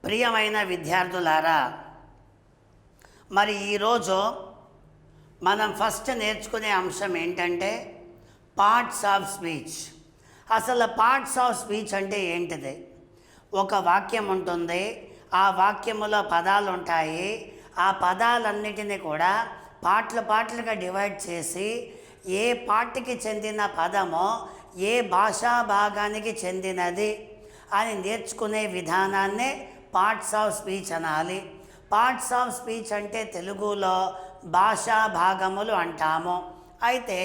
ప్రియమైన విద్యార్థులారా, మరి ఈరోజు మనం ఫస్ట్ నేర్చుకునే అంశం ఏంటంటే పార్ట్స్ ఆఫ్ స్పీచ్. అసలు పార్ట్స్ ఆఫ్ స్పీచ్ అంటే ఏంటిది? ఒక వాక్యం ఉంటుంది, ఆ వాక్యములో పదాలు ఉంటాయి. ఆ పదాలన్నిటినీ కూడా పార్ట్లుగా డివైడ్ చేసి ఏ పార్ట్కి చెందిన పదమో ఏ భాషా భాగానికి చెందినది అని నేర్చుకునే విధానాన్నే పార్ట్స్ ఆఫ్ స్పీచ్ అనాలి. పార్ట్స్ ఆఫ్ స్పీచ్ అంటే తెలుగులో భాషా భాగములు అంటాము. అయితే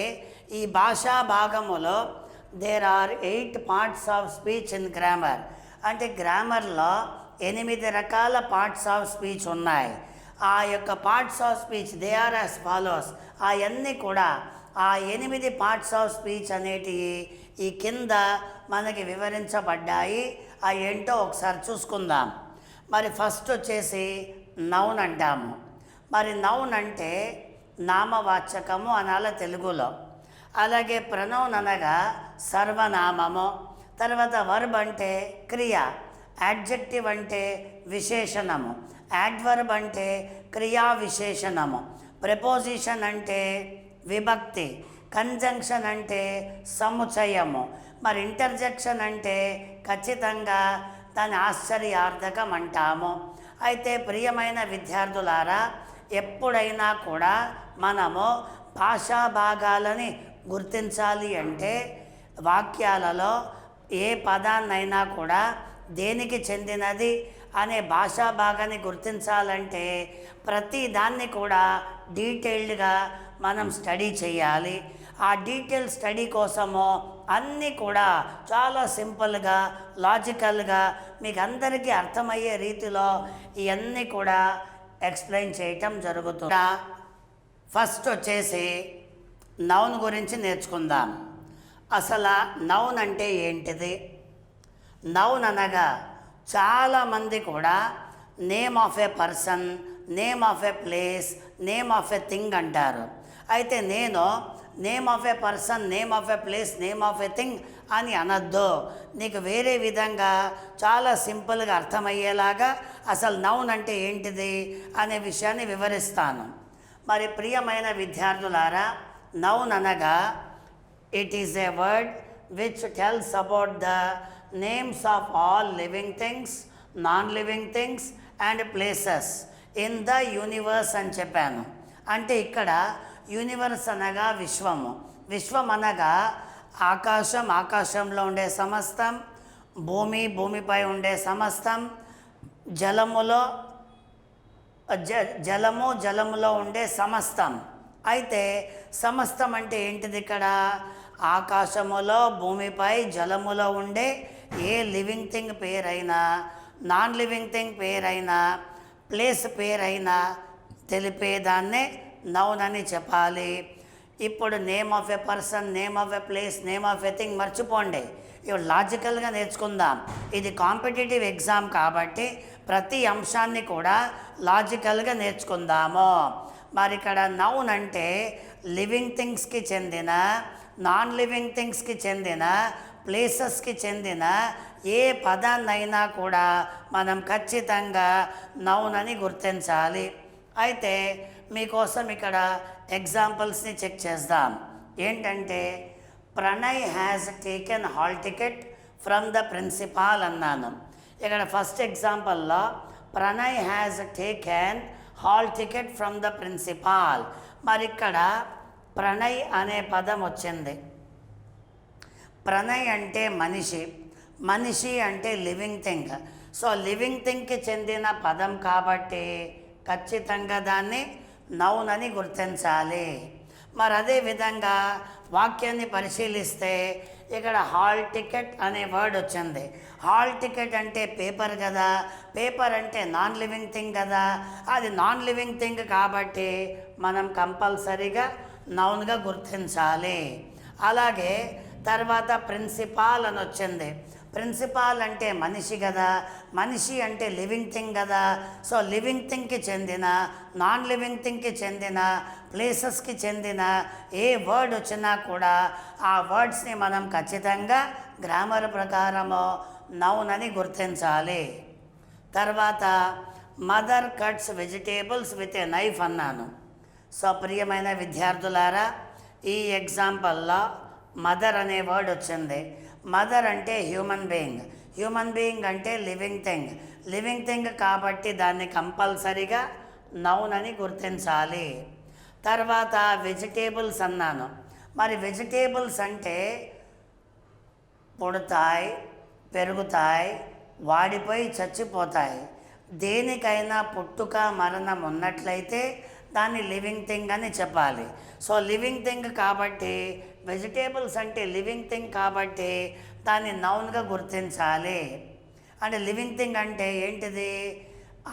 ఈ భాషా భాగములో there are 8 parts of speech in grammar. అంటే గ్రామర్లో 8 రకాల పార్ట్స్ ఆఫ్ స్పీచ్ ఉన్నాయి. ఆ యొక్క parts of speech they are as follows. అవన్నీ కూడా ఆ 8 పార్ట్స్ ఆఫ్ స్పీచ్ అనేటివి ఈ కింద మనకి వివరించబడ్డాయి. ఆ ఏంటో ఒకసారి చూసుకుందాం. మరి ఫస్ట్ వచ్చేసి నౌన్ అంటాము. మరి నౌన్ అంటే నామవాచకము అనాల తెలుగులో. అలాగే ప్రనౌన్ అనగా సర్వనామము. తర్వాత వర్బ్ అంటే క్రియ, యాడ్జెక్టివ్ అంటే విశేషణము, యాడ్వర్బ్ అంటే క్రియా విశేషణము, ప్రిపోజిషన్ అంటే విభక్తి, కంజంక్షన్ అంటే సముచయము, మరి ఇంటర్జెక్షన్ అంటే ఖచ్చితంగా దాని ఆశ్చర్యార్థకం అంటాము. అయితే ప్రియమైన విద్యార్థులారా, ఎప్పుడైనా కూడా మనము భాషా భాగాలని గుర్తించాలి అంటే వాక్యాలలో ఏ పదాన్నైనా కూడా దేనికి చెందినది అనే భాషా భాగాన్ని గుర్తించాలంటే ప్రతి దాన్ని కూడా డీటెయిల్డ్గా మనం స్టడీ చేయాలి. ఆ డీటెయిల్ స్టడీ కోసము అన్నీ కూడా చాలా సింపుల్గా లాజికల్గా మీకు అందరికీ అర్థమయ్యే రీతిలో ఇవన్నీ కూడా ఎక్స్ప్లెయిన్ చేయటం జరుగుతుంది. ఫస్ట్ వచ్చేసి నౌన్ గురించి నేర్చుకుందాం. అసలు నౌన్ అంటే ఏంటిది? నౌన్ అనగా చాలామంది కూడా name of A person, name of A place, name of a thing అంటారు. అయితే నేను name of A person, name of A place, name of a thing అని అనొద్దు. నీకు వేరే విధంగా చాలా సింపుల్గా అర్థమయ్యేలాగా అసలు నౌన్ అంటే ఏంటిది అనే విషయాన్ని వివరిస్తాను. మరి ప్రియమైన విద్యార్థులారా, నౌన్ అనగా it is a word which tells about the names of all living things, non living things and places in the universe అని చెప్పాను. అంటే ఇక్కడ యూనివర్స్ అనగా విశ్వము, విశ్వం అనగా ఆకాశం, ఆకాశంలో ఉండే సమస్తం, భూమి, భూమిపై ఉండే సమస్తం, జలము, జలములో ఉండే సమస్తం. అయితే సమస్తం అంటే ఏంటిది? ఇక్కడ ఆకాశములో, భూమిపై, జలములో ఉండే ఏ లివింగ్ థింగ్ పేరైనా, నాన్ లివింగ్ థింగ్ పేరైనా, ప్లేస్ పేరైనా తెలిపేదాన్నే నౌన్ అని చెప్పాలి. ఇప్పుడు name of a person, name of a place, name of a thing మర్చిపోండి. ఇవి లాజికల్గా నేర్చుకుందాం. ఇది కాంపిటేటివ్ ఎగ్జామ్ కాబట్టి ప్రతి అంశాన్ని కూడా లాజికల్గా నేర్చుకుందాము. మరి ఇక్కడ నౌన్ అంటే లివింగ్ థింగ్స్కి చెందిన, నాన్ లివింగ్ థింగ్స్కి చెందిన, ప్లేసెస్కి చెందిన ఏ పదాన్నైనా కూడా మనం ఖచ్చితంగా నౌన్ అని గుర్తించాలి. అయితే మీకోసం ఇక్కడ ఎగ్జాంపుల్స్ని చెక్ చేద్దాం. ఏంటంటే Pranay has taken hall ticket from the principal అన్నాను. ఇక్కడ ఫస్ట్ ఎగ్జాంపుల్లో Pranay has taken hall ticket from the principal. మరి ఇక్కడ ప్రణయ్ అనే పదం వచ్చింది. ప్రణయ్ అంటే మనిషి, మనిషి అంటే లివింగ్ థింగ్. సో లివింగ్ థింగ్కి చెందిన పదం కాబట్టి ఖచ్చితంగా దాన్ని నౌన్ అని గుర్తించాలి. మరి అదేవిధంగా వాక్యాన్ని పరిశీలిస్తే ఇక్కడ హాల్ టికెట్ అనే వర్డ్ వచ్చింది. హాల్ టికెట్ అంటే పేపర్ కదా, పేపర్ అంటే నాన్ లివింగ్ థింగ్ కదా. అది నాన్ లివింగ్ థింగ్ కాబట్టి మనం కంపల్సరీగా నౌన్గా గుర్తించాలి. అలాగే తర్వాత ప్రిన్సిపాల్ అని వచ్చింది. ప్రిన్సిపాల్ అంటే మనిషి కదా, మనిషి అంటే లివింగ్ థింగ్ కదా. సో లివింగ్ థింగ్కి చెందిన, నాన్ లివింగ్ థింగ్కి చెందిన, ప్లేసెస్కి చెందిన ఏ వర్డ్ వచ్చినా కూడా ఆ వర్డ్స్ని మనం ఖచ్చితంగా గ్రామర్ ప్రకారము నౌన్ అని గుర్తించాలి. తర్వాత mother cuts vegetables with a knife అన్నాను. సో ప్రియమైన విద్యార్థులారా, ఈ ఎగ్జాంపుల్లో మదర్ అనే వర్డ్ వచ్చింది. మదర్ అంటే హ్యూమన్ బీయింగ్, హ్యూమన్ బీయింగ్ అంటే లివింగ్ థింగ్, లివింగ్ థింగ్ కాబట్టి దాన్ని కంపల్సరీగా నౌన్ అని గుర్తించాలి. తర్వాత వెజిటేబుల్స్ అన్నాను. మరి వెజిటేబుల్స్ అంటే పుడతాయి, పెరుగుతాయి, వాడిపోయి చచ్చిపోతాయి. దేనికైనా పుట్టుక మరణం ఉన్నట్లయితే దాన్ని లివింగ్ థింగ్ అని చెప్పాలి. సో లివింగ్ థింగ్ కాబట్టి వెజిటేబుల్స్ అంటే లివింగ్ థింగ్ కాబట్టి దాన్ని నౌన్గా గుర్తించాలి. అంటే లివింగ్ థింగ్ అంటే ఏంటిది?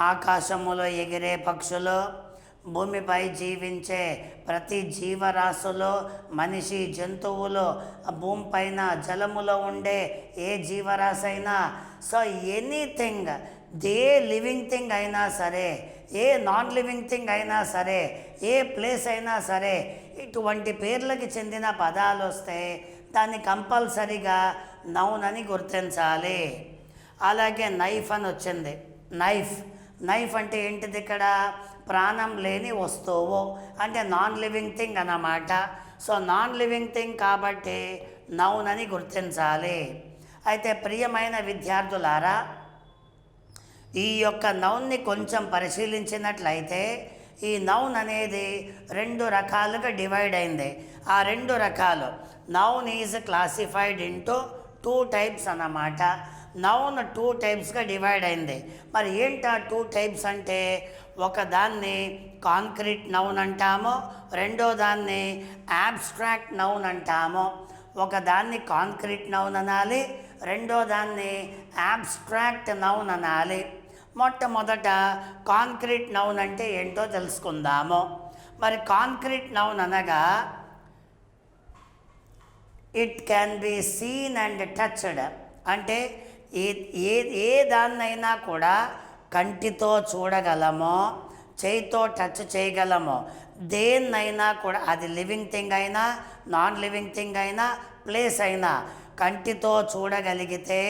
ఆకాశములో ఎగిరే పక్షులు, భూమిపై జీవించే ప్రతి జీవరాశులు, మనిషి, జంతువులు, భూమిపైన జలములో ఉండే ఏ జీవరాశి అయినా, సో ఎనీథింగ్, ఏ లివింగ్ థింగ్ అయినా సరే, ఏ నాన్ లివింగ్ థింగ్ అయినా సరే, ఏ ప్లేస్ అయినా సరే, ఇటువంటి పేర్లకి చెందిన పదాలు వస్తే దాన్ని కంపల్సరీగా నౌన్ అని గుర్తించాలి. అలాగే నైఫ్ అని వచ్చింది. నైఫ్, నైఫ్ అంటే ఏంటిది? ఇక్కడ ప్రాణం లేని వస్తువు అంటే నాన్ లివింగ్ థింగ్ అన్నమాట. సో నాన్ లివింగ్ థింగ్ కాబట్టి నౌన్ అని గుర్తించాలి. అయితే ప్రియమైన విద్యార్థులారా, ఈ యొక్క నౌన్ని కొంచెం పరిశీలించినట్లయితే ఈ నౌన్ అనేది 2 రకాలుగా డివైడ్ అయింది. ఆ 2 రకాలు, noun is classified into 2 types అన్నమాట. నౌన్ 2 టైప్స్గా డివైడ్ అయింది. మరి ఏంటా 2 టైప్స్ అంటే, ఒకదాన్ని కాంక్రీట్ నౌన్ అంటాము, రెండో దాన్ని యాబ్స్ట్రాక్ట్ నౌన్ అంటాము. ఒకదాన్ని కాంక్రీట్ నౌన్ అనాలి, రెండో దాన్ని యాబ్స్ట్రాక్ట్ నౌన్ అనాలి. మొట్టమొదట కాంక్రీట్ నౌన్ అంటే ఏంటో తెలుసుకుందాము. మరి కాంక్రీట్ నౌన్ అనగా it can be seen and touched, అంటే ఏ దాన్నైనా కూడా కంటితో చూడగలమో, చేయితో టచ్ చేయగలమో, దేన్నైనా కూడా, అది లివింగ్ థింగ్ అయినా, నాన్ లివింగ్ థింగ్ అయినా, ప్లేస్ అయినా, కంటితో చూడగలిగితే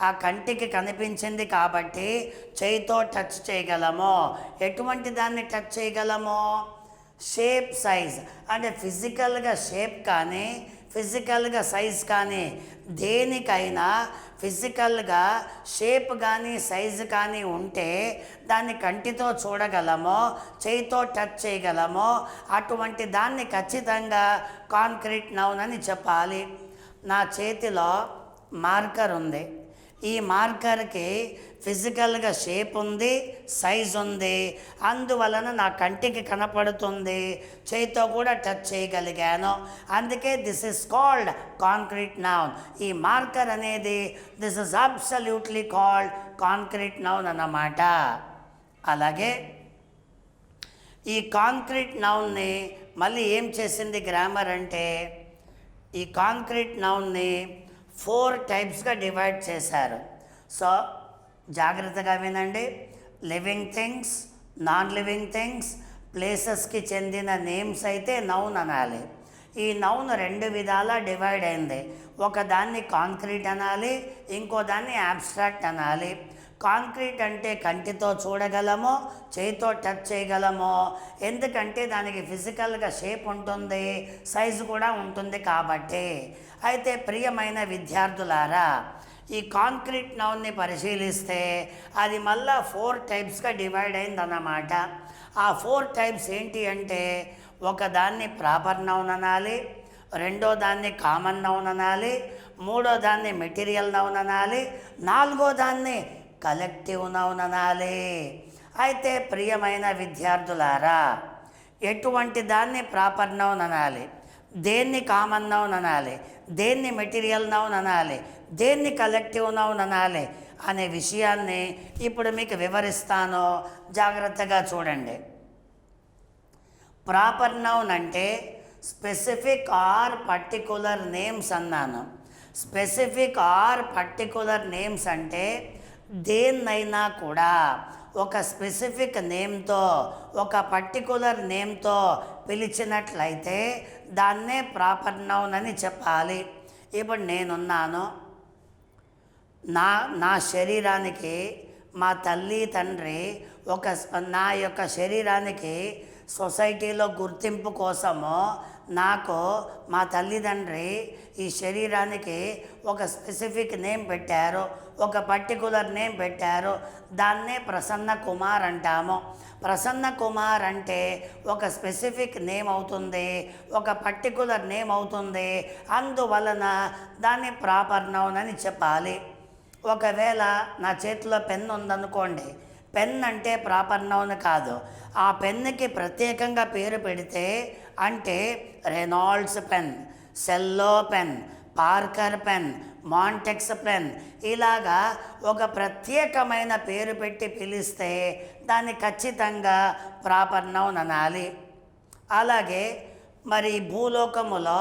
ఆ కంటికి కనిపించింది కాబట్టి చేయితో టచ్ చేయగలము. ఎటువంటి దాన్ని టచ్ చేయగలము? షేప్, సైజ్, అంటే ఫిజికల్గా షేప్ కానీ, ఫిజికల్గా సైజ్ కానీ, దేనికైనా ఫిజికల్గా షేప్ కానీ సైజు కానీ ఉంటే దాన్ని కంటితో చూడగలమో, చేయితో టచ్ చేయగలమో, అటువంటి దాన్ని ఖచ్చితంగా కాంక్రీట్ నౌన్ అని చెప్పాలి. నా చేతిలో మార్కర్ ఉంది. ఈ మార్కర్కి ఫిజికల్గా షేప్ ఉంది, సైజ్ ఉంది, అందువలన నా కంటికి కనపడుతుంది, చేతితో కూడా టచ్ చేయగలిగాను. అందుకే this is called concrete noun. ఈ మార్కర్ అనేది this is absolutely called concrete noun అన్నమాట. అలాగే ఈ కాంక్రీట్ నౌన్ని మళ్ళీ ఏం చేసింది గ్రామర్ అంటే, ఈ కాంక్రీట్ నౌన్ని 4 టైప్స్గా డివైడ్ చేశారు. సో జాగ్రత్తగా వినండి. Living things, non living things, ప్లేసెస్కి చెందిన నేమ్స్ అయితే నౌన్ అనాలి. ఈ నౌన్ 2 విధాలా డివైడ్ అయింది. ఒకదాన్ని కాంక్రీట్ అనాలి, ఇంకో దాన్ని యాబ్స్ట్రాక్ట్ అనాలి. కాంక్రీట్ అంటే కంటితో చూడగలమో, చేతితో టచ్ చేయగలమో, ఎందుకంటే దానికి ఫిజికల్గా షేప్ ఉంటుంది, సైజు కూడా ఉంటుంది కాబట్టి. అయితే ప్రియమైన విద్యార్థులారా, ఈ కాంక్రీట్ నౌన్ని పరిశీలిస్తే అది మళ్ళా 4 టైప్స్గా డివైడ్ అయిందన్నమాట. ఆ 4 టైప్స్ ఏంటి అంటే, ఒకదాన్ని ప్రాపర్ నౌన్ అనాలి, రెండో దాన్ని కామన్ నౌన్ అనాలి, మూడో దాన్ని మెటీరియల్ నౌన్ అనాలి, నాలుగో దాన్ని కలెక్టివ్ నౌన్ అనాలి. అయితే ప్రియమైన విద్యార్థులారా, ఎటువంటి దాన్ని ప్రాపర్ నౌన్ అనాలి, దేన్ని కామన్ నౌన్ అనాలి, దేన్ని మెటీరియల్ నౌన్ అనాలి, దేన్ని కలెక్టివ్ నౌన్ అనాలి అనే విషయాన్ని ఇప్పుడు మీకు వివరిస్తాను, జాగ్రత్తగా చూడండి. ప్రాపర్ నౌన్ అంటే స్పెసిఫిక్ ఆర్ పర్టికులర్ నేమ్స్ అన్నాను. స్పెసిఫిక్ ఆర్ పర్టికులర్ నేమ్స్ అంటే దేన్నైనా కూడా ఒక స్పెసిఫిక్ నేమ్తో, ఒక పర్టికులర్ నేమ్తో పిలిచినట్లయితే దాన్నే ప్రాపర్ నౌన్ అని చెప్పాలి. ఇప్పుడు నేనున్నాను, నా శరీరానికి మా తల్లి తండ్రి నా యొక్క శరీరానికి సొసైటీలో గుర్తింపు కోసము నాకు మా తల్లిదండ్రి ఈ శరీరానికి ఒక స్పెసిఫిక్ నేమ్ పెట్టారు, ఒక పర్టికులర్ నేమ్ పెట్టారు. దాన్నే ప్రసన్న కుమార్ అంటాము. ప్రసన్న కుమార్ అంటే ఒక స్పెసిఫిక్ నేమ్ అవుతుంది, ఒక పర్టికులర్ నేమ్ అవుతుంది. అందువలన దాన్ని ప్రాపర్ నౌన్ అని చెప్పాలి. ఒకవేళ నా చేతిలో పెన్ ఉందనుకోండి, పెన్ అంటే ప్రాపర్ నౌన్ కాదు. ఆ పెన్నుకి ప్రత్యేకంగా పేరు పెడితే అంటే రెనాల్డ్స్ పెన్, సెల్లో పెన్, పార్కర్ పెన్, మాంటెక్స్ పెన్, ఇలాగా ఒక ప్రత్యేకమైన పేరు పెట్టి పిలిస్తే దాన్ని ఖచ్చితంగా ప్రాపర్ నౌన్ అనాలి. అలాగే మరి భూలోకములో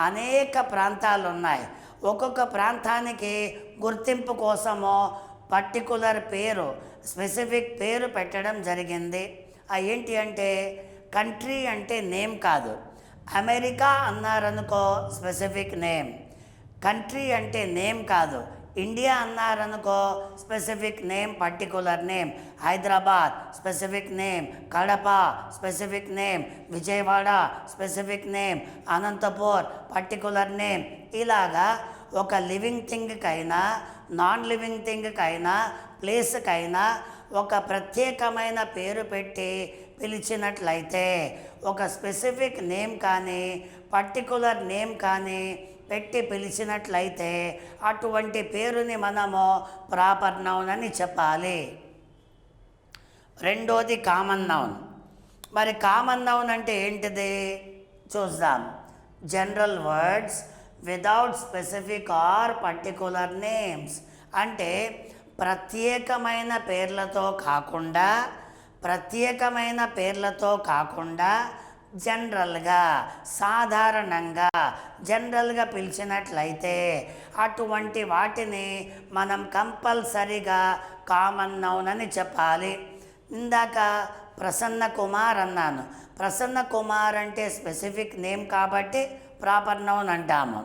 అనేక ప్రాంతాలు ఉన్నాయి. ఒక్కొక్క ప్రాంతానికి గుర్తింపు కోసము పర్టికులర్ పేరు, స్పెసిఫిక్ పేరు పెట్టడం జరిగింది. ఏంటి అంటే కంట్రీ అంటే నేమ్ కాదు. అమెరికా అన్నారనుకో స్పెసిఫిక్ నేమ్. కంట్రీ అంటే నేమ్ కాదు. ఇండియా అన్నారనుకో specific name, particular name. Hyderabad specific name, Kadapa specific name, Vijayawada specific name, Anantapur particular name. ఇలాగా ఒక లివింగ్ థింగ్కైనా నాన్ లివింగ్ థింగ్కైనా ప్లేస్కైనా ఒక ప్రత్యేకమైన పేరు పెట్టి పిలిచినట్లయితే, ఒక స్పెసిఫిక్ నేమ్ కానీ పర్టికులర్ నేమ్ కానీ పెట్టి పిలిచినట్లయితే అటువంటి పేరుని మనము ప్రాపర్ నౌన్ అని చెప్పాలి. రెండోది కామన్ నౌన్. మరి కామన్ నౌన్ అంటే ఏంటిది చూద్దాం. General words without specific are particular names. అంటే ప్రత్యేకమైన పేర్లతో కాకుండా జనరల్గా, సాధారణంగా, జనరల్గా పిలిచినట్లయితే అటువంటి వాటిని మనం కంపల్సరిగా కామన్ నౌన్ అని చెప్పాలి. ఇందాక ప్రసన్న కుమార్ అన్నాను. ప్రసన్న కుమార్ అంటే స్పెసిఫిక్ నేమ్ కాబట్టి ప్రాపర్ నౌన్ అంటాము.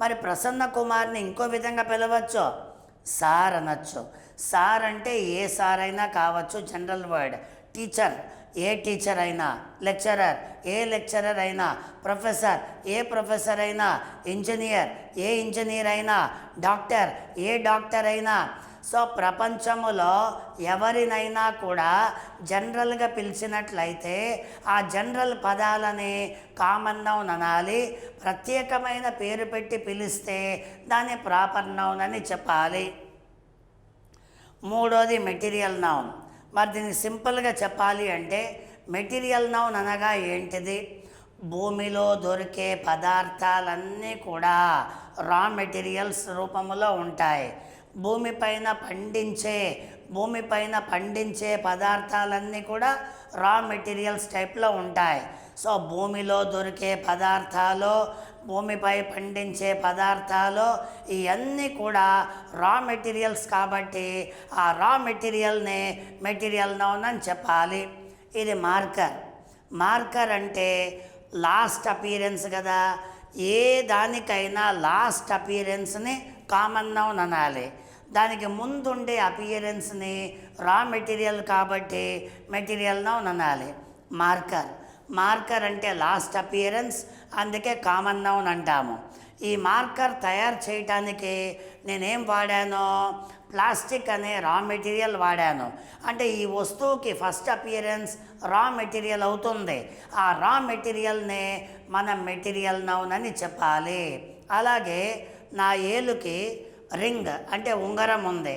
మరి ప్రసన్న కుమార్ని ఇంకో విధంగా పిలవచ్చు, సార్ అనొచ్చు. సార్ అంటే ఏ సార్ అయినా కావచ్చు, జనరల్ వర్డ్. టీచర్ ఏ టీచర్ అయినా, లెక్చరర్ ఏ లెక్చరర్ అయినా, ప్రొఫెసర్ ఏ ప్రొఫెసర్ అయినా, ఇంజనీర్ ఏ ఇంజనీర్ అయినా, డాక్టర్ ఏ డాక్టర్ అయినా. సో ప్రపంచములో ఎవరినైనా కూడా జనరల్గా పిలిచినట్లయితే ఆ జనరల్ పదాలని కామన్ నౌన్ అనాలి. ప్రత్యేకమైన పేరు పెట్టి పిలిస్తే దాన్ని ప్రాపర్ నౌన్ అని చెప్పాలి. మూడోది మెటీరియల్ నౌన్. మరి దీన్ని సింపుల్గా చెప్పాలి అంటే మెటీరియల్ నౌన్ అనగా ఏంటిది? భూమిలో దొరికే పదార్థాలన్నీ కూడా రా మెటీరియల్స్ రూపంలో ఉంటాయి. భూమిపైన పండించే పదార్థాలన్నీ కూడా రా మెటీరియల్స్ టైప్లో ఉంటాయి. సో భూమిలో దొరికే పదార్థాలు, భూమిపై పండించే పదార్థాలు ఇవన్నీ కూడా రా మెటీరియల్స్ కాబట్టి ఆ రా మెటీరియల్ని మెటీరియల్ నౌన్ అని చెప్పాలి. ఇది మార్కర్ అంటే లాస్ట్ అపీరెన్స్ కదా. ఏ దానికైనా లాస్ట్ అపీరెన్స్ని కామన్ నౌన్ అనాలి. దానికి ముందుండే అపియరెన్స్ని రా మెటీరియల్ కాబట్టి మెటీరియల్ నౌన్ అనాలి. మార్కర్ అంటే లాస్ట్ అపియరెన్స్, అందుకే కామన్ నౌన్ అంటాము. ఈ మార్కర్ తయారు చేయటానికి నేనేం వాడాను? ప్లాస్టిక్ అనే రా మెటీరియల్ వాడాను. అంటే ఈ వస్తువుకి ఫస్ట్ అపియరెన్స్ రా మెటీరియల్ అవుతుంది. ఆ రా మెటీరియల్నే మనం మెటీరియల్ నౌన్ అని చెప్పాలి. అలాగే నా ఏలుకి రింగ్ అంటే ఉంగరం ఉంది.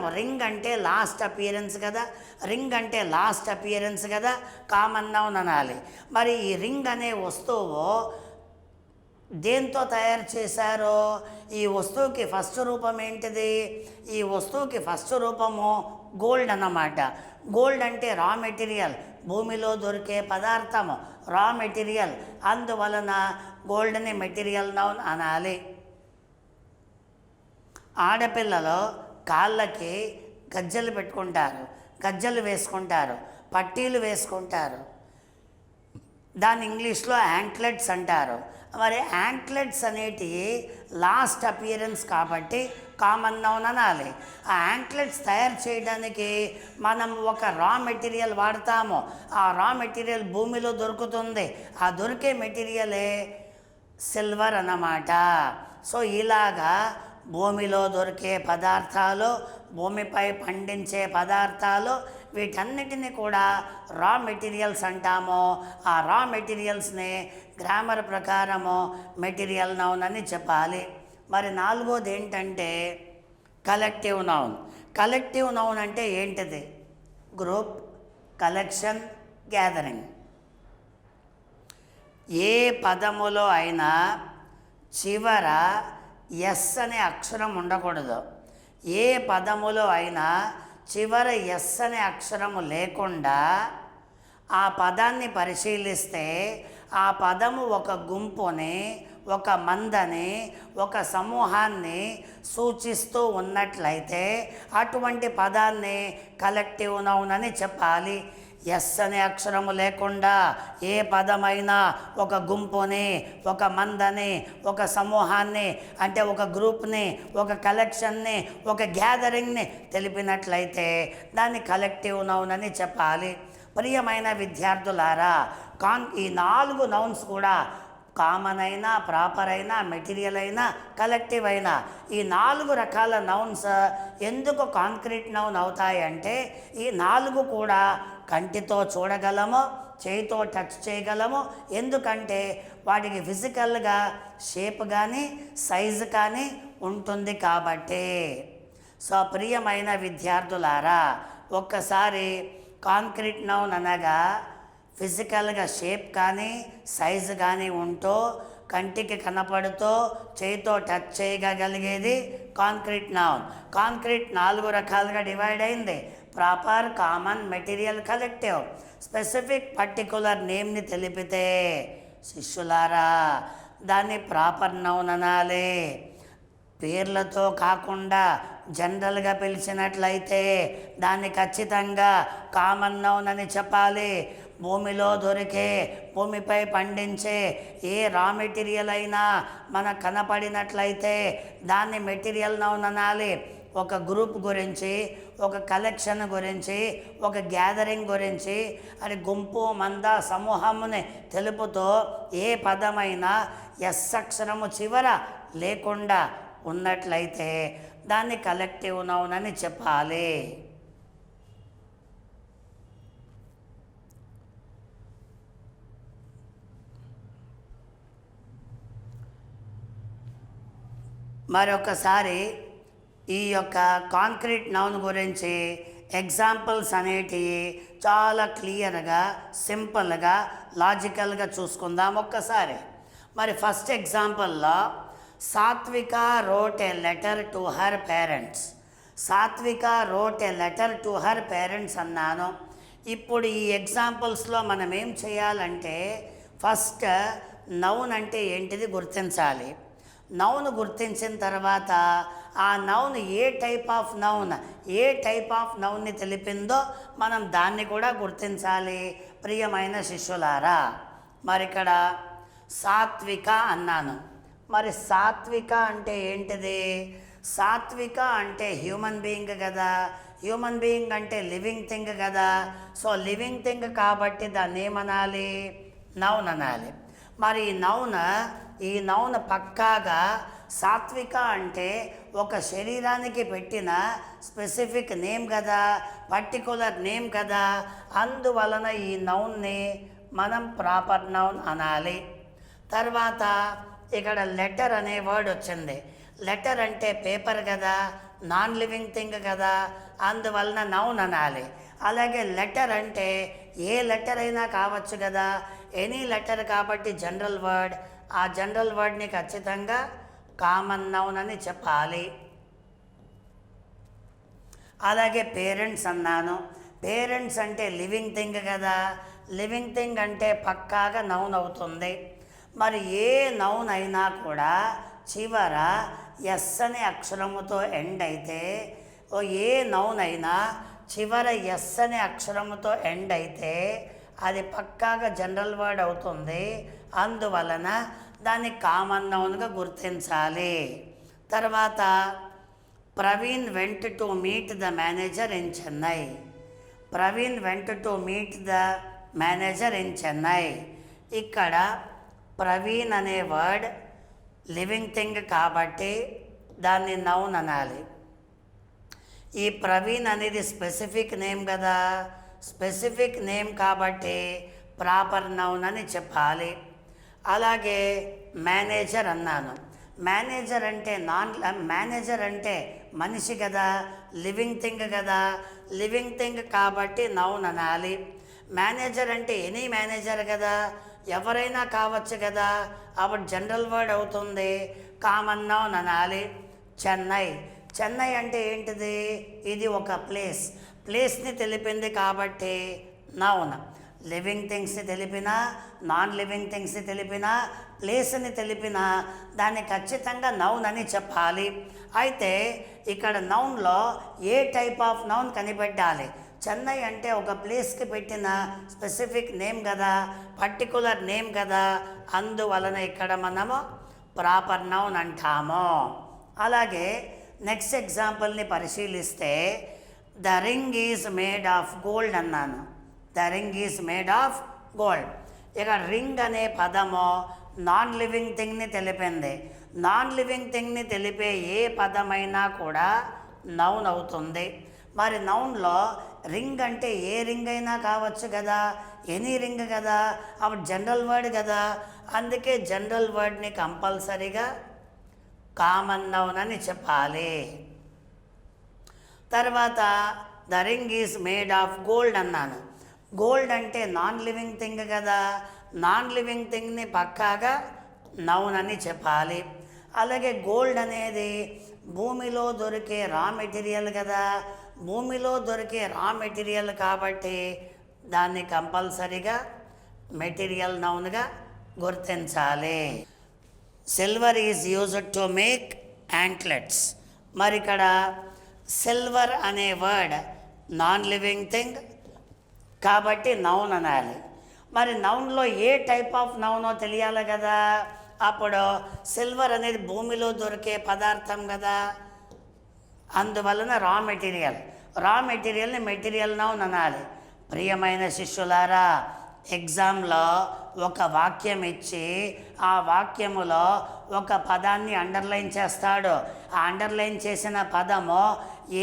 రింగ్ అంటే లాస్ట్ అపియరెన్స్ కదా, కామన్ నౌన్ అనాలి. మరి ఈ రింగ్ అనే వస్తువు దేంతో తయారు చేశారో? ఈ వస్తువుకి ఫస్ట్ రూపం ఏంటిది? ఈ వస్తువుకి ఫస్ట్ రూపము గోల్డ్ అన్నమాట. గోల్డ్ అంటే రా మెటీరియల్, భూమిలో దొరికే పదార్థము రా మెటీరియల్. అందువలన గోల్డ్ని మెటీరియల్ నౌన్ అనాలి. ఆడపిల్లలు కాళ్ళకి గజ్జలు వేసుకుంటారు, పట్టీలు వేసుకుంటారు. దాని ఇంగ్లీష్లో యాంక్లెట్స్ అంటారు. మరి యాంక్లెట్స్ అనేటివి లాస్ట్ అపియరెన్స్ కాబట్టి కామన్ నౌన్ అనాలి. ఆ యాంక్లెట్స్ తయారు చేయడానికి మనం ఒక రా మెటీరియల్ వాడతాము. ఆ రా మెటీరియల్ భూమిలో దొరుకుతుంది. ఆ దొరికే మెటీరియలే సిల్వర్ అన్నమాట. సో ఇలాగా భూమిలో దొరికే పదార్థాలు, భూమిపై పండించే పదార్థాలు, వీటన్నిటిని కూడా రా మెటీరియల్స్ అంటాము. ఆ రా మెటీరియల్స్ని గ్రామర్ ప్రకారము మెటీరియల్ నౌన్ అని చెప్పాలి. మరి నాలుగోది ఏంటంటే కలెక్టివ్ నౌన్. కలెక్టివ్ నౌన్ అంటే ఏంటిది? Group, collection, gathering. ఏ పదములో అయినా చివర ఎస్ అనే అక్షరం ఉండకూడదు. ఏ పదములో అయినా చివర ఎస్ అనే అక్షరము లేకుండా ఆ పదాన్ని పరిశీలిస్తే ఆ పదము ఒక గుంపుని, ఒక మందని, ఒక సమూహాన్ని సూచిస్తూ ఉన్నట్లయితే అటువంటి పదాన్ని కలెక్టివ్ నౌన్ అని చెప్పాలి. ఎస్ అనే అక్షరము లేకుండా ఏ పదమైనా ఒక గుంపుని, ఒక మందని, ఒక సమూహాన్ని, అంటే ఒక గ్రూప్ని, ఒక కలెక్షన్ని, ఒక గ్యాదరింగ్ని తెలిపినట్లయితే దాన్ని కలెక్టివ్ నౌన్ అని చెప్పాలి. ప్రియమైన విద్యార్థులారా, ఈ 4 నౌన్స్ కూడా కామన్ అయినా, ప్రాపర్ అయినా, మెటీరియల్ అయినా, కలెక్టివ్ అయినా, ఈ 4 రకాల నౌన్స్ ఎందుకు కాంక్రీట్ నౌన్ అవుతాయంటే ఈ 4 కూడా కంటితో చూడగలము, చేయితో టచ్ చేయగలము. ఎందుకంటే వాటికి ఫిజికల్గా షేప్ కానీ సైజు కానీ ఉంటుంది కాబట్టి. సో ప్రియమైన విద్యార్థులారా, ఒక్కసారి కాంక్రీట్ నౌన్ అనగా ఫిజికల్గా షేప్ కానీ సైజు కానీ ఉంటూ కంటికి కనపడుతూ చేయితో టచ్ చేయగలిగేది కాంక్రీట్ నౌన్. కాంక్రీట్ 4 రకాలుగా డివైడ్ అయింది: proper, common, material, collective. Specific particular నేమ్ని తెలిపితే శిష్యులారా దాన్ని ప్రాపర్ నౌన్ అనాలి. పేర్లతో కాకుండా జనరల్గా పిలిచినట్లయితే దాన్ని ఖచ్చితంగా కామన్ నౌన్ అని చెప్పాలి. భూమిలో దొరికే, భూమిపై పండించే ఏ రా మెటీరియల్ అయినా మనకు కనపడినట్లయితే దాన్ని మెటీరియల్ నౌన్ అనాలి. ఒక గ్రూప్ గురించి, ఒక కలెక్షన్ గురించి, ఒక గ్యాదరింగ్ గురించి, అది గుంపు, మంద, సమూహముని తెలుపుతూ ఏ పదమైనా ఎస్ అక్షరము చివర లేకుండా ఉన్నట్లయితే దాన్ని కలెక్టివ్ నౌన్ అని చెప్పాలి. మరొకసారి ఈ యొక్క కాంక్రీట్ నౌన్ గురించి ఎగ్జాంపుల్స్ అనేటివి చాలా క్లియర్గా, సింపుల్గా, లాజికల్గా చూసుకుందాం ఒక్కసారి. మరి ఫస్ట్ ఎగ్జాంపుల్లో Satvika wrote a letter to her parents. Satvika wrote a letter to her parents అన్నాను. ఇప్పుడు ఈ ఎగ్జాంపుల్స్లో మనం ఏం చేయాలంటే ఫస్ట్ నౌన్ అంటే ఏంటిది గుర్తించాలి. నౌన్ గుర్తించిన తర్వాత ఆ నౌన్ ఏ టైప్ ఆఫ్ నౌన్ని తెలిపిందో మనం దాన్ని కూడా గుర్తించాలి. ప్రియమైన శిష్యులారా, మరి ఇక్కడ సాత్విక అన్నాను. మరి సాత్విక అంటే ఏంటిది? సాత్విక అంటే హ్యూమన్ బీయింగ్ కదా. హ్యూమన్ బీయింగ్ అంటే లివింగ్ థింగ్ కదా. సో లివింగ్ థింగ్ కాబట్టి దాన్ని ఏమనాలి? నౌన్ అనాలి. మరి ఈ నౌన్ పక్కాగా సాత్విక అంటే ఒక శరీరానికి పెట్టిన స్పెసిఫిక్ నేమ్ కదా, పర్టికులర్ నేమ్ కదా. అందువలన ఈ నౌన్ని మనం ప్రాపర్ నౌన్ అనాలి. తర్వాత ఇక్కడ లెటర్ అనే వర్డ్ వచ్చింది. లెటర్ అంటే పేపర్ కదా, నాన్ లివింగ్ థింగ్ కదా, అందువలన నౌన్ అనాలి. అలాగే లెటర్ అంటే ఏ లెటర్ అయినా కావచ్చు కదా, ఎనీ లెటర్ కాబట్టి జనరల్ వర్డ్. ఆ జనరల్ వర్డ్ని ఖచ్చితంగా కామన్ నౌన్ అని చెప్పాలి. అలాగే పేరెంట్స్ అన్నాను. పేరెంట్స్ అంటే లివింగ్ థింగ్ కదా, లివింగ్ థింగ్ అంటే పక్కాగా నౌన్ అవుతుంది. మరి ఏ నౌన్ అయినా కూడా చివర ఎస్ అనే అక్షరముతో ఎండ్ అయితే, ఏ నౌన్ అయినా చివర ఎస్ అనే అక్షరముతో ఎండ్ అయితే అది పక్కాగా జనరల్ వర్డ్ అవుతుంది. అందువలన దాన్ని కామన్ నౌన్గా గుర్తించాలి. తర్వాత Praveen went to meet the manager in Chennai. Praveen went to meet the manager in Chennai. ఇక్కడ ప్రవీణ్ అనే వర్డ్ లివింగ్ థింగ్ కాబట్టి దాన్ని నౌన్ అనాలి. ఈ ప్రవీణ్ అనేది స్పెసిఫిక్ నేమ్ కదా, స్పెసిఫిక్ నేమ్ కాబట్టి ప్రాపర్ నౌన్ అని చెప్పాలి. అలాగే మేనేజర్ అన్నాను. మేనేజర్ అంటే మేనేజర్ అంటే మనిషి కదా, లివింగ్ థింగ్ కదా, లివింగ్ థింగ్ కాబట్టి నౌన్ అనాలి. మేనేజర్ అంటే ఎనీ మేనేజర్ కదా, ఎవరైనా కావచ్చు కదా, అప్పుడు జనరల్ వర్డ్ అవుతుంది, కామన్ నౌన్ అనాలి. చెన్నై. చెన్నై అంటే ఏంటిది? ఇది ఒక ప్లేస్ని తెలిపింది కాబట్టి నౌన్. లివింగ్ థింగ్స్ని తెలిపినా, నాన్ లివింగ్ థింగ్స్ని తెలిపినా, ప్లేస్ని తెలిపినా దాన్ని ఖచ్చితంగా నౌన్ అని చెప్పాలి. అయితే ఇక్కడ నౌన్లో ఏ టైప్ ఆఫ్ నౌన్ కనిపెట్టాలి? చెన్నై అంటే ఒక ప్లేస్కి పెట్టిన స్పెసిఫిక్ నేమ్ కదా, పర్టికులర్ నేమ్ కదా, అందువలన ఇక్కడ మనము ప్రాపర్ నౌన్ అంటాము. అలాగే నెక్స్ట్ ఎగ్జాంపుల్ని పరిశీలిస్తే the ring is made of gold అన్నాను. The ring is made of gold. ఇక్కడ రింగ్ అనే పదము నాన్ లివింగ్ థింగ్ని తెలిపింది. నాన్ లివింగ్ థింగ్ని తెలిపే ఏ పదమైనా కూడా నౌన్ అవుతుంది. మరి నౌన్లో రింగ్ అంటే ఏ రింగ్ అయినా కావచ్చు కదా, ఎనీ రింగ్ కదా, అప్పుడు జనరల్ వర్డ్ కదా, అందుకే జనరల్ వర్డ్ని కంపల్సరీగా కామన్ నౌన్ అని చెప్పాలి. తర్వాత the ring is made of gold అన్నాను. గోల్డ్ అంటే నాన్ లివింగ్ థింగ్ కదా, నాన్ లివింగ్ థింగ్ని పక్కాగా నౌన్ అని చెప్పాలి. అలాగే గోల్డ్ అనేది భూమిలో దొరికే రా మెటీరియల్ కదా, భూమిలో దొరికే రా మెటీరియల్ కాబట్టి దాన్ని కంపల్సరీగా మెటీరియల్ నౌన్గా గుర్తించాలి. Silver is used to make anklets. మరి ఇక్కడ సిల్వర్ అనే వర్డ్ నాన్ లివింగ్ థింగ్ కాబట్టి నౌన్ అనాలి. మరి నౌన్లో ఏ టైప్ ఆఫ్ నౌనో తెలియాలి కదా, అప్పుడు సిల్వర్ అనేది భూమిలో దొరికే పదార్థం కదా, అందువలన రా మెటీరియల్ని మెటీరియల్ నౌన్ అనాలి. ప్రియమైన శిష్యులారా, ఎగ్జామ్లో ఒక వాక్యం ఇచ్చి ఆ వాక్యములో ఒక పదాన్ని అండర్లైన్ చేస్తాడు. ఆ అండర్లైన్ చేసిన పదము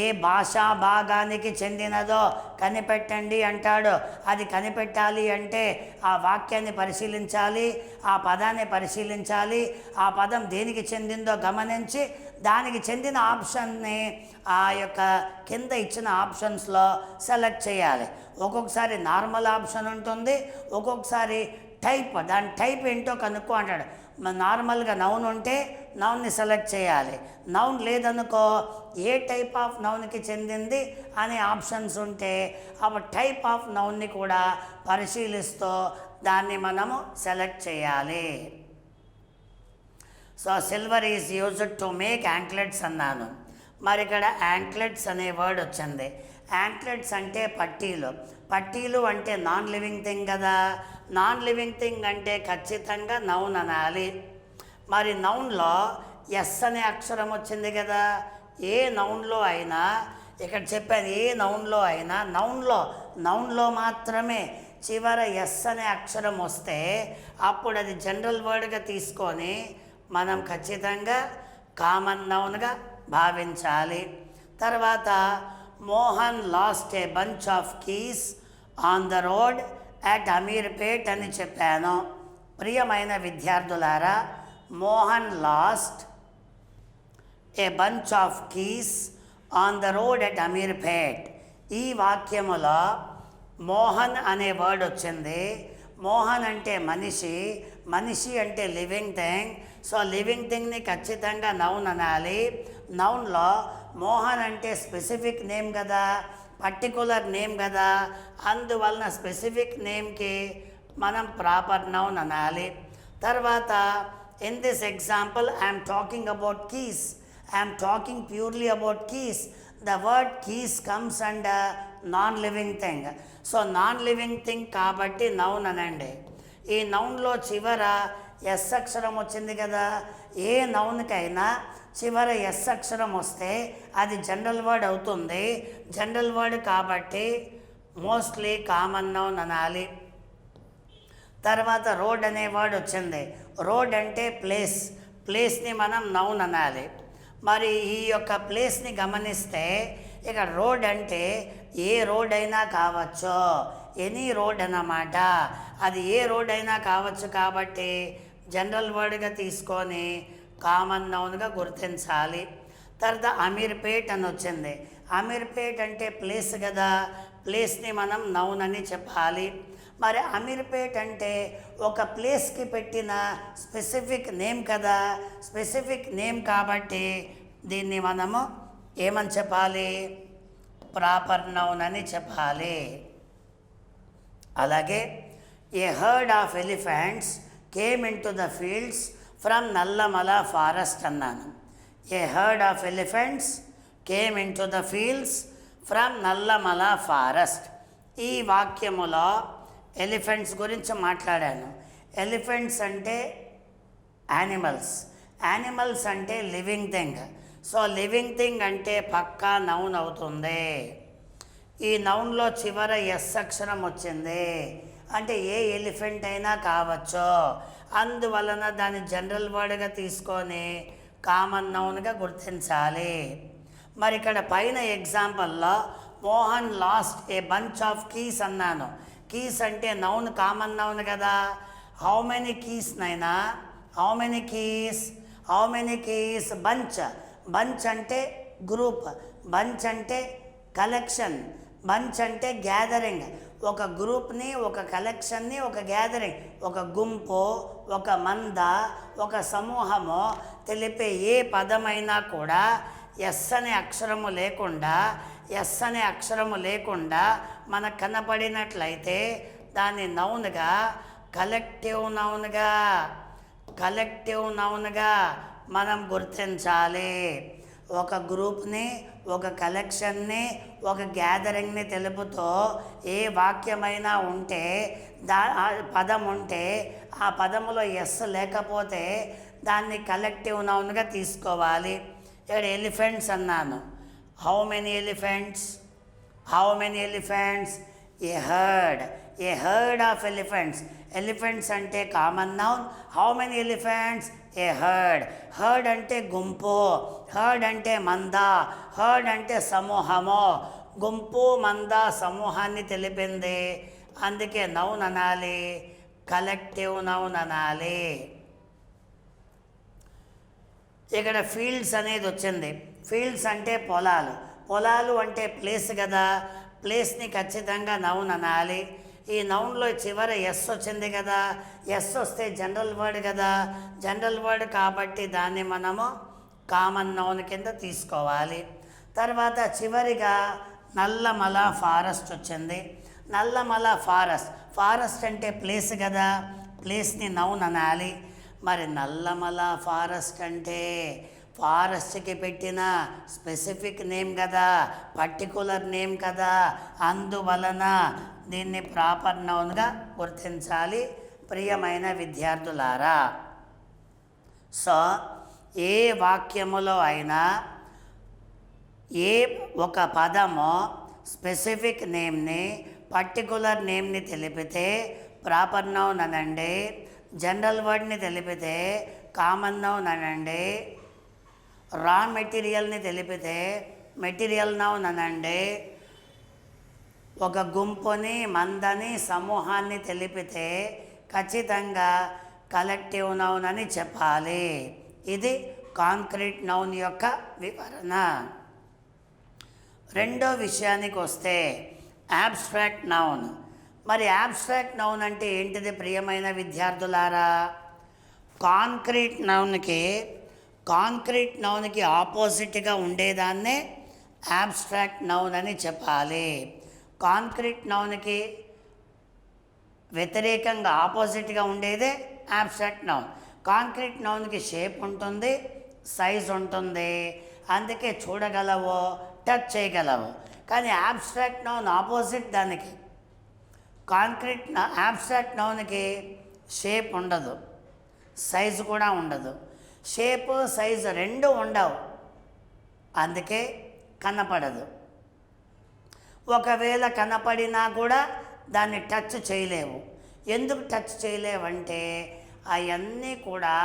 ఏ భాషా భాగానికి చెందినదో కనిపెట్టండి అంటాడు. అది కనిపెట్టాలి అంటే ఆ వాక్యాన్ని పరిశీలించాలి, ఆ పదాన్ని పరిశీలించాలి, ఆ పదం దేనికి చెందిందో గమనించి దానికి చెందిన ఆప్షన్ని ఆ యొక్క కింద ఇచ్చిన ఆప్షన్స్లో సెలెక్ట్ చేయాలి. ఒక్కొక్కసారి నార్మల్ ఆప్షన్ ఉంటుంది, ఒక్కొక్కసారి దాని టైప్ ఏంటో కనుక్కో అంటాడు. నార్మల్గా నౌన్ ఉంటే నౌన్ని సెలెక్ట్ చేయాలి, నౌన్ లేదనుకో ఏ టైప్ ఆఫ్ నౌన్కి చెందింది అనే ఆప్షన్స్ ఉంటే ఆ టైప్ ఆఫ్ నౌన్ని కూడా పరిశీలిస్తూ దాన్ని మనము సెలెక్ట్ చేయాలి. So silver is used to make anklets అన్నాను. మరి ఇక్కడ యాంక్లెట్స్ అనే వర్డ్ వచ్చింది. యాంక్లెట్స్ అంటే పట్టీలు అంటే నాన్ లివింగ్ థింగ్ కదా, నాన్ లివింగ్ థింగ్ అంటే ఖచ్చితంగా నౌన్ అనాలి. మరి నౌన్లో ఎస్ అనే అక్షరం వచ్చింది కదా, ఏ నౌన్లో అయినా ఇక్కడ చెప్పాను, ఏ నౌన్లో అయినా నౌన్లో మాత్రమే చివర ఎస్ అనే అక్షరం వస్తే అప్పుడు అది జనరల్ వర్డ్గా తీసుకొని మనం ఖచ్చితంగా కామన్ నౌన్గా భావించాలి. తర్వాత Mohan lost a bunch of keys on the road at Ameerpet అని చెప్పాను. ప్రియమైన విద్యార్థులారా, Mohan lost a bunch of keys on the road at Ameerpet. ఈ వాక్యములో మోహన్ అనే వర్డ్ వచ్చింది. మోహన్ అంటే మనిషి అంటే లివింగ్ థింగ్. సో లివింగ్ థింగ్ని ఖచ్చితంగా నౌన్ అనాలి. నౌన్లో మోహన్ అంటే స్పెసిఫిక్ నేమ్ కదా, పర్టికులర్ నేమ్ కదా, అందువలన స్పెసిఫిక్ నేమ్కి మనం ప్రాపర్ నౌన్ అనాలి. తర్వాత in this example I'm talking about keys. I am talking purely about keys. The word keys comes under non-living thing. So non living thing కాబట్టి noun అనండి. ఈ నౌన్లో చివర ఎస్ అక్షరం వచ్చింది కదా. ఏ నౌన్కైనా చివర ఎస్ అక్షరం వస్తే అది జనరల్ వర్డ్ అవుతుంది. జనరల్ వర్డ్ కాబట్టి మోస్ట్లీ కామన్ నౌన్ అనాలి. తర్వాత రోడ్ అనే వర్డ్ వచ్చింది. రోడ్ అంటే ప్లేస్. ప్లేస్ని మనం నౌన్ అనాలి. మరి ఈ యొక్క ప్లేస్ని గమనిస్తే ఇక రోడ్ అంటే ఏ రోడ్ అయినా కావచ్చు, ఎనీ రోడ్ అన్నమాట. అది ఏ రోడ్ అయినా కావచ్చు కాబట్టి జనరల్ వర్డ్గా తీసుకొని కామన్ నౌన్గా గుర్తించాలి. తర్వాత అమీర్పేట్ అని వచ్చింది. అమీర్పేట్ అంటే ప్లేస్ కదా, ప్లేస్ని మనం నౌన్ అని చెప్పాలి. మరి అమీర్పేట్ అంటే ఒక ప్లేస్కి పెట్టిన స్పెసిఫిక్ నేమ్ కదా, స్పెసిఫిక్ నేమ్ కాబట్టి దీన్ని మనము ఏమని చెప్పాలి, ప్రాపర్ నౌన్ అని చెప్పాలి. అలాగే a herd of elephants came in to the fields from Nallamala forest అన్నాను. A herd of elephants came in to the fields from Nallamala forest. ఈ వాక్యములో ఎలిఫెంట్స్ గురించి మాట్లాడాను. ఎలిఫెంట్స్ అంటే యానిమల్స్, యానిమల్స్ అంటే living thing. So living thing అంటే పక్కా noun అవుతుంది. ఈ నౌన్లో చివర ఎస్ అక్షరం వచ్చింది అంటే ఏ ఎలిఫెంట్ అయినా కావచ్చు. అందువలన దాన్ని జనరల్ వర్డ్గా తీసుకొని కామన్ నౌన్గా గుర్తించాలి. మరి ఇక్కడ పైన ఎగ్జాంపుల్లో Mohan lost a bunch of keys అన్నాను. కీస్ అంటే నౌన్, కామన్ నౌన్ కదా. హౌ మెనీ కీస్ నైనా, how many keys, how many keys. Bunch, bunch అంటే గ్రూప్, బంచ్ అంటే కలెక్షన్, బంచ్ అంటే గ్యాదరింగ్. ఒక గ్రూప్ని, ఒక కలెక్షన్ని, ఒక గ్యాదరింగ్, ఒక గుంపు, ఒక మంద, ఒక సమూహము తెలిపే ఏ పదమైనా కూడా ఎస్ అనే అక్షరము లేకుండా, ఎస్ అనే అక్షరము లేకుండా మనకు కనపడినట్లయితే దాన్ని నౌన్గా, కలెక్టివ్ నౌన్గా, కలెక్టివ్ నౌన్గా మనం గుర్తించాలి. ఒక గ్రూప్ని, ఒక కలెక్షన్ని, ఒక గ్యాదరింగ్ని తెలుపుతూ ఏ వాక్యమైనా ఉంటే పదం ఉంటే ఆ పదములో ఎస్ లేకపోతే దాన్ని కలెక్టివ్ నౌన్గా తీసుకోవాలి. ఇక్కడ ఎలిఫెంట్స్ అన్నాను. How many elephants, how many elephants. A herd, a herd of elephants. Elephants అంటే common noun. How many elephants, a herd. Herd అంటే గుంపు, హర్డ్ అంటే మంద, హర్డ్ అంటే సమూహము. గుంపు, మంద, సమూహాన్ని తెలిపింది, అందుకే నౌన్ అనాలి, కలెక్టివ్ నౌన్ అనాలి. ఇక్కడ ఫీల్డ్స్ అనేది వచ్చింది. ఫీల్డ్స్ అంటే పొలాలు, పొలాలు అంటే ప్లేస్ కదా, ప్లేస్ని ఖచ్చితంగా నౌన్ అనాలి. ఈ నౌన్లో చివర ఎస్ వచ్చింది కదా, ఎస్ వస్తే జనరల్ వర్డ్ కదా, జనరల్ వర్డ్ కాబట్టి దాన్ని మనము కామన్ నౌన్ కింద తీసుకోవాలి. తర్వాత చివరిగా నల్లమల ఫారెస్ట్ వచ్చింది. నల్లమల ఫారెస్ట్, ఫారెస్ట్ అంటే ప్లేస్ కదా, ప్లేస్ని నౌన్ అనాలి. మరి నల్లమల ఫారెస్ట్ అంటే ఫారెస్ట్కి పెట్టిన స్పెసిఫిక్ నేమ్ కదా, పర్టికులర్ నేమ్ కదా, అందువలన దీన్ని ప్రాపర్ నౌన్గా గుర్తించాలి. ప్రియమైన విద్యార్థులారా, సో ఏ వాక్యములో అయినా ఏ ఒక పదము స్పెసిఫిక్ నేమ్ని, పర్టికులర్ నేమ్ని తెలిపితే ప్రాపర్ నౌన్ అనండి. జనరల్ వర్డ్ని తెలిపితే కామన్ నౌన్ అనండి. రా మెటీరియల్ని తెలిపితే మెటీరియల్ నౌన్ అనండి. ఒక గుంపుని, మందని, సమూహాన్ని తెలిపితే ఖచ్చితంగా కలెక్టివ్ నౌన్ అని చెప్పాలి. ఇది కాంక్రీట్ నౌన్ యొక్క వివరణ. రెండో విషయానికి వస్తే యాబ్స్ట్రాక్ట్ నౌన్. మరి యాబ్స్ట్రాక్ట్ నౌన్ అంటే ఏంటిది ప్రియమైన విద్యార్థులారా? కాంక్రీట్ నౌన్కి ఆపోజిట్గా ఉండేదాన్నే యాబ్స్ట్రాక్ట్ నౌన్ అని చెప్పాలి. కాంక్రీట్ నౌన్కి వ్యతిరేకంగా ఆపోజిట్గా ఉండేదే యాబ్స్ట్రాక్ట్ నౌన్. కాంక్రీట్ నౌన్కి షేప్ ఉంటుంది, సైజ్ ఉంటుంది, అందుకే చూడగలవు, టచ్ చేయగలవు. కానీ యాబ్స్ట్రాక్ట్ నౌన్ ఆపోజిట్ దానికి. కాంక్రీట్ యాబ్స్ట్రాక్ట్ నౌన్కి షేప్ ఉండదు, సైజు కూడా ఉండదు. షేపు సైజు రెండు ఉండవు, అందుకే కనపడదు. ఒకవేళ కనపడినా కూడా దాన్ని టచ్ చేయలేవు. ఎందుకు టచ్ చేయలేవంటే అవన్నీ కూడా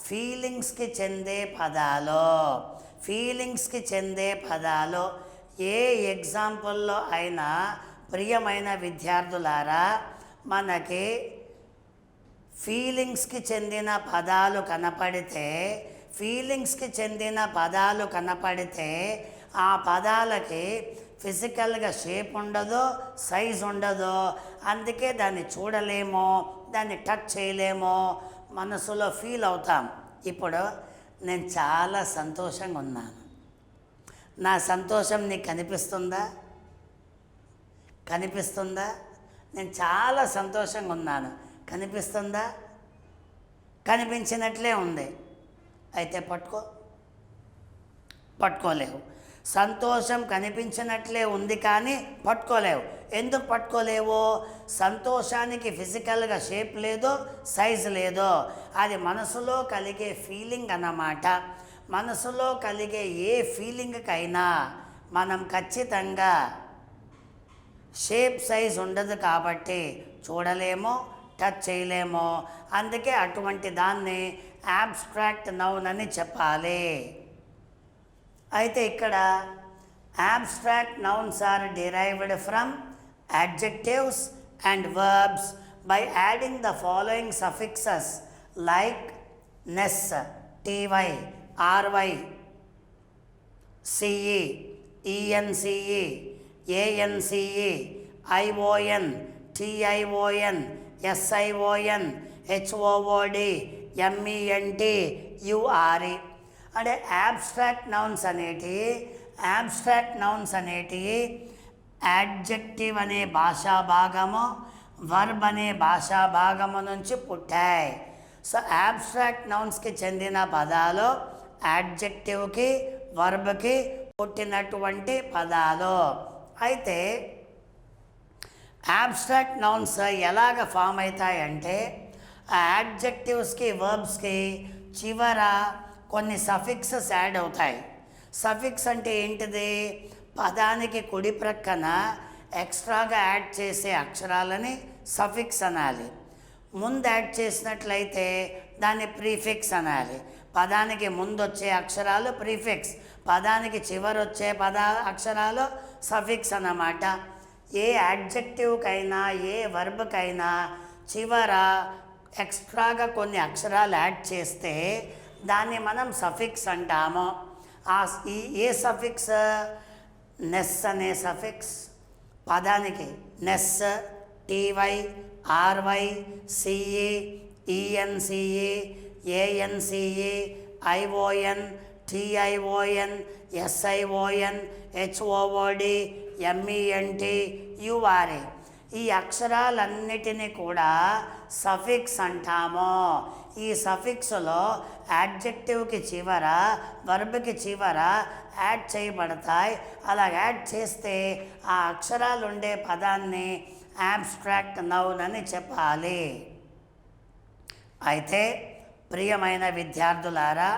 ఫీలింగ్స్కి చెందే పదాలు. ఫీలింగ్స్కి చెందే పదాలు. ఏ ఎగ్జాంపుల్లో అయినా ప్రియమైన విద్యార్థులారా, మనకి ఫీలింగ్స్కి చెందిన పదాలు కనపడితే, ఫీలింగ్స్కి చెందిన పదాలు కనపడితే ఆ పదాలకి ఫిజికల్గా షేప్ ఉండదు, సైజ్ ఉండదు. అందుకే దాన్ని చూడలేమో, దాన్ని టచ్ చేయలేమో, మనసులో ఫీల్ అవుతాం. ఇప్పుడు నేను చాలా సంతోషంగా ఉన్నాను. నా సంతోషం నీకు కనిపిస్తుందా? కనిపిస్తుందా? నేను చాలా సంతోషంగా ఉన్నాను, కనిపిస్తుందా? కనిపించినట్లే ఉంది. అయితే పట్టుకోలేవు. సంతోషం కనిపించినట్లే ఉంది కానీ పట్టుకోలేవు. ఎందుకు పట్టుకోలేవు? సంతోషానికి ఫిజికల్గా షేప్ లేదో, సైజ్ లేదో. అది మనసులో కలిగే ఫీలింగ్ అన్నమాట. మనసులో కలిగే ఏ ఫీలింగ్కైనా మనం ఖచ్చితంగా షేప్ సైజ్ ఉండదు కాబట్టి చూడలేమో, టచ్ చేయలేమో. అందుకే అటువంటి దాన్ని యాబ్స్ట్రాక్ట్ నౌన్ అని చెప్పాలి. అయితే ఇక్కడ abstract nouns are derived from adjectives and verbs by adding the following suffixes like ness, ty, ry, ce, ence, ance, ion, tion, sion, hood, ment, ure. అంటే యాబ్స్ట్రాక్ట్ నౌన్స్ అనేటి adjective అనే భాషా భాగము, verb అనే భాషా భాగము నుంచి పుట్టాయి. సో యాబ్స్ట్రాక్ట్ నౌన్స్కి చెందిన పదాలు యాడ్జెక్టివ్కి, వర్బ్కి పుట్టినటువంటి పదాలు. అయితే యాబ్స్ట్రాక్ట్ నౌన్స్ ఎలాగ ఫామ్ అవుతాయంటే, ఆ యాడ్జెక్టివ్స్కి, వర్బ్స్కి చివర కొన్ని సఫిక్సెస్ యాడ్ అవుతాయి. సఫిక్స్ అంటే ఏంటిది? పదానికి కుడి ప్రక్కన ఎక్స్ట్రాగా యాడ్ చేసే అక్షరాలని సఫిక్స్ అనాలి. ముందు యాడ్ చేసినట్లయితే దాన్ని ప్రీఫిక్స్ అనాలి. పదానికి ముందు వచ్చే అక్షరాలు ప్రీఫిక్స్, పదానికి చివరి వచ్చే అక్షరాలు సఫిక్స్ అన్నమాట. ఏ యాడ్జెక్టివ్కైనా, ఏ వర్బ్కైనా చివర ఎక్స్ట్రాగా కొన్ని అక్షరాలు యాడ్ చేస్తే దాన్ని మనం సఫిక్స్ అంటాము. ఏ సఫిక్స్? నెస్ అనే సఫిక్స్. పదానికి ness, TY, RY, CE, ENCE, ANCE, ION, TION, SION, HOOD, MENT, URA. ఈ అక్షరాలన్నిటినీ కూడా సఫిక్స్ అంటాము. ఈ సఫిక్స్లో యాడ్జెక్టివ్కి చివర, వర్బ్కి చివర యాడ్ చేయబడతాయి. అలా యాడ్ చేస్తే ఆ అక్షరాలు ఉండే పదాన్ని యాబ్స్ట్రాక్ట్ నౌన్ అని చెప్పాలి. అయితే ప్రియమైన విద్యార్థులారా,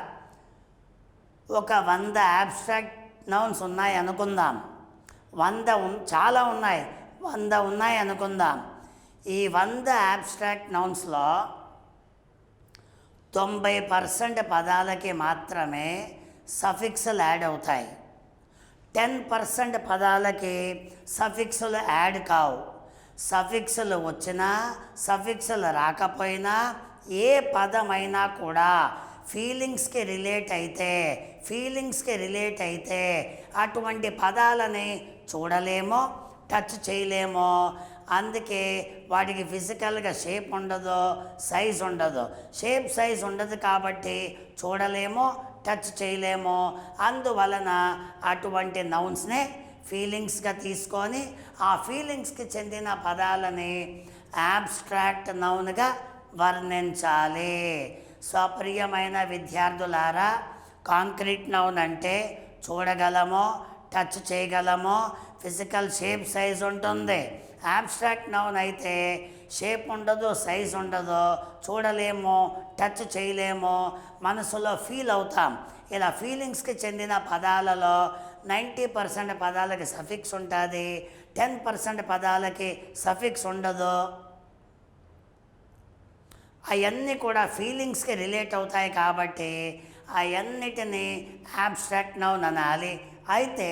ఒక 100 యాబ్స్ట్రాక్ట్ నౌన్స్ ఉన్నాయి అనుకుందాం. చాలా ఉన్నాయి, 100 ఉన్నాయి అనుకుందాం. ఈ 100 యాబ్స్ట్రాక్ట్ నౌన్స్లో 90% పదాలకి మాత్రమే సఫిక్స్లు యాడ్ అవుతాయి. 10% పదాలకి సఫిక్స్లు యాడ్ కావు. సఫిక్స్లు వచ్చినా, సఫిక్స్లు రాకపోయినా, ఏ పదమైనా కూడా ఫీలింగ్స్కి రిలేట్ అయితే అటువంటి పదాలని చూడలేమో, టచ్ చేయలేమో. అందుకే వాటికి ఫిజికల్గా షేప్ ఉండదు, సైజ్ ఉండదు. షేప్ సైజ్ ఉండదు కాబట్టి చూడలేమో, టచ్ చేయలేమో. అందువలన అటువంటి నౌన్స్నే ఫీలింగ్స్గా తీసుకొని ఆ ఫీలింగ్స్కి చెందిన పదాలని యాబ్స్ట్రాక్ట్ నౌన్గా వర్ణించాలి. స్వప్రియమైన విద్యార్థులారా, కాంక్రీట్ నౌన్ అంటే చూడగలమో, టచ్ చేయగలమో, ఫిజికల్ షేప్ సైజ్ ఉంటుంది. యాబ్స్ట్రాక్ట్ నౌన్ అయితే షేప్ ఉండదు, సైజ్ ఉండదు, చూడలేమో, టచ్ చేయలేమో, మనసులో ఫీల్ అవుతాం. ఇలా ఫీలింగ్స్కి చెందిన పదాలలో 90% పదాలకి సఫిక్స్ ఉంటుంది, 10% పదాలకి సఫిక్స్ ఉండదు. అవన్నీ కూడా ఫీలింగ్స్కి రిలేట్ అవుతాయి కాబట్టి అవన్నిటిని యాబ్స్ట్రాక్ట్ నౌన్ అనాలి. అయితే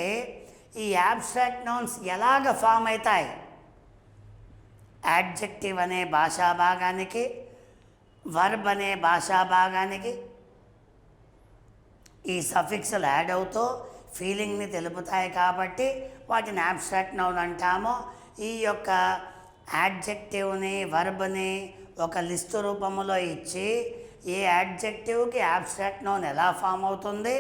ఈ యాబ్స్ట్రాక్ట్ నౌన్స్ ఎలాగ ఫామ్ అవుతాయి? యాడ్జెక్టివ్ అనే భాషా భాగానికి, వర్బ్ అనే భాషా భాగానికి ఈ సఫిక్స్లు యాడ్ అవుతూ ఫీలింగ్ని తెలుపుతాయి కాబట్టి వాటిని యాబ్స్ట్రాక్ట్ నౌన్ అంటాము. ఈ యొక్క యాడ్జెక్టివ్ని, వర్బ్ని ఒక లిస్టు రూపంలో ఇచ్చి ఏ యాడ్జెక్టివ్కి యాబ్స్ట్రాక్ట్ నౌన్ ఎలా ఫామ్ అవుతుంది,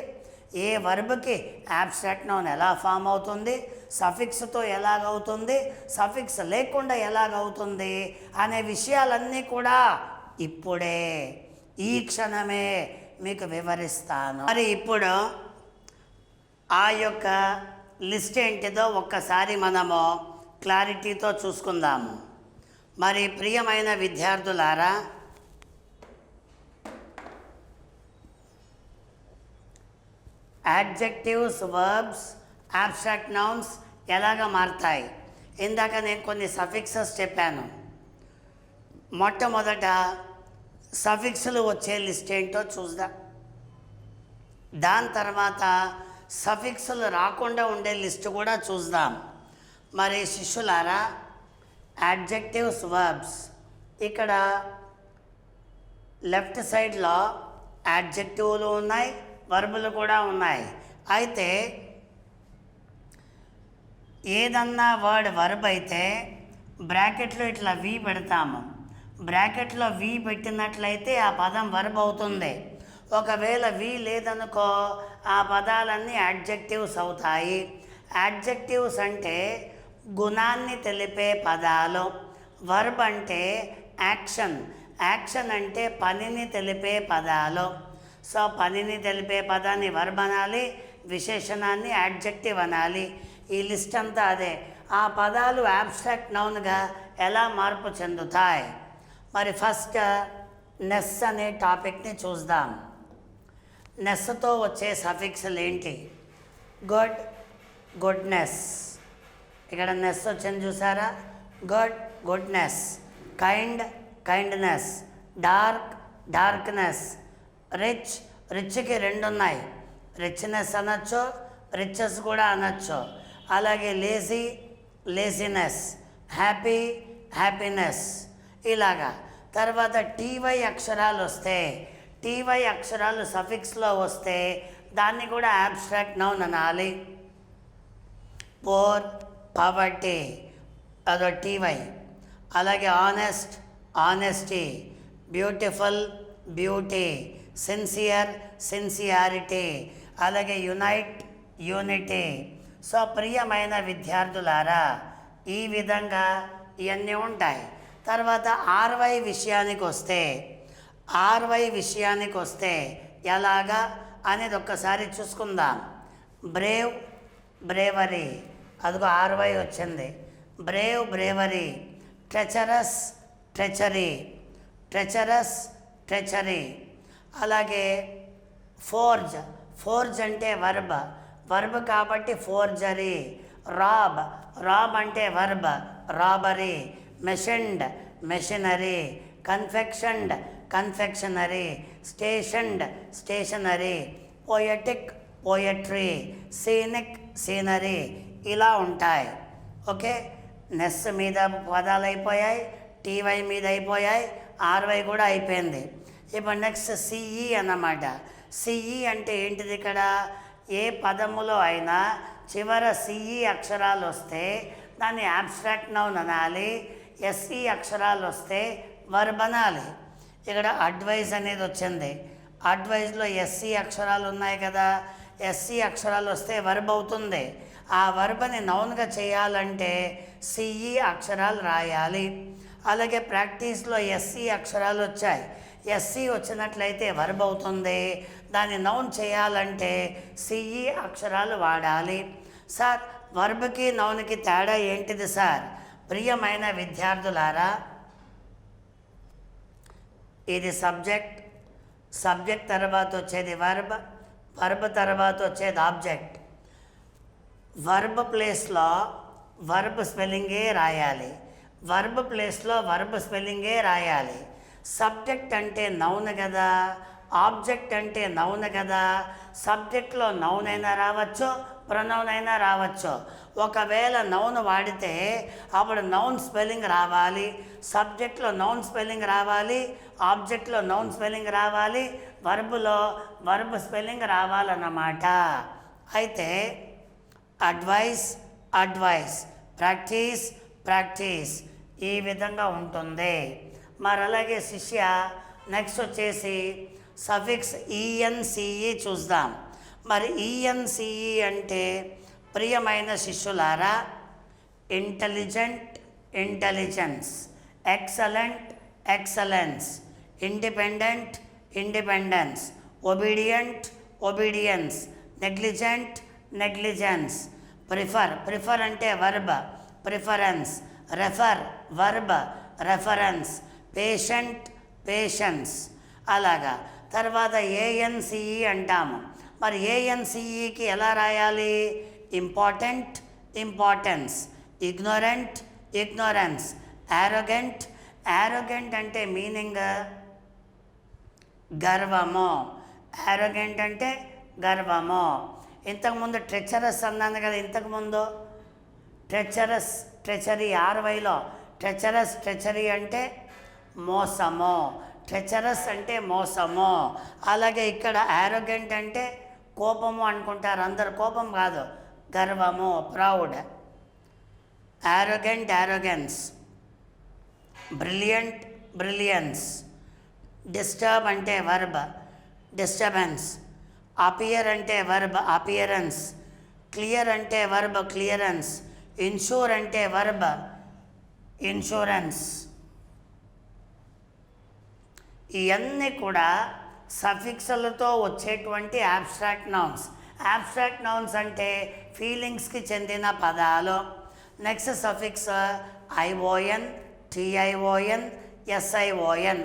ఏ వర్బ్కి యాబ్స్ట్రాక్ట్ నౌన్ ఎలా ఫామ్ అవుతుంది, సఫిక్స్తో ఎలాగవుతుంది, సఫిక్స్ లేకుండా ఎలాగవుతుంది అనే విషయాలన్నీ కూడా ఇప్పుడే ఈ క్షణమే మీకు వివరిస్తాను. మరి ఇప్పుడు ఆ యొక్క లిస్ట్ ఏంటిదో ఒక్కసారి మనము క్లారిటీతో చూసుకుందాము. మరి ప్రియమైన విద్యార్థులారా, యాడ్జెక్టివ్స్, వర్బ్స్, యాబ్స్ట్రాక్ట్ నౌన్స్ ఎలాగ మారుతాయి? ఇందాక నేను కొన్ని సఫిక్సెస్ చెప్పాను. మొట్టమొదట సఫిక్స్లు వచ్చే లిస్ట్ ఏంటో చూద్దాం. దాని తర్వాత సఫిక్స్లు రాకుండా ఉండే లిస్ట్ కూడా చూద్దాం. మరి శిష్యులారా, యాడ్జెక్టివ్స్, వర్బ్స్, ఇక్కడ లెఫ్ట్ సైడ్లో యాడ్జెక్టివ్లు ఉన్నాయి, వర్బులు కూడా ఉన్నాయి. అయితే ఏదన్నా వర్డ్ వర్బ్ అయితే బ్రాకెట్లో ఇట్లా వి పెడతాము. బ్రాకెట్లో వి పెట్టినట్లయితే ఆ పదం వర్బ్ అవుతుంది. ఒకవేళ వి లేదనుకో ఆ పదాలన్నీ యాడ్జెక్టివ్స్ అవుతాయి. యాడ్జెక్టివ్స్ అంటే గుణాన్ని తెలిపే పదాలు. వర్బ్ అంటే యాక్షన్, యాక్షన్ అంటే పనిని తెలిపే పదాలు. సో పనిని తెలిపే పదాన్ని వర్బ్ అనాలి, విశేషణాన్ని యాడ్జెక్టివ్ అనాలి. ఈ లిస్ట్ అంతా అదే. ఆ పదాలు యాబ్స్ట్రాక్ట్ నౌన్గా ఎలా మార్పు చెందుతాయి? మరి ఫస్ట్ నెస్ అనే టాపిక్ని చూద్దాం. నెస్తో వచ్చే సఫిక్స్లు ఏంటి? Good, goodness. ఇక్కడ నెస్ వచ్చింది చూసారా? Good, goodness. Kind, kindness. Dark, darkness. Rich, రిచ్కి రెండు ఉన్నాయి, రిచ్నెస్ అనొచ్చు, రిచెస్ కూడా అనొచ్చు. అలాగే లేజీ, లేజినెస్. Happy, happiness. ఇలాగా. తర్వాత టీవై అక్షరాలు వస్తే, టీవై అక్షరాలు సఫిక్స్లో వస్తే దాన్ని కూడా యాబ్స్ట్రాక్ట్ నౌన్ అనాలి. పోర్, పవర్టీ, అదో టీవై. అలాగే honest, honesty. Beautiful, beauty. Sincere, sincerity. అలాగే యునైట్, యూనిటీ. సో ప్రియమైన విద్యార్థులారా, ఈ విధంగా ఇవన్నీ ఉంటాయి. తర్వాత ఆర్వై విషయానికి వస్తే, ఆర్వై విషయానికి వస్తే ఎలాగా అనేది ఒక్కసారి చూసుకుందాం. Brave, bravery. అదిగో ఆర్వై వచ్చింది. Brave, bravery. Treacherous, treachery. Treacherous, treachery. అలాగే ఫోర్జ్, ఫోర్జ్ అంటే వర్బ్, వర్బ్ కాబట్టి ఫోర్జరీ. రాబ్, రాబ్ అంటే verb, robbery. Machined, machinery. Confectioned, confectionery. Stationed, stationery. Poetic, poetry. Scenic, scenery. ఇలా ఉంటాయి. ఓకే, నెస్ మీద పదాలు అయిపోయాయి, టీవై మీద అయిపోయాయి, ఆర్వై కూడా అయిపోయింది. ఇప్పుడు నెక్స్ట్ సిఈ అన్నమాట. సిఈ అంటే ఏంటిది? ఇక్కడ ఏ పదములో అయినా చివర సిఈ అక్షరాలు వస్తే దాన్ని యాబ్స్ట్రాక్ట్ నౌన్ అనాలి. ఎస్ఈ అక్షరాలు వస్తే వర్బ్ అనాలి. ఇక్కడ అడ్వైజ్ అనేది వచ్చింది. అడ్వైజ్లో ఎస్ఈ అక్షరాలు ఉన్నాయి కదా, ఎస్ఈ అక్షరాలు వస్తే వర్బ్ అవుతుంది. ఆ వర్బ్ని నౌన్గా చేయాలంటే సిఈ అక్షరాలు రాయాలి. అలాగే ప్రాక్టీస్లో ఎస్ఈ అక్షరాలు వచ్చాయి, ఎస్సీ వచ్చినట్లయితే వర్బ్ అవుతుంది. దాన్ని నౌన్ చేయాలంటే సిఈ అక్షరాలు వాడాలి. సార్ వర్బ్కి నౌన్కి తేడా ఏంటిది సార్? ప్రియమైన విద్యార్థులారా, ఇది సబ్జెక్ట్, సబ్జెక్ట్ తర్వాత వచ్చేది వర్బ్, వర్బ్ తర్వాత వచ్చేది ఆబ్జెక్ట్. వర్బ్ ప్లేస్లో వర్బ్ స్పెల్లింగే రాయాలి, వర్బ్ ప్లేస్లో వర్బ్ స్పెల్లింగే రాయాలి. సబ్జెక్ట్ అంటే నౌన్ కదా, ఆబ్జెక్ట్ అంటే నౌన్ కదా. సబ్జెక్ట్లో నౌన్ అయినా రావచ్చు, ప్రొనౌన్ అయినా రావచ్చు. ఒకవేళ నౌన్ వాడితే అప్పుడు నౌన్ స్పెల్లింగ్ రావాలి, సబ్జెక్ట్లో నౌన్ స్పెల్లింగ్ రావాలి, ఆబ్జెక్ట్లో నౌన్ స్పెల్లింగ్ రావాలి, వర్బ్లో వర్బ్ స్పెల్లింగ్ రావాలన్నమాట. అయితే అడ్వైస్, అడ్వైస్, ప్రాక్టీస్, ప్రాక్టీస్ ఈ విధంగా ఉంటుంది. మరి అలాగే శిష్య నెక్స్ట్ వచ్చేసి సఫిక్స్ ఈఎన్సిఈ చూద్దాం. మరి ఈఎన్సిఈ అంటే ప్రియమైన శిష్యులారా, intelligent, intelligence, excellent, excellence, independent, independence, obedient, obedience, negligent, negligence, prefer, prefer అంటే verb, preference, refer verb, reference, patient, patience. అలాగా తర్వాత ఏఎన్సిఈ అంటాము. మరి ఏఎన్సిఈకి ఎలా రాయాలి? Important, importance, ignorant, ignorance, arrogant, arrogant అంటే మీనింగ్ గర్వము, యారోగెంట్ అంటే గర్వము. ఇంతకుముందు ట్రెచరస్ అన్నాను కదా, ఇంతకుముందు ట్రెచరస్, ట్రెచరీ 60లో ట్రెచరస్, ట్రెచరీ అంటే మోసము, ట్రెచరస్ అంటే మోసము. అలాగే ఇక్కడ యారోగెంట్ అంటే కోపము అనుకుంటారు అందరు, కోపం కాదు, గర్వము, proud. Arrogant, arrogance, brilliant, brilliance, disturb అంటే వర్బ్, డిస్టర్బెన్స్, అపియర్ అంటే వర్బ్, అపియరెన్స్, క్లియర్ అంటే వర్బ్, క్లియరెన్స్, ఇన్షూర్ అంటే వర్బ్, ఇన్షూరెన్స్. ఇవన్నీ కూడా సఫిక్స్లతో వచ్చేటువంటి యాబ్స్ట్రాక్ట్ నౌన్స్. యాబ్స్ట్రాక్ట్ నౌన్స్ అంటే ఫీలింగ్స్కి చెందిన పదాలు. Next suffix ION, TION, SION.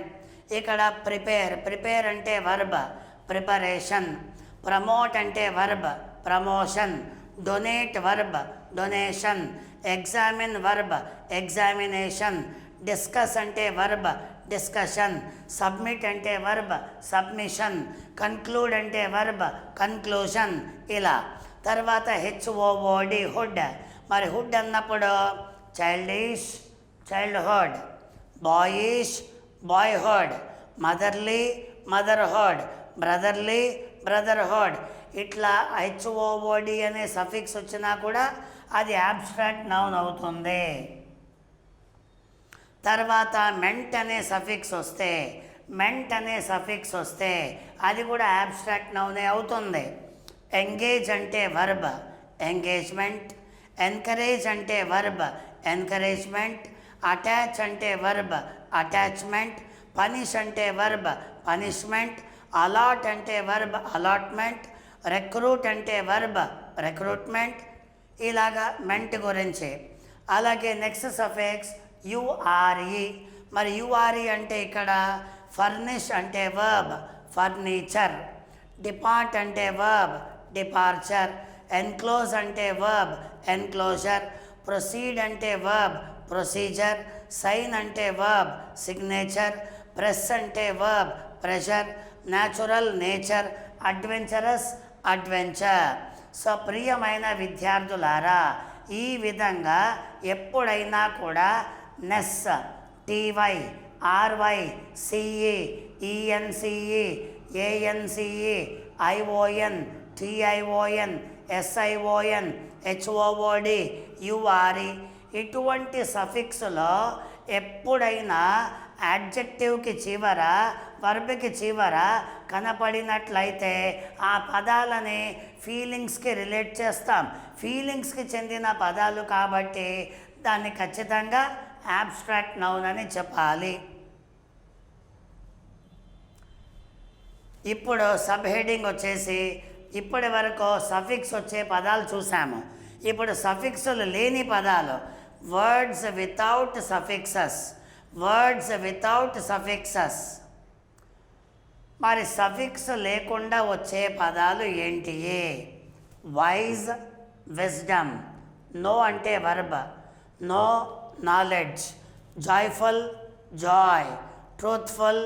ఇక్కడ ప్రిపేర్, ప్రిపేర్ అంటే వర్బ్, ప్రిపరేషన్, ప్రమోట్ అంటే verb, promotion, donate verb, donation, examine verb, examination, discuss అంటే వర్బ్, డిస్కషన్, సబ్మిట్ అంటే వర్బ్, సబ్మిషన్, కన్క్లూడ్ అంటే వర్బ్, కన్క్లూషన్. ఇలా తర్వాత హెచ్ఓఓడి హుడ్. మరి హుడ్ అన్నప్పుడు childish, childhood, boyish, boyhood, motherly, motherhood, brotherly, brotherhood. ఇట్లా HOOD అనే సఫిక్స్ వచ్చినా కూడా అది యాబ్స్ట్రాక్ట్ నౌన్ అవుతుంది. తర్వాత మెంట్ అనే సఫిక్స్ వస్తే, మెంట్ అనే సఫిక్స్ వస్తే అది కూడా యాబ్స్ట్రాక్ట్ నౌనే అవుతుంది. ఎంగేజ్ అంటే వర్బ్, ఎంగేజ్మెంట్, ఎన్కరేజ్ అంటే వర్బ్, ఎన్కరేజ్మెంట్, అటాచ్ అంటే వర్బ్, అటాచ్మెంట్, పనిష్ అంటే వర్బ్, పనిష్మెంట్, అలాట్ అంటే వర్బ్, అలాట్మెంట్, రిక్రూట్ అంటే వర్బ్, రిక్రూట్మెంట్. ఇలాగా మెంట్ గురించి. అలాగే నెక్స్ట్ సఫిక్స్ యుఆర్ఈ. మరి యుఆర్ఈ అంటే ఇక్కడ ఫర్నిష్ అంటే వర్బ్, ఫర్నిచర్, డిపార్ట్ అంటే వర్బ్, డిపార్చర్, ఎన్క్లోజ్ అంటే వర్బ్, ఎన్క్లోజర్, ప్రొసీడ్ అంటే వర్బ్, ప్రొసీజర్, సైన్ అంటే వర్బ్, సిగ్నేచర్, ప్రెస్ అంటే verb, pressure, natural, nature, adventurous, adventure. So ప్రియమైన విద్యార్థులారా, ఈ విధంగా ఎప్పుడైనా కూడా ness, TY, RY, CE, ENCE, ANCE, ION, TION, SION, HOOD, URE ఇటువంటి సఫిక్స్లో ఎప్పుడైనా యాడ్జెక్టివ్కి చివర, వర్బ్కి చివర కనపడినట్లయితే ఆ పదాలని ఫీలింగ్స్కి రిలేట్ చేస్తాం. ఫీలింగ్స్కి చెందిన పదాలు కాబట్టి దాన్ని ఖచ్చితంగా యాబ్స్ట్రాక్ట్ నౌన్ అని చెప్పాలి. ఇప్పుడు సబ్ హెడింగ్ వచ్చేసి ఇప్పటి వరకు సఫిక్స్ వచ్చే పదాలు చూసాము. ఇప్పుడు సఫిక్సులు లేని పదాలు, words without suffixes, words without suffixes. మరి సఫిక్స్ లేకుండా వచ్చే పదాలు ఏంటి? Wise, wisdom. నో అంటే verb, know knowledge. Joyful, joy. Truthful,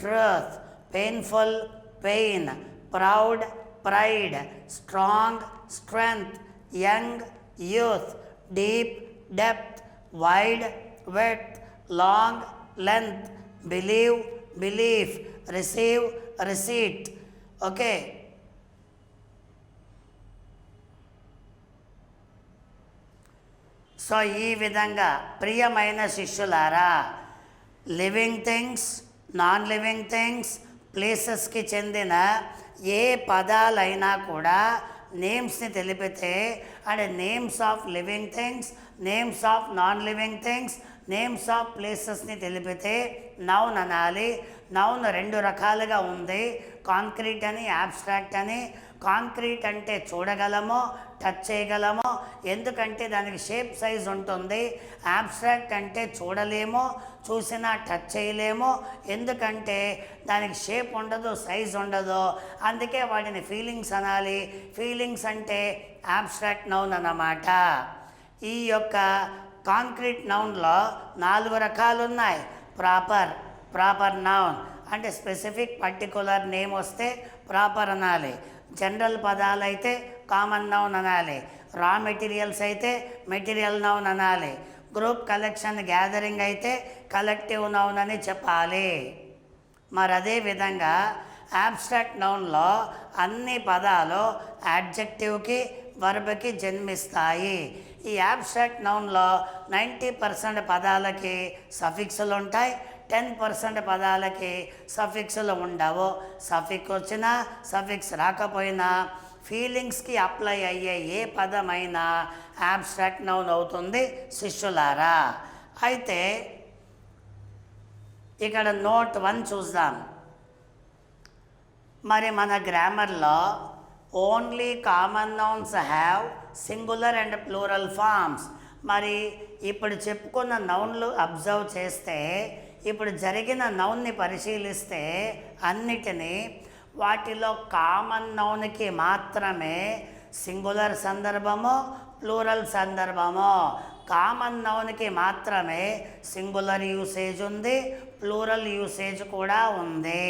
truth. Painful, pain. Proud, pride. Strong, strength. Young, youth. Deep, depth. Wide, width. Long, length. Believe, belief. Receive, receipt. Okay. So ఈ విధంగా ప్రియమైన శిష్యులారా, living things, non living things, ప్లేసెస్కి చెందిన ఏ పదాలైనా కూడా నేమ్స్ని తెలిపితే, అంటే names of living things, names of non living things, names of ప్లేసెస్ని తెలిపితే నౌన్ అనాలి. నౌన్ రెండు రకాలుగా ఉంది, కాంక్రీట్ అని, యాబ్స్ట్రాక్ట్ అని. కాంక్రీట్ అంటే చూడగలము, టచ్ చేయగలము, ఎందుకంటే దానికి షేప్ సైజ్ ఉంటుంది. యాబ్స్ట్రాక్ట్ అంటే చూడలేము, చూసినా టచ్ చేయలేము, ఎందుకంటే దానికి షేప్ ఉండదు, సైజ్ ఉండదు. అందుకే వాటిని ఫీలింగ్స్ అనాలి. ఫీలింగ్స్ అంటే యాబ్స్ట్రాక్ట్ నౌన్ అన్నమాట. ఈ యొక్క కాంక్రీట్ నౌన్లో 4 రకాలు ఉన్నాయి. ప్రాపర్ నౌన్ అంటే స్పెసిఫిక్ పర్టికులర్ నేమ్ వస్తే ప్రాపర్ అనాలి. జనరల్ పదాలు అయితే కామన్ నౌన్ అనాలి. రా మెటీరియల్స్ అయితే మెటీరియల్ నౌన్ అనాలి. గ్రూప్ కలెక్షన్ గ్యాదరింగ్ అయితే కలెక్టివ్ నౌన్ అని చెప్పాలి. మరి అదేవిధంగా యాబ్స్ట్రాక్ట్ నౌన్లో అన్ని పదాలు యాడ్జెక్టివ్కి, వర్బ్కి జన్మిస్తాయి. ఈ యాబ్స్ట్రాక్ట్ నౌన్లో 90% పదాలకి సఫిక్సులు ఉంటాయి, 10% పదాలకి సఫిక్సులు ఉండవు. సఫిక్స్ వచ్చినా సఫిక్స్ రాకపోయినా ఫీలింగ్స్కి అప్లై అయ్యే ఏ పదమైనా యాబ్స్ట్రాక్ట్ నౌన్ అవుతుంది శిష్యులారా. అయితే ఇక్కడ నోట్ 1 చూద్దాం. మరి మన గ్రామర్లో only common nouns have singular and plural forms. మరి ఇప్పుడు చెప్పుకున్న నౌన్లు అబ్జర్వ్ చేస్తే, ఇప్పుడు జరిగిన నౌన్ని పరిశీలిస్తే అన్నిటినీ వాటిలో కామన్ నౌన్కి మాత్రమే సింగులర్ సందర్భము, ప్లూరల్ సందర్భము. కామన్ నౌన్కి మాత్రమే సింగులర్ యూసేజ్ ఉంది, ప్లూరల్ యూసేజ్ కూడా ఉంది.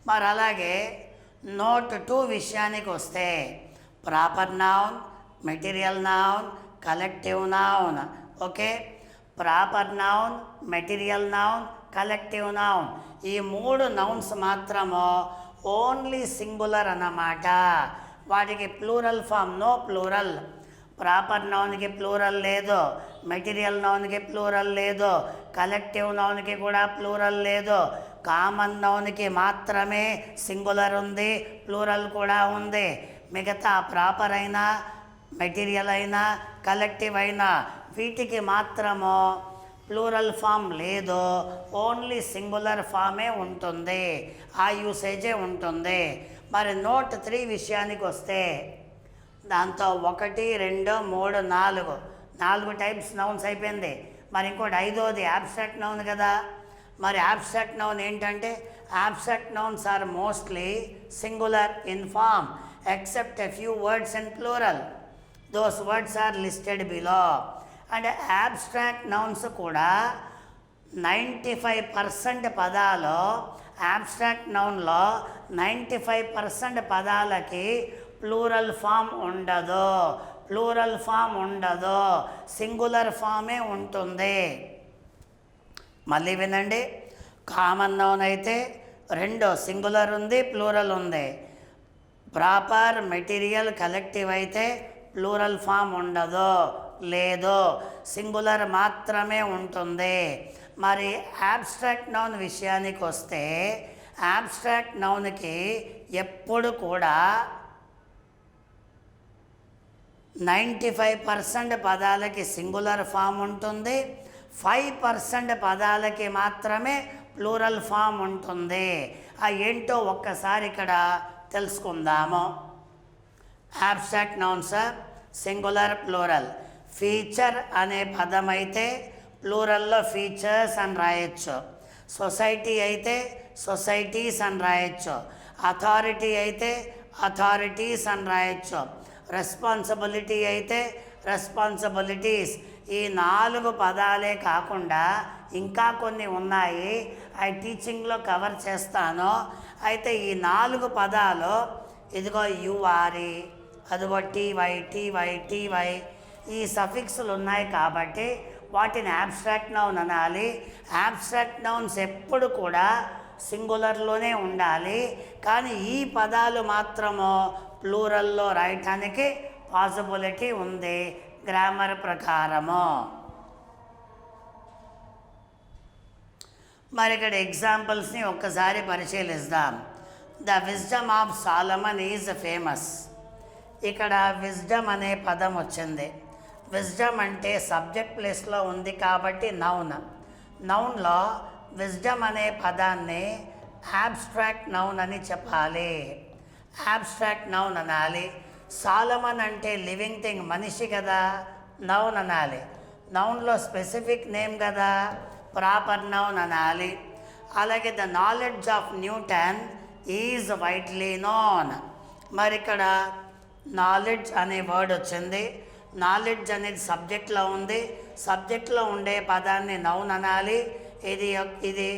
మరి అలాగే నోట్ 2 విషయానికి వస్తే proper noun, material noun, collective noun. Okay, proper noun, material noun, collective noun, ఈ 3 నౌన్స్ మాత్రము ఓన్లీ సింగులర్ అన్నమాట. వాటికి plural form no plural. Proper నౌన్కి ప్లూరల్ లేదు, మెటీరియల్ నౌన్కి ప్లూరల్ లేదు, కలెక్టివ్ నౌన్కి కూడా ప్లూరల్ లేదు. కామన్ నౌన్కి మాత్రమే సింగులర్ ఉంది, ప్లూరల్ కూడా ఉంది. మిగతా ప్రాపర్ అయినా, మెటీరియల్ అయినా, కలెక్టివ్ అయినా వీటికి మాత్రము ప్లూరల్ ఫామ్ లేదు, ఓన్లీ సింగులర్ ఫామే ఉంటుంది, ఆ యూసేజే ఉంటుంది. మరి నోట్ 3 విషయానికి వస్తే దాంతో 1, 2, 3, 4 టైప్స్ నౌన్స్ అయిపోయింది. మరి ఇంకోటి 5వది యాబ్స్ట్రాక్ట్ నౌన్ కదా. మరి యాబ్స్ట్రాక్ట్ నౌన్ ఏంటంటే, abstract nouns are mostly singular in form except a few words in plural. Those words are listed below. అంటే యాబ్స్ట్రాక్ట్ నౌన్స్ కూడా 95% పదాలు, యాబ్స్ట్రాక్ట్ నౌన్లో 95% పదాలకి ప్లూరల్ ఫామ్ ఉండదు, ప్లూరల్ ఫామ్ ఉండదు, సింగులర్ ఫామే ఉంటుంది. మళ్ళీ వినండి, కామన్ నౌన్ అయితే 2 సింగులర్ ఉంది, ప్లూరల్ ఉంది. ప్రాపర్, మెటీరియల్, కలెక్టివ్ అయితే ప్లూరల్ ఫామ్ ఉండదు, లేదు, సింగులర్ మాత్రమే ఉంటుంది. మరి యాబ్స్ట్రాక్ట్ నౌన్ విషయానికి వస్తే యాబ్స్ట్రాక్ట్ నౌన్కి ఎప్పుడు కూడా 95% పదాలకి సింగులర్ ఫామ్ ఉంటుంది, 5% పదాలకి మాత్రమే ప్లూరల్ ఫామ్ ఉంటుంది. ఆ ఏంటో ఒక్కసారి ఇక్కడ తెలుసుకుందాము. Abstract nouns singular plural. Feature అనే పదం అయితే ప్లూరల్లో ఫీచర్స్ అని రాయొచ్చు. సొసైటీ అయితే సొసైటీస్ అని రాయొచ్చు. అథారిటీ అయితే అథారిటీస్ అని రాయొచ్చు. రెస్పాన్సిబిలిటీ అయితే రెస్పాన్సిబిలిటీస్. ఈ 4 పదాలే కాకుండా ఇంకా కొన్ని ఉన్నాయి, అవి టీచింగ్లో కవర్ చేస్తాను. అయితే ఈ 4 పదాలు ఇదిగో యుఆర్ఈ, అదిగో టీవై టీవై టీవై, ఈ సఫిక్స్లు ఉన్నాయి కాబట్టి వాటిని అబ్స్ట్రాక్ట్ నౌన్ అనాలి. అబ్స్ట్రాక్ట్ నౌన్స్ ఎప్పుడు కూడా సింగులర్లోనే ఉండాలి, కానీ ఈ పదాలు మాత్రము ప్లూరల్లో రాయటానికి పాసిబిలిటీ ఉంది గ్రామర్ ప్రకారము. మరి ఇక్కడ ఎగ్జాంపుల్స్ని ఒక్కసారి పరిశీలిద్దాం. The wisdom of Solomon is famous. ఇక్కడ విజ్డమ్ అనే పదం వచ్చింది. విజ్డమ్ అంటే సబ్జెక్ట్ ప్లేస్లో ఉంది కాబట్టి నౌన్. నౌన్లో విజ్డమ్ అనే పదాన్ని అబ్స్ట్రాక్ట్ నౌన్ అని చెప్పాలి. అబ్స్ట్రాక్ట్ నౌన్ అనాలి. సాలమన్ అంటే లివింగ్ థింగ్, మనిషి కదా, నౌన్ అనాలి. నౌన్లో స్పెసిఫిక్ నేమ్ కదా, ప్రాపర్ నౌన్ అనాలి. అలాగే the knowledge of Newton is widely known. మరి ఇక్కడ నాలెడ్జ్ అనే వర్డ్ వచ్చింది. నాలెడ్జ్ అనేది సబ్జెక్ట్లో ఉంది. సబ్జెక్ట్లో ఉండే పదాన్ని నౌన్ అనాలి. ఇది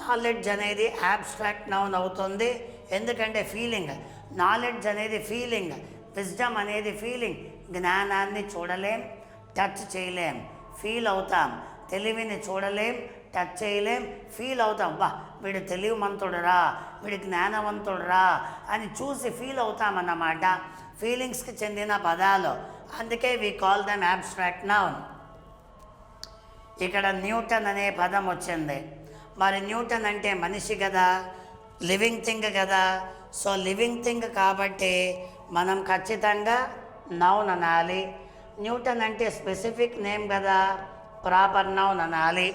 నాలెడ్జ్ అనేది అబ్స్ట్రాక్ట్ నౌన్ అవుతుంది, ఎందుకంటే ఫీలింగ్. నాలెడ్జ్ అనేది ఫీలింగ్, విజ్డమ్ అనేది ఫీలింగ్. జ్ఞానాన్ని చూడలేం, టచ్ చేయలేం, ఫీల్ అవుతాం. తెలివిని చూడలేం, టచ్ చేయలేం, ఫీల్ అవుతాం. బా వీడు తెలివిమంతుడురా, వీడి జ్ఞానవంతుడురా అని చూసి ఫీల్ అవుతామన్నమాట. ఫీలింగ్స్కి చెందిన పదాలు, అందుకే we call them abstract noun. ఇక్కడ న్యూటన్ అనే పదం వచ్చింది. మరి న్యూటన్ అంటే మనిషి కదా, లివింగ్ థింగ్ కదా. సో లివింగ్ థింగ్ కాబట్టి మనం ఖచ్చితంగా నౌన్ అనాలి. న్యూటన్ అంటే స్పెసిఫిక్ నేమ్ కదా, ప్రాపర్ నౌన్ అనాలి.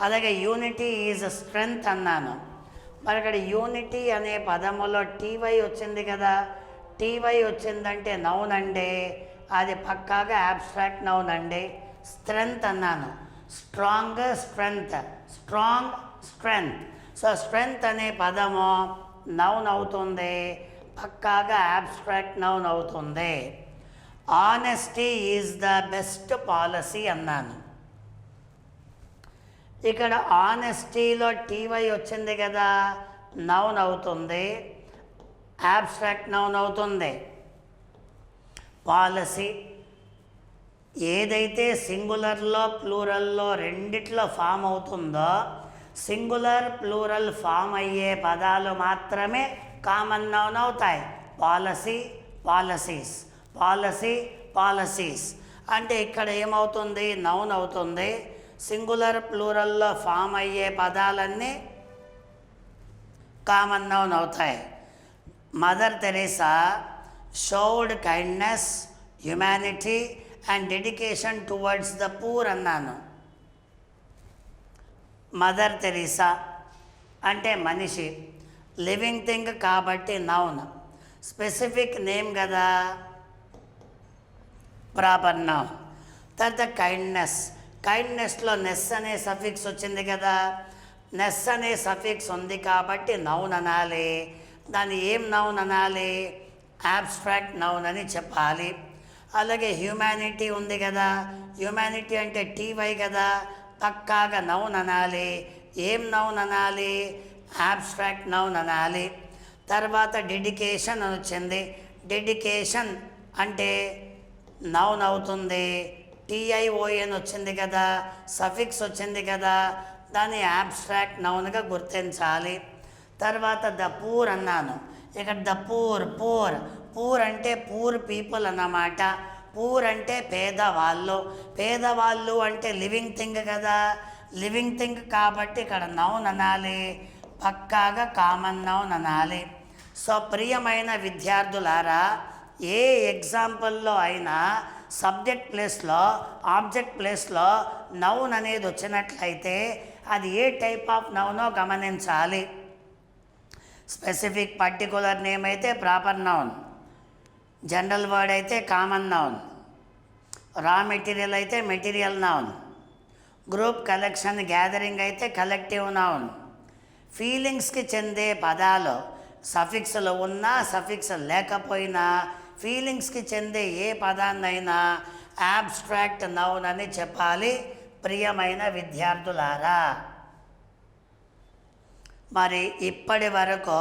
అలాగే యూనిటీ ఈజ్ స్ట్రెంగ్త్ అన్నాను. మరి ఇక్కడ యూనిటీ అనే పదములో టీవై వచ్చింది కదా, టీవై వచ్చిందంటే నౌన్ అండి, అది పక్కాగా అబ్స్ట్రాక్ట్ నౌన్ అండి. స్ట్రెంగ్త్ అన్నాను, strong strength, strong strength. So strength అనే పదము నౌన్ అవుతుంది, పక్కాగా అబ్స్ట్రాక్ట్ నౌన్ అవుతుంది. Honesty is the best policy అన్నాను. ఇక్కడ ఆనెస్టీలో టీవై వచ్చింది కదా, నౌన్ అవుతుంది, అబ్స్ట్రాక్ట్ నౌన్ అవుతుంది. పాలసీ ఏదైతే సింగులర్లో ప్లూరల్లో రెండిట్లో ఫామ్ అవుతుందో, సింగులర్ ప్లూరల్ ఫామ్ అయ్యే పదాలు మాత్రమే కామన్ నౌన్ అవుతాయి. Policy, policies, policy, policies. అంటే ఇక్కడ ఏమవుతుంది, నౌన్ అవుతుంది. సింగులర్ ప్లూరల్లో ఫామ్ అయ్యే పదాలన్నీ కామన్ నౌన్ అవుతాయి. Mother Teresa showed kindness, humanity and dedication towards the poor అన్నాను. మదర్ తెరీసా అంటే మనిషి, లివింగ్ థింగ్ కాబట్టి నౌన్, స్పెసిఫిక్ నేమ్ కదా, ప్రాపర్ నౌన్. తర్వాత కైండ్నెస్, కైండ్నెస్లో నెస్ అనే సఫిక్స్ వచ్చింది కదా, నెస్ అనే సఫిక్స్ ఉంది కాబట్టి నౌన్ అనాలి. దాన్ని ఏం నౌన్ అనాలి, అబ్స్ట్రాక్ట్ నౌన్ అని చెప్పాలి. అలాగే హ్యూమానిటీ ఉంది కదా, హ్యూమానిటీ అంటే టీవై కదా, పక్కాగా నౌన్ అనాలి. ఏం నౌన్ అనాలి, అబ్స్ట్రాక్ట్ నౌన్ అనాలి. తర్వాత డెడికేషన్ అని వచ్చింది, డెడికేషన్ అంటే నౌన్ అవుతుంది. టిఐఓఎన్ వచ్చింది కదా, సఫిక్స్ వచ్చింది కదా, దాన్ని అబ్స్ట్రాక్ట్ నౌన్గా గుర్తించాలి. తర్వాత ద పూర్ అన్నాను. ఇక్కడ ద పూర్, పూర్, పూర్ అంటే పూర్ పీపుల్ అన్నమాట. పూర్ అంటే పేదవాళ్ళు, పేదవాళ్ళు అంటే లివింగ్ థింగ్ కదా, లివింగ్ థింగ్ కాబట్టి ఇక్కడ నౌన్ అనాలి, పక్కాగా కామన్ నౌన్ అనాలి. సో ప్రియమైన విద్యార్థులారా, ఏ ఎగ్జాంపుల్లో అయినా సబ్జెక్ట్ ప్లేస్లో, ఆబ్జెక్ట్ ప్లేస్లో నౌన్ అనేది వచ్చినట్లయితే అది ఏ టైప్ ఆఫ్ నౌనో గమనించాలి. స్పెసిఫిక్ పర్టికులర్ నేమ్ అయితే ప్రాపర్ నౌన్, జనరల్ వర్డ్ అయితే కామన్ నౌన్, రా మెటీరియల్ అయితే material noun, group collection gathering అయితే కలెక్టివ్ నౌన్. ఫీలింగ్స్కి చెందే పదాలు సఫిక్స్లు ఉన్నా సఫిక్స్ లేకపోయినా ఫీలింగ్స్కి చెందే ఏ పదాన్నైనా యాబ్స్ట్రాక్ట్ నౌన్ అని చెప్పాలి ప్రియమైన విద్యార్థులారా. మరి ఇప్పటి వరకు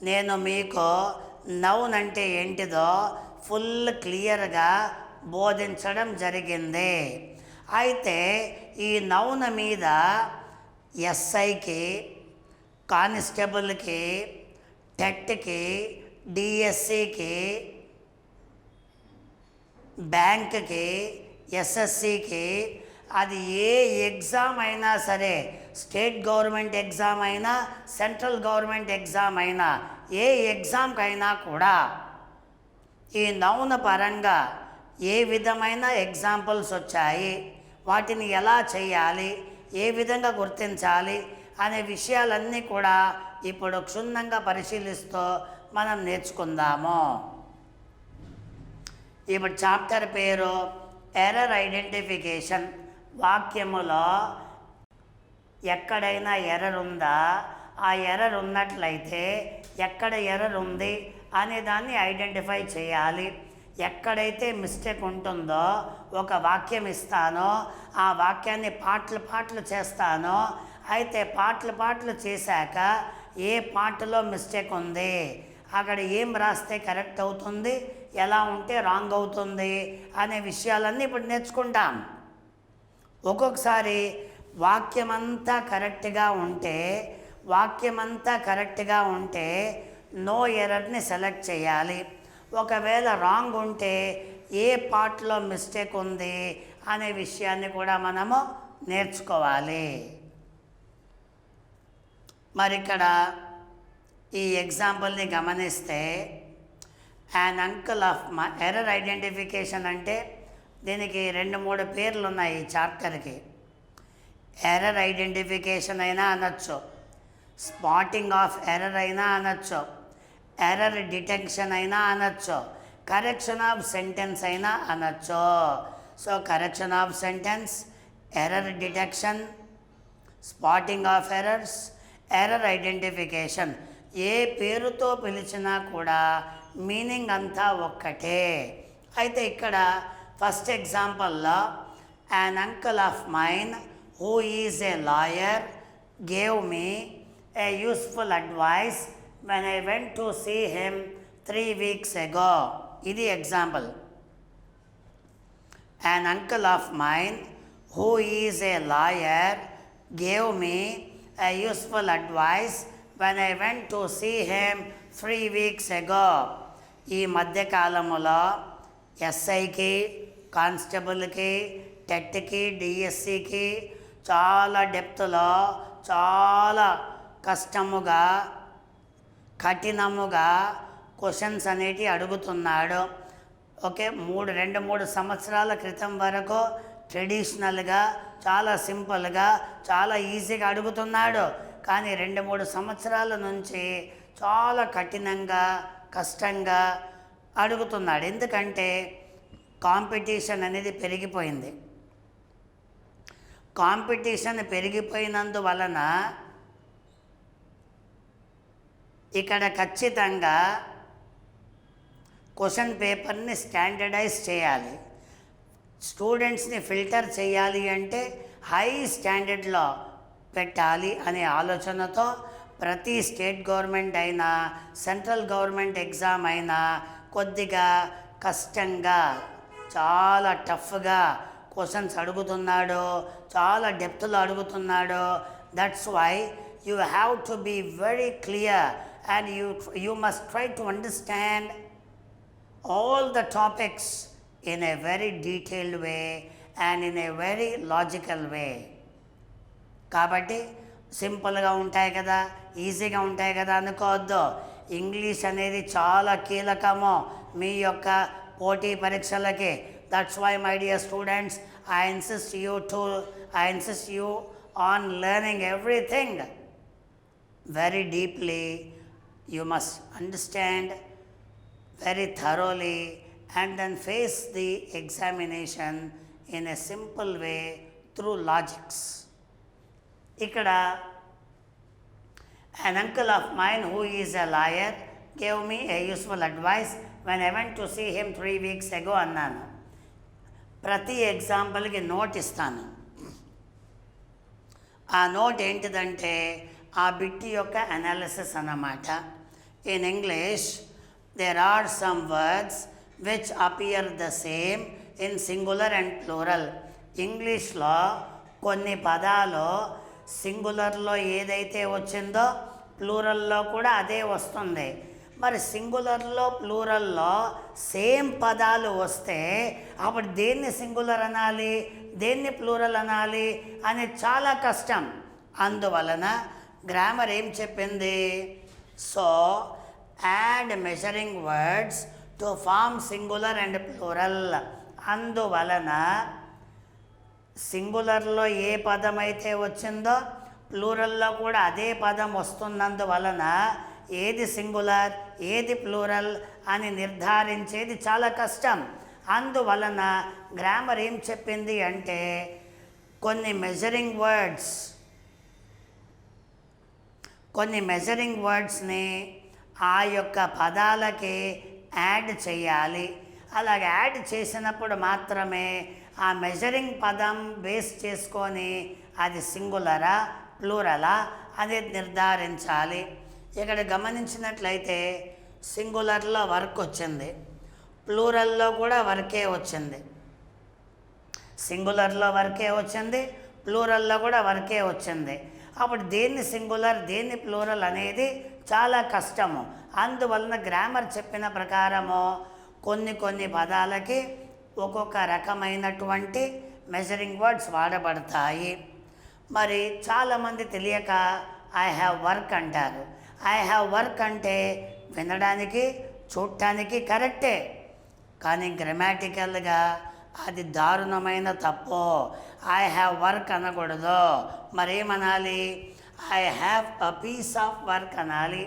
నేను మీకు నౌన్ అంటే ఏంటిదో ఫుల్ క్లియర్గా బోధించడం జరిగింది. అయితే ఈ నౌన్ మీద ఎస్ఐకి, కానిస్టేబుల్కి, టెట్కి, డిఎస్సికి, బ్యాంక్కి, ఎస్ఎస్సికి, అది ఏ ఎగ్జామ్ అయినా సరే, స్టేట్ గవర్నమెంట్ ఎగ్జామ్ అయినా సెంట్రల్ గవర్నమెంట్ ఎగ్జామ్ అయినా ఏ ఎగ్జామ్కైనా కూడా ఈ నౌన్ పరంగా ఏ విధమైన ఎగ్జాంపుల్స్ వచ్చాయి, వాటిని ఎలా చేయాలి, ఏ విధంగా గుర్తించాలి అనే విషయాలన్నీ కూడా ఇప్పుడు క్షుణ్ణంగా పరిశీలిస్తూ మనం నేర్చుకుందాము. ఇప్పుడు చాప్టర్ పేరు ఎర్రర్ ఐడెంటిఫికేషన్. వాక్యములో ఎక్కడైనా ఎర్రర్ ఉందా, ఆ ఎర్రర్ ఉన్నట్లయితే ఎక్కడ ఎర్రర్ ఉంది అనే దాన్ని ఐడెంటిఫై చేయాలి. ఎక్కడైతే మిస్టేక్ ఉంటుందో ఒక వాక్యం ఇస్తానో ఆ వాక్యాన్ని పార్ట్లు చేస్తానో, అయితే పార్ట్లు చేశాక ఏ పార్ట్లో మిస్టేక్ ఉంది, అక్కడ ఏం రాస్తే కరెక్ట్ అవుతుంది, ఎలా ఉంటే రాంగ్ అవుతుంది అనే విషయాలన్నీ ఇప్పుడు నేర్చుకుంటాం. ఒక్కొక్కసారి వాక్యమంతా కరెక్ట్గా ఉంటే నో ఎర్రర్ని సెలెక్ట్ చేయాలి. ఒకవేళ రాంగ్ ఉంటే ఏ పార్ట్లో మిస్టేక్ ఉంది అనే విషయాన్ని కూడా మనము నేర్చుకోవాలి. మరి ఇక్కడ ఈ ఎగ్జాంపుల్ని గమనిస్తే యాన్ అంకుల్ ఆఫ్ మా ఎర్రర్ ఐడెంటిఫికేషన్ అంటే దీనికి 2-3 పేర్లు ఉన్నాయి ఈ చాప్టర్కి. ఎర్రర్ ఐడెంటిఫికేషన్ అయినా అనొచ్చు, స్పాటింగ్ ఆఫ్ ఎర్రర్ అయినా అనొచ్చు, ఎర్రర్ డిటెక్షన్ అయినా అనొచ్చు, కరెక్షన్ ఆఫ్ సెంటెన్స్ అయినా అనొచ్చు. So correction of sentence, error detection, spotting of errors, error identification ఏ పేరుతో పిలిచినా కూడా మీనింగ్ అంతా ఒక్కటే. అయితే ఇక్కడ ఫస్ట్ ఎగ్జాంపుల్లో an uncle of mine who is a lawyer gave me a useful advice when I went to see him 3 weeks ago. ఇది example. An uncle of mine who is a lawyer gave me a useful advice when I went to see him 3 weeks ago. ఈ మధ్యకాలములో ఎస్ఐకి, కానిస్టేబుల్కి, టెట్కి, డిఎస్సికి చాలా డెప్త్లో, చాలా కష్టముగా, కఠినముగా questions అనేటివి అడుగుతున్నాడు. Okay, 2-3 సంవత్సరాల క్రితం వరకు ట్రెడిషనల్గా చాలా సింపుల్గా చాలా ఈజీగా అడుగుతున్నాడు. కానీ 2-3 సంవత్సరాల నుంచి చాలా కఠినంగా, కష్టంగా అడుగుతున్నాడు. ఎందుకంటే కాంపిటీషన్ అనేది పెరిగిపోయింది. కాంపిటీషన్ పెరిగిపోయినందువలన ఇక్కడ ఖచ్చితంగా క్వశ్చన్ పేపర్ని స్టాండర్డైజ్ చేయాలి. స్టూడెంట్స్ని ఫిల్టర్ చేయాలి అంటే హై స్టాండర్డ్లో పెట్టాలి అనే ఆలోచనతో ప్రతి స్టేట్ గవర్నమెంట్ అయినా సెంట్రల్ గవర్నమెంట్ ఎగ్జామ్ అయినా కొద్దిగా కష్టంగా, చాలా టఫ్గా క్వశ్చన్స్ అడుగుతున్నాడు, చాలా డెప్త్లో అడుగుతున్నాడు. That's why you have to be very clear and you must try to understand all the topics in a very detailed way and in a very logical way. కాబట్టి సింపుల్గా ఉంటాయి కదా, ఈజీగా ఉంటాయి కదా అనుకోవద్దు. ఇంగ్లీష్ అనేది చాలా కీలకము మీ యొక్క పోటీ పరీక్షలకి. That's why my dear students, I insist you on learning everything very deeply You must understand very thoroughly and then face the examination in a simple way through logics. Ikkada an uncle of mine who is a lawyer gave me a useful advice when I went to see him 3 weeks ago అన్నాను. ప్రతి ఎగ్జాంపుల్కి note ఇస్తాను. ఆ note ఏంటిదంటే ఆ bit యొక్క analysis అన్నమాట. In English there are some words which appear the same in singular and plural. ఇంగ్లీష్లో కొన్ని పదాలు సింగులర్లో ఏదైతే వచ్చిందో ప్లూరల్లో కూడా అదే వస్తుంది. మరి సింగులర్లో ప్లూరల్లో సేమ్ పదాలు వస్తే అప్పుడు దేన్ని సింగులర్ అనాలి, దేన్ని ప్లూరల్ అనాలి అనేది చాలా కష్టం. అందువలన గ్రామర్ ఏం చెప్పింది, so add measuring words to form singular and plural. అందువలన సింగులర్లో ఏ పదం అయితే వచ్చిందో ప్లూరల్లో కూడా అదే పదం వస్తున్నందువలన ఏది సింగులర్ ఏది ప్లూరల్ అని నిర్ధారించేది చాలా కష్టం. అందువలన గ్రామర్ ఏం చెప్పింది అంటే కొన్ని మెజరింగ్ వర్డ్స్ని ఆ యొక్క పదాలకి యాడ్ చేయాలి. అలాగే యాడ్ చేసినప్పుడు మాత్రమే ఆ మెజరింగ్ పదం బేస్ చేసుకొని అది సింగులరా ప్లూరలా అనేది నిర్ధారించాలి. ఇక్కడ గమనించినట్లయితే సింగులర్లో వర్క్ వచ్చింది, ప్లూరల్లో కూడా వర్కే వచ్చింది. సింగులర్లో వర్కే వచ్చింది, ప్లూరల్లో కూడా వర్కే వచ్చింది. అప్పుడు దేన్ని సింగులర్ దేన్ని ప్లూరల్ అనేది చాలా కష్టము. అందువలన గ్రామర్ చెప్పిన ప్రకారము కొన్ని పదాలకి ఒక్కొక్క రకమైనటువంటి మెజరింగ్ వర్డ్స్ వాడబడతాయి. మరి చాలామంది తెలియక ఐ హ్యావ్ వర్క్ అంటారు. ఐ హ్యావ్ వర్క్ అంటే వినడానికి చూడటానికి కరెక్టే, కానీ గ్రామాటికల్గా అది దారుణమైన తప్పు. ఐ హ్యావ్ వర్క్ అనకూడదు. మరేమనాలి, I have a piece of work అనాలి.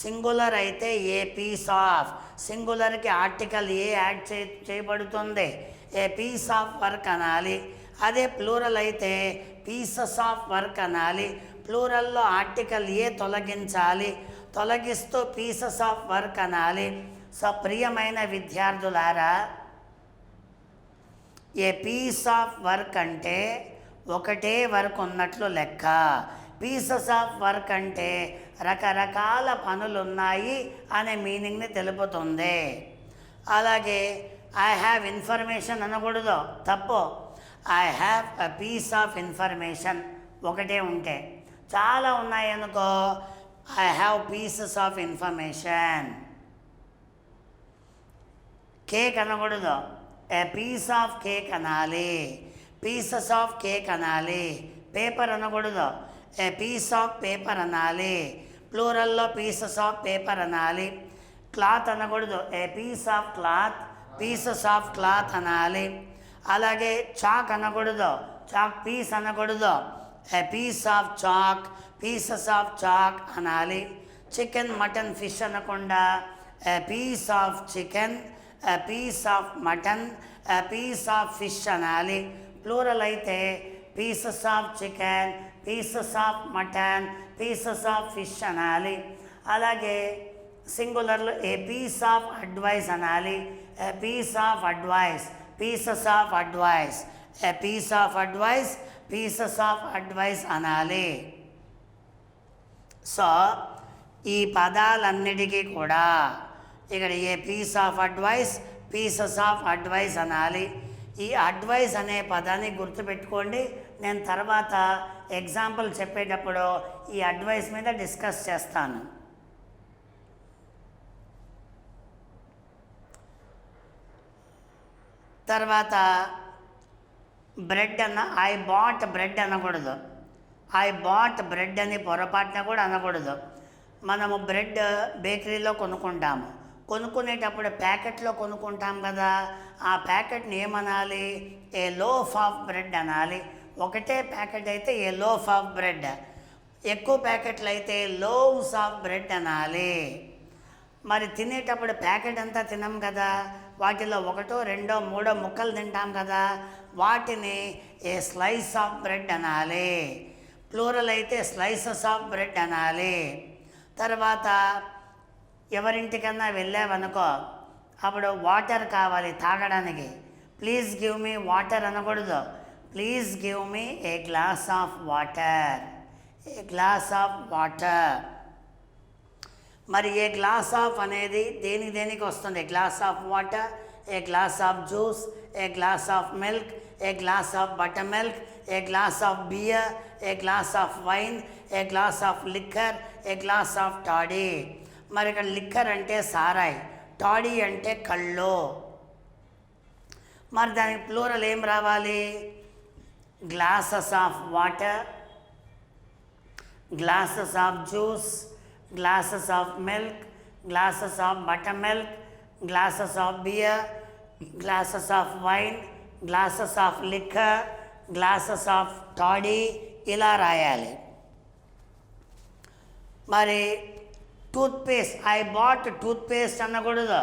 సింగులర్ అయితే ఏ పీస్ ఆఫ్, సింగులర్కి ఆర్టికల్ ఏ యాడ్ చేయబడుతుంది, ఏ పీస్ ఆఫ్ వర్క్ అనాలి. అదే ప్లూరల్ అయితే పీసెస్ ఆఫ్ వర్క్ అనాలి. ప్లూరల్లో ఆర్టికల్ ఏ తొలగించాలి, తొలగిస్తూ పీసెస్ ఆఫ్ వర్క్ అనాలి. సో ప్రియమైన విద్యార్థులారా, ఏ పీస్ ఆఫ్ వర్క్ అంటే ఒకటే వర్క్ ఉన్నట్లు లెక్క. పీసెస్ ఆఫ్ వర్క్ అంటే రకరకాల పనులు ఉన్నాయి అనే మీనింగ్ని తెలుపుతుంది. అలాగే ఐ హ్యావ్ ఇన్ఫర్మేషన్ అనకూడదు, తప్పు. I have a piece of information ఒకటే ఉంటే. చాలా ఉన్నాయి అనుకో, I have pieces of information. Cake అనకూడదు, ఏ పీస్ ఆఫ్ కేక్ అనాలి, పీసెస్ ఆఫ్ కేక్ అనాలి. పేపర్ అనకూడదు, ఏ పీస్ ఆఫ్ పేపర్ అనాలి. ప్లూరల్లో పీసెస్ ఆఫ్ పేపర్ అనాలి. క్లాత్ అనకూడదు, a piece of cloth, pieces of cloth అనాలి. అలాగే చాక్ అనకూడదు, చాక్ పీస్ అనకూడదు, a piece of chalk, pieces of chalk అనాలి. చికెన్ మటన్ ఫిష్ అనకుండా a piece of chicken, a piece of mutton, a piece of fish అనాలి. Plural అయితే pieces of chicken, pieces of mutton, pieces of fish అనాలి. అలాగే సింగులర్లో a piece of advice అనాలి, a piece of advice, pieces of advice, a piece of advice, pieces of advice అనాలి. So ఈ పదాలన్నిటికీ కూడా ఇక్కడ a piece of advice, pieces of advice అనాలి. ఈ అడ్వైస్ అనే పదాన్ని గుర్తుపెట్టుకోండి. నేను తర్వాత ఎగ్జాంపుల్ చెప్పేటప్పుడు ఈ అడ్వైస్ మీద డిస్కస్ చేస్తాను. తర్వాత బ్రెడ్ అన్న, ఐ బాట్ బ్రెడ్ అనకూడదు, ఐ బాట్ బ్రెడ్ అని పొరపాటున కూడా అనకూడదు. మనము బ్రెడ్ బేకరీలో కొనుక్కుంటాము, కొనుక్కునేటప్పుడు ప్యాకెట్లో కొనుక్కుంటాం కదా, ఆ ప్యాకెట్ని ఏమనాలి, ఏ లోఫ్ ఆఫ్ బ్రెడ్ అనాలి. ఒకటే ప్యాకెట్ అయితే ఏ లోఫ్ ఆఫ్ బ్రెడ్, ఎక్కువ ప్యాకెట్లు అయితే లోవ్స్ ఆఫ్ బ్రెడ్ అనాలి. మరి తినేటప్పుడు ప్యాకెట్ అంతా తినం కదా, వాటిలో ఒకటో రెండో మూడో ముక్కలు తింటాం కదా, వాటిని ఏ స్లైస్ ఆఫ్ బ్రెడ్ అనాలి. ప్లూరల్ అయితే స్లైసెస్ ఆఫ్ బ్రెడ్ అనాలి. తర్వాత ఎవరింటికన్నా వెళ్ళావనుకో, అప్పుడు వాటర్ కావాలి తాగడానికి, ప్లీజ్ గివ్ మీ వాటర్ అనకూడదు, please give me a glass of water, a glass of water. మరి ఏ గ్లాస్ ఆఫ్ అనేది దేనికి వస్తుంది? Glass of water, a glass of juice, a glass of milk, a glass of buttermilk, a glass of beer, a glass of wine, A glass of liquor, A glass of toddy. మరి ఇక్కడ liquor అంటే సారాయి, toddy అంటే కళ్ళు. మరి దానికి plural ఏం రావాలి? Glasses of water, glasses of juice, glasses of milk, glasses of buttermilk, glasses of beer, glasses of wine, glasses of liquor, glasses of toddy, ఇలా రాయాలి. మరి టూత్పేస్ట్, ఐ బాట్ టూత్పేస్ట్ అనకూడదు.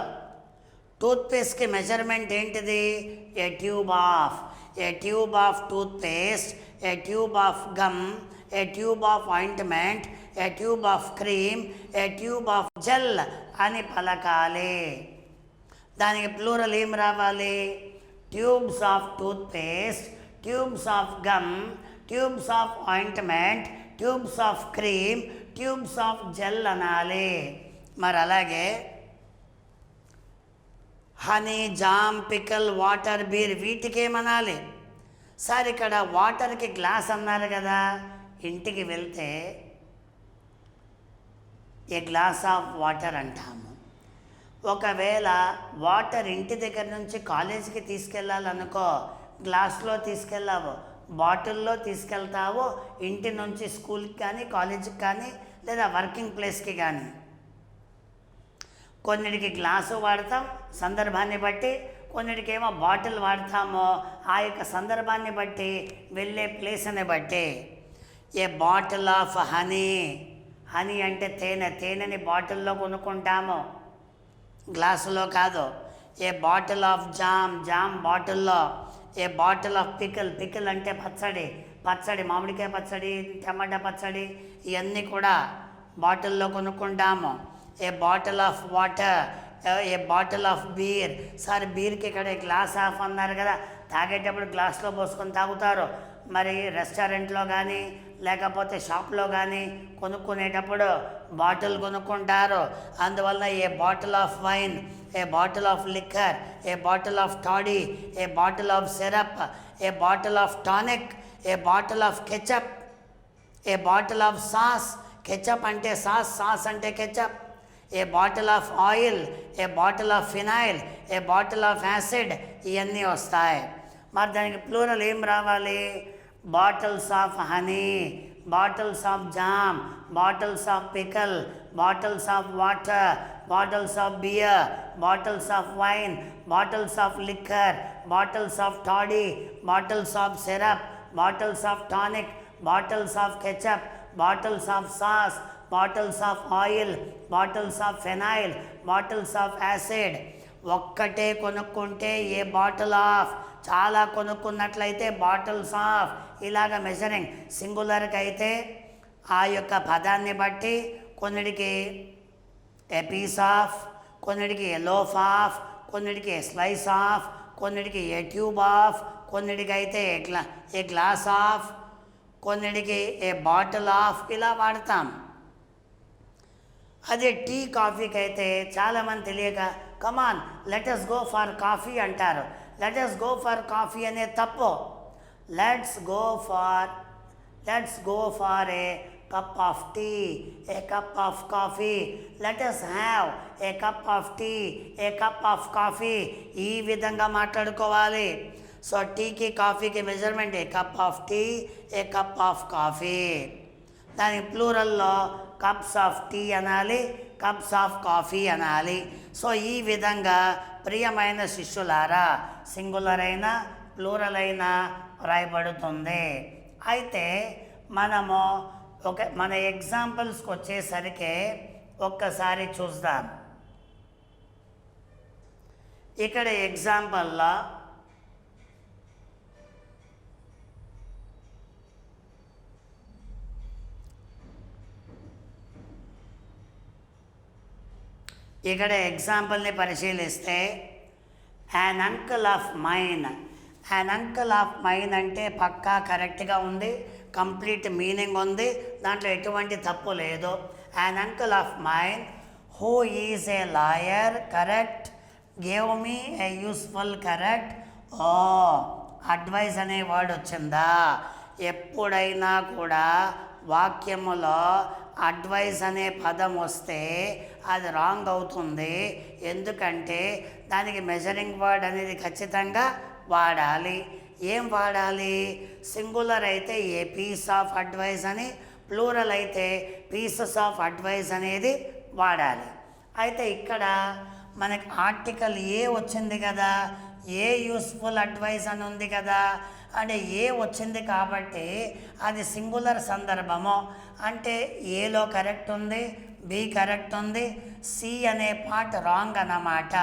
టూత్పేస్ట్కి మెజర్మెంట్ ఏంటిది? A tube of, a tube of toothpaste, a tube of gum, a tube of ointment, a tube of cream, a tube of gel అని పలకాలి. దానికి plural ఏం రావాలి? Tubes of toothpaste, tubes of gum, tubes of ointment, tubes of cream, tubes of gel అనాలి. మరి అలాగే honey, jam, pickle, water, beer వీటికేమనాలి? Sir ఇక్కడ వాటర్కి గ్లాస్ అన్నారు కదా, ఇంటికి వెళ్తే ఏ గ్లాస్ ఆఫ్ వాటర్ అంటాము. ఒకవేళ వాటర్ ఇంటి దగ్గర నుంచి కాలేజీకి తీసుకెళ్ళాలనుకో, గ్లాస్లో తీసుకెళ్ళావు, బాటిల్లో తీసుకెళ్తావు, ఇంటి నుంచి స్కూల్కి కానీ కాలేజీకి కానీ లేదా వర్కింగ్ ప్లేస్కి కానీ. కొన్నిటికి గ్లాసు వాడతాం సందర్భాన్ని బట్టి, కొన్నిటికేమో బాటిల్ వాడతాము ఆ యొక్క సందర్భాన్ని బట్టి, వెళ్ళే ప్లేస్ని బట్టి. ఏ బాటిల్ ఆఫ్ హనీ, హనీ అంటే తేనె, తేనెని బాటిల్లో కొనుక్కుంటాము, గ్లాసులో కాదు. ఏ బాటిల్ ఆఫ్ జామ్, జామ్ బాటిల్లో. ఏ బాటిల్ ఆఫ్ పికల్, పికల్ అంటే పచ్చడి, పచ్చడి మామిడికాయ పచ్చడి, టమాటా పచ్చడి, ఇవన్నీ కూడా బాటిల్లో కొనుక్కుంటాము. A bottle of water, a bottle of beer. Sir బీర్కి ఇక్కడ గ్లాస్ ఆఫ్ అన్నారు కదా, తాగేటప్పుడు గ్లాస్లో పోసుకొని తాగుతారు. మరి రెస్టారెంట్లో కానీ లేకపోతే షాప్లో కానీ కొనుక్కునేటప్పుడు బాటిల్ కొనుక్కుంటారు. అందువల్ల a bottle of wine, a bottle of liquor, a bottle of toddy, a bottle of syrup, a bottle of tonic, a bottle of ketchup, a bottle of sauce. Ketchup అంటే సాస్, సాస్ అంటే ketchup. A bottle of oil, a bottle of phenyl, a bottle of acid, ఇవన్నీ వస్తాయి. మరి దానికి plural ఏం రావాలి? Bottles of honey, bottles of jam, bottles of pickle, bottles of water, bottles of beer, bottles of wine, bottles of liquor, bottles of toddy, bottles of syrup, bottles of tonic, bottles of ketchup, bottles of sauce, bottles of oil, bottles of phenyl, bottles of acid. ఒక్కటే కొనుక్కుంటే a bottle of, చాలా కొనుక్కున్నట్లయితే bottles of. ఇలాగ measuring. సింగులర్కి అయితే ఆ యొక్క పదాన్ని బట్టి కొన్నిటికి ఏ పీస్ ఆఫ్, కొన్నిటికి ఏ లోఫ్ ఆఫ్, కొన్నిటికి ఏ స్లైస్ ఆఫ్, కొన్నిటికి ఏ ట్యూబ్ ఆఫ్, కొన్నిటికి అయితే ఏ గ్లాస్ ఆఫ్, కొన్నిటికి ఏ బాటిల్ ఆఫ్, ఇలా వాడతాం. అదే టీ కాఫీకి అయితే చాలామంది తెలియక come on let us go for coffee అంటారు. లెటస్ గో ఫర్ కాఫీ అనే తప్పు. Let's go for a cup of tea, a cup of coffee. Let us have a cup of tea, a cup of coffee. ఈ విధంగా మాట్లాడుకోవాలి. సో టీకి కాఫీకి measurement a cup of tea, a cup of coffee. దాని ప్లూరల్లో cups of tea అనాలి, cups of coffee అనాలి. So ఈ విధంగా ప్రియమైన శిష్యులారా సింగులర్ అయినా ప్లూరల్ అయినా రాయబడుతుంది. అయితే మనము ఓకే, మన ఎగ్జాంపుల్స్కి వచ్చేసరికి ఒక్కసారి చూద్దాం. ఇక్కడ ఎగ్జాంపుల్లో ఇక్కడ ఎగ్జాంపుల్ని పరిశీలిస్తే an uncle of mine. An uncle of mine అంటే పక్కా కరెక్ట్గా ఉంది, కంప్లీట్ మీనింగ్ ఉంది, దాంట్లో ఎటువంటి తప్పు లేదు. An uncle of mine who is a lawyer, correct. Gave me a useful, correct. Oh, advice అనే వర్డ్ వచ్చిందా? ఎప్పుడైనా కూడా వాక్యములో అడ్వైస్ అనే పదం వస్తే అది రాంగ్ అవుతుంది. ఎందుకంటే దానికి మెజరింగ్ వర్డ్ అనేది ఖచ్చితంగా వాడాలి. ఏం వాడాలి? సింగులర్ అయితే ఏ పీస్ ఆఫ్ అడ్వైస్ అని, ప్లూరల్ అయితే పీసెస్ ఆఫ్ అడ్వైస్ అనేది వాడాలి. అయితే ఇక్కడ మనకి ఆర్టికల్ ఏ వచ్చింది కదా, ఏ యూస్ఫుల్ అడ్వైస్ అని ఉంది కదా, అంటే ఏ వచ్చింది కాబట్టి అది సింగులర్ సందర్భము. అంటే ఏలో కరెక్ట్ ఉంది, బి కరెక్ట్ ఉంది, సి అనే పార్ట్ రాంగ్ అన్నమాట.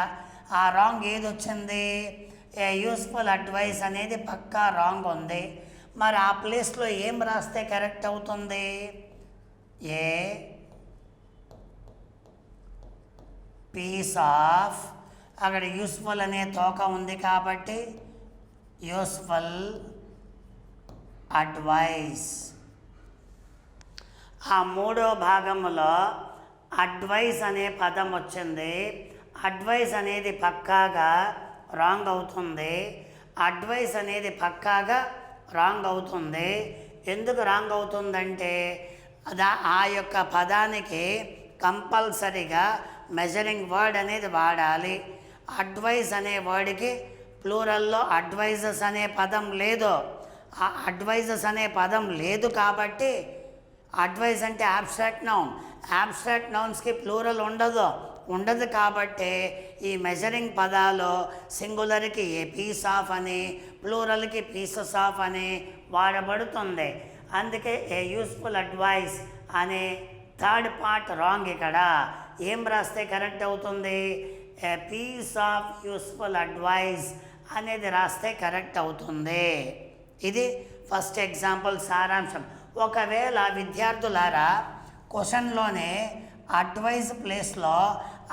ఆ రాంగ్ ఏది వచ్చింది? ఏ యూస్ఫుల్ అడ్వైస్ అనేది పక్కా రాంగ్ ఉంది. మరి ఆ ప్లేస్లో ఏం రాస్తే కరెక్ట్ అవుతుంది? ఏ పీస్ ఆఫ్, అక్కడ యూస్ఫుల్ అనే తోక ఉంది కాబట్టి యూస్ఫుల్ అడ్వైస్. ఆ మూడో భాగంలో అడ్వైస్ అనే పదం వచ్చింది. అడ్వైస్ అనేది పక్కాగా రాంగ్ అవుతుంది. అడ్వైస్ అనేది పక్కాగా రాంగ్ అవుతుంది. ఎందుకు రాంగ్ అవుతుందంటే ఆ యొక్క పదానికి కంపల్సరిగా మెజరింగ్ వర్డ్ అనేది వాడాలి. అడ్వైస్ అనే వర్డ్కి ప్లూరల్లో అడ్వైజెస్ అనే పదం లేదు. ఆ అడ్వైజెస్ అనే పదం లేదు కాబట్టి అడ్వైజ్ అంటే యాబ్స్ట్రాక్ట్ నౌన్. యాబ్స్ట్రాక్ట్ నౌన్స్కి ప్లూరల్ ఉండదు కాబట్టి ఈ మెజరింగ్ పదాలు సింగులర్కి ఏ పీస్ ఆఫ్ అని, ప్లూరల్కి పీసెస్ ఆఫ్ అని వాడబడుతుంది. అందుకే ఏ యూస్ఫుల్ అడ్వైస్ అనే థర్డ్ పార్ట్ రాంగ్. ఇక్కడ ఏం రాస్తే కరెక్ట్ అవుతుంది? ఏ పీస్ ఆఫ్ యూస్ఫుల్ అడ్వైస్ అనేది రాస్తే కరెక్ట్ అవుతుంది. ఇది ఫస్ట్ ఎగ్జాంపుల్ సారాంశం. ఒకవేళ విద్యార్థులారా క్వశ్చన్లోనే అడ్వైజ్ ప్లేస్లో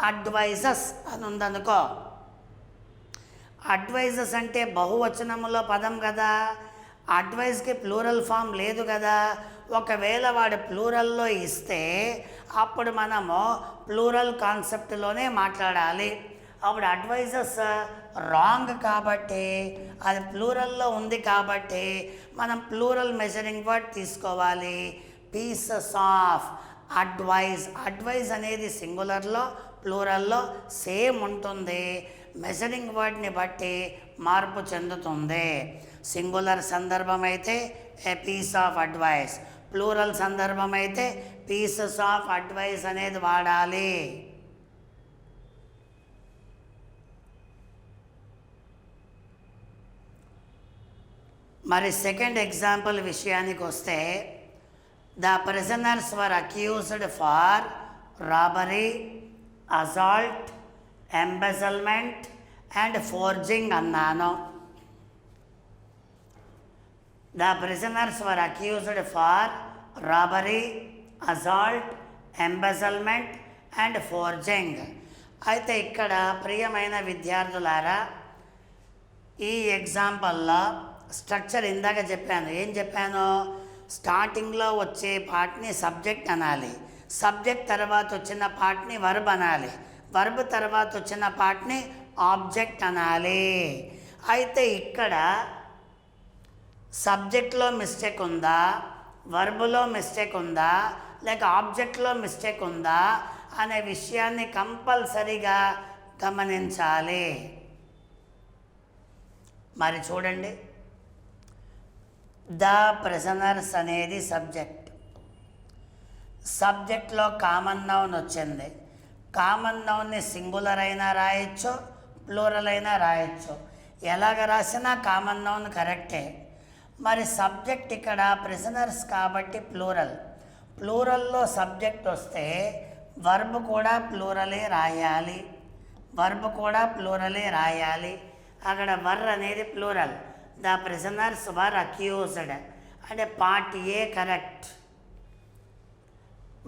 అడ్వైజెస్ అని ఉందనుకో, అడ్వైజెస్ అంటే బహువచనములో పదం కదా, అడ్వైజ్కి ప్లూరల్ ఫామ్ లేదు కదా. ఒకవేళ వాడు ప్లూరల్లో ఇస్తే అప్పుడు మనము ప్లూరల్ కాన్సెప్ట్లోనే మాట్లాడాలి. అప్పుడు అడ్వైజెస్ రాంగ్ కాబట్టి, అది ప్లూరల్లో ఉంది కాబట్టి మనం ప్లూరల్ మెజరింగ్ వర్డ్ తీసుకోవాలి. Pieces of advice. అడ్వైజ్ అనేది సింగులర్లో ప్లూరల్లో సేమ్ ఉంటుంది. మెజరింగ్ వర్డ్ని బట్టి మార్పు చెందుతుంది. సింగులర్ సందర్భం అయితే a piece of advice, plural సందర్భం అయితే పీసెస్ ఆఫ్ అడ్వైస్ అనేది వాడాలి. మరి సెకండ్ ఎగ్జాంపుల్ విషయానికి వస్తే, the prisoners were accused for robbery, assault, embezzlement and forging అన్నాను. The prisoners were accused for robbery, assault, embezzlement and forging. అయితే ఇక్కడ ప్రియమైన విద్యార్థులారా, ఈ ఎగ్జాంపుల్లో స్ట్రక్చర్ ఇందాక చెప్పాను. ఏం చెప్పాను? స్టార్టింగ్లో వచ్చే పార్ట్ని సబ్జెక్ట్ అనాలి, సబ్జెక్ట్ తర్వాత వచ్చిన పార్ట్ని వర్బ్ అనాలి, వర్బ్ తర్వాత వచ్చిన పార్ట్ని ఆబ్జెక్ట్ అనాలి. అయితే ఇక్కడ సబ్జెక్ట్లో మిస్టేక్ ఉందా, వర్బ్లో మిస్టేక్ ఉందా, లేక ఆబ్జెక్ట్లో మిస్టేక్ ఉందా అనే విషయాన్ని కంపల్సరీగా గమనించాలి. మరి చూడండి, ద ప్రిజనర్స్ అనేది సబ్జెక్ట్. సబ్జెక్ట్లో కామన్ నౌన్ వచ్చింది. కామన్ నౌన్ని సింగులర్ అయినా రాయొచ్చు, ప్లూరల్ అయినా రాయొచ్చు. ఎలాగ రాసినా కామన్ నౌన్ కరెక్టే. మరి సబ్జెక్ట్ ఇక్కడ ప్రిజనర్స్ కాబట్టి ప్లూరల్. ప్లూరల్లో సబ్జెక్ట్ వస్తే వర్బ్ కూడా ప్లూరలే రాయాలి, వర్బ్ కూడా ప్లూరలే రాయాలి. అక్కడ వర్ అనేది plural. The prisoners were accused అంటే పార్ట్ ఏ కరెక్ట్.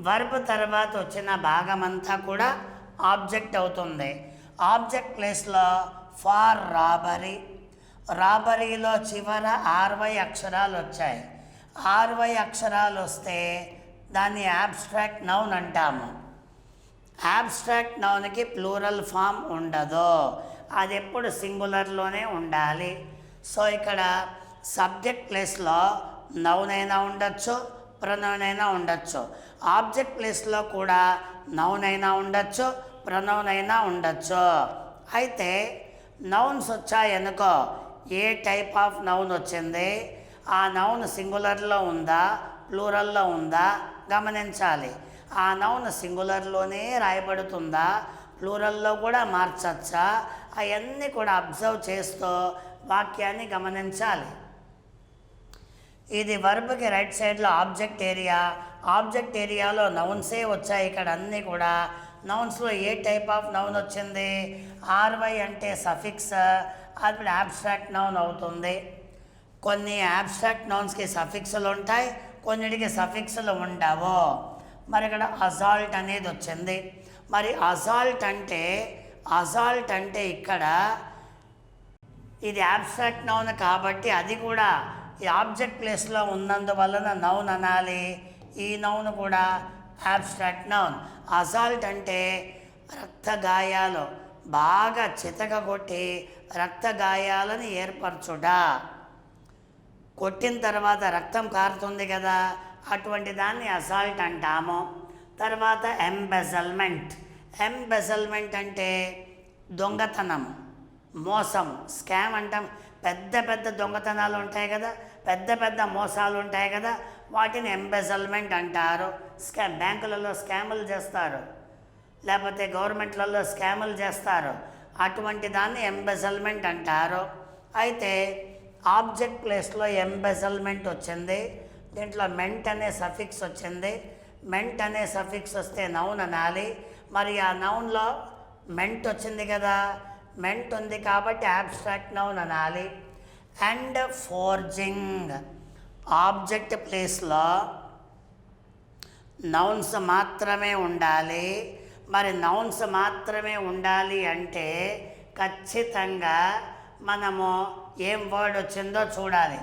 వర్బ్ తర్వాత వచ్చిన భాగమంతా కూడా ఆబ్జెక్ట్ అవుతుంది. ఆబ్జెక్ట్ ప్లేస్లో ఫార్ రాబరీ, రాబరీలో చివర 60 అక్షరాలు వచ్చాయి. 60 అక్షరాలు వస్తే దాన్ని యాబ్స్ట్రాక్ట్ నౌన్ అంటాము. యాబ్స్ట్రాక్ట్ నౌన్కి ప్లూరల్ ఫామ్ ఉండదు, అది ఎప్పుడు సింగులర్లోనే ఉండాలి. సో ఇక్కడ సబ్జెక్ట్ ప్లేస్లో నౌన్ అయినా ఉండొచ్చు, ప్రొనౌన్ అయినా ఉండొచ్చు. ఆబ్జెక్ట్ ప్లేస్లో కూడా నౌన్ అయినా ఉండొచ్చు, ప్రొనౌన్ అయినా ఉండొచ్చు. అయితే నౌన్స్ వచ్చాయనుకో, ఏ టైప్ ఆఫ్ నౌన్ వచ్చింది, ఆ నౌన్ సింగులర్లో ఉందా ప్లూరల్లో ఉందా గమనించాలి. ఆ నౌన్ సింగులర్లోనే రాయబడుతుందా ప్లూరల్లో కూడా మార్చచ్చా, అవన్నీ కూడా అబ్జర్వ్ చేస్తూ వాక్యాన్ని గమనించాలి. ఇది వర్బ్కి రైట్ సైడ్లో ఆబ్జెక్ట్ ఏరియా. ఆబ్జెక్ట్ ఏరియాలో నౌన్సే వచ్చాయి. ఇక్కడ అన్నీ కూడా నౌన్స్లో ఏ టైప్ ఆఫ్ నౌన్ వచ్చింది, 60 అంటే సఫిక్స్, అది యాబ్స్ట్రాక్ట్ నౌన్ అవుతుంది. కొన్ని యాబ్స్ట్రాక్ట్ నౌన్స్కి సఫిక్స్లు ఉంటాయి, కొన్నిటికి సఫిక్స్లు ఉండవు. మరి ఇక్కడ అజాల్ట్ అనేది వచ్చింది. మరి అజాల్ట్ అంటే ఇక్కడ ఇది యాబ్స్ట్రాక్ట్ నౌన్ కాబట్టి అది కూడా ఈ ఆబ్జెక్ట్ ప్లేస్లో ఉన్నందువలన నౌన్ అనాలి. ఈ నౌన్ కూడా యాబ్స్ట్రాక్ట్ నౌన్. అజాల్ట్ అంటే రక్త గాయాలు, బాగా చితకగొట్టి రక్త గాయాలను ఏర్పరచుట. కొట్టిన తర్వాత రక్తం కారుతుంది కదా, అటువంటి దాన్ని అసాల్ట్ అంటాము. తర్వాత ఎంబెజల్మెంట్. ఎంబెజల్మెంట్ అంటే దొంగతనం, మోసం, స్కామ్ అంటాం. పెద్ద పెద్ద దొంగతనాలు ఉంటాయి కదా, పెద్ద పెద్ద మోసాలు ఉంటాయి కదా, వాటిని ఎంబెజల్మెంట్ అంటారు. బ్యాంకులలో స్కాములు చేస్తారు, లేకపోతే గవర్నమెంట్లలో స్కాములు చేస్తారు, అటువంటి దాన్ని ఎంబెజల్మెంట్ అంటారు. అయితే ఆబ్జెక్ట్ ప్లేస్లో ఎంబెజల్మెంట్ వచ్చింది, దీంట్లో మెంట్ అనే సఫిక్స్ వచ్చింది. మెంట్ అనే సఫిక్స్ వస్తే నౌన్ అనాలి. మరి ఆ నౌన్లో మెంట్ వచ్చింది కదా, మెంట్ ఉంది కాబట్టి యాబ్స్ట్రాక్ట్ నౌన్ అనాలి. అండ్ ఫోర్జింగ్, ఆబ్జెక్ట్ ప్లేస్లో నౌన్స్ మాత్రమే ఉండాలి. మరి నౌన్స్ మాత్రమే ఉండాలి అంటే ఖచ్చితంగా మనము ఏం వర్డ్ వచ్చిందో చూడాలి.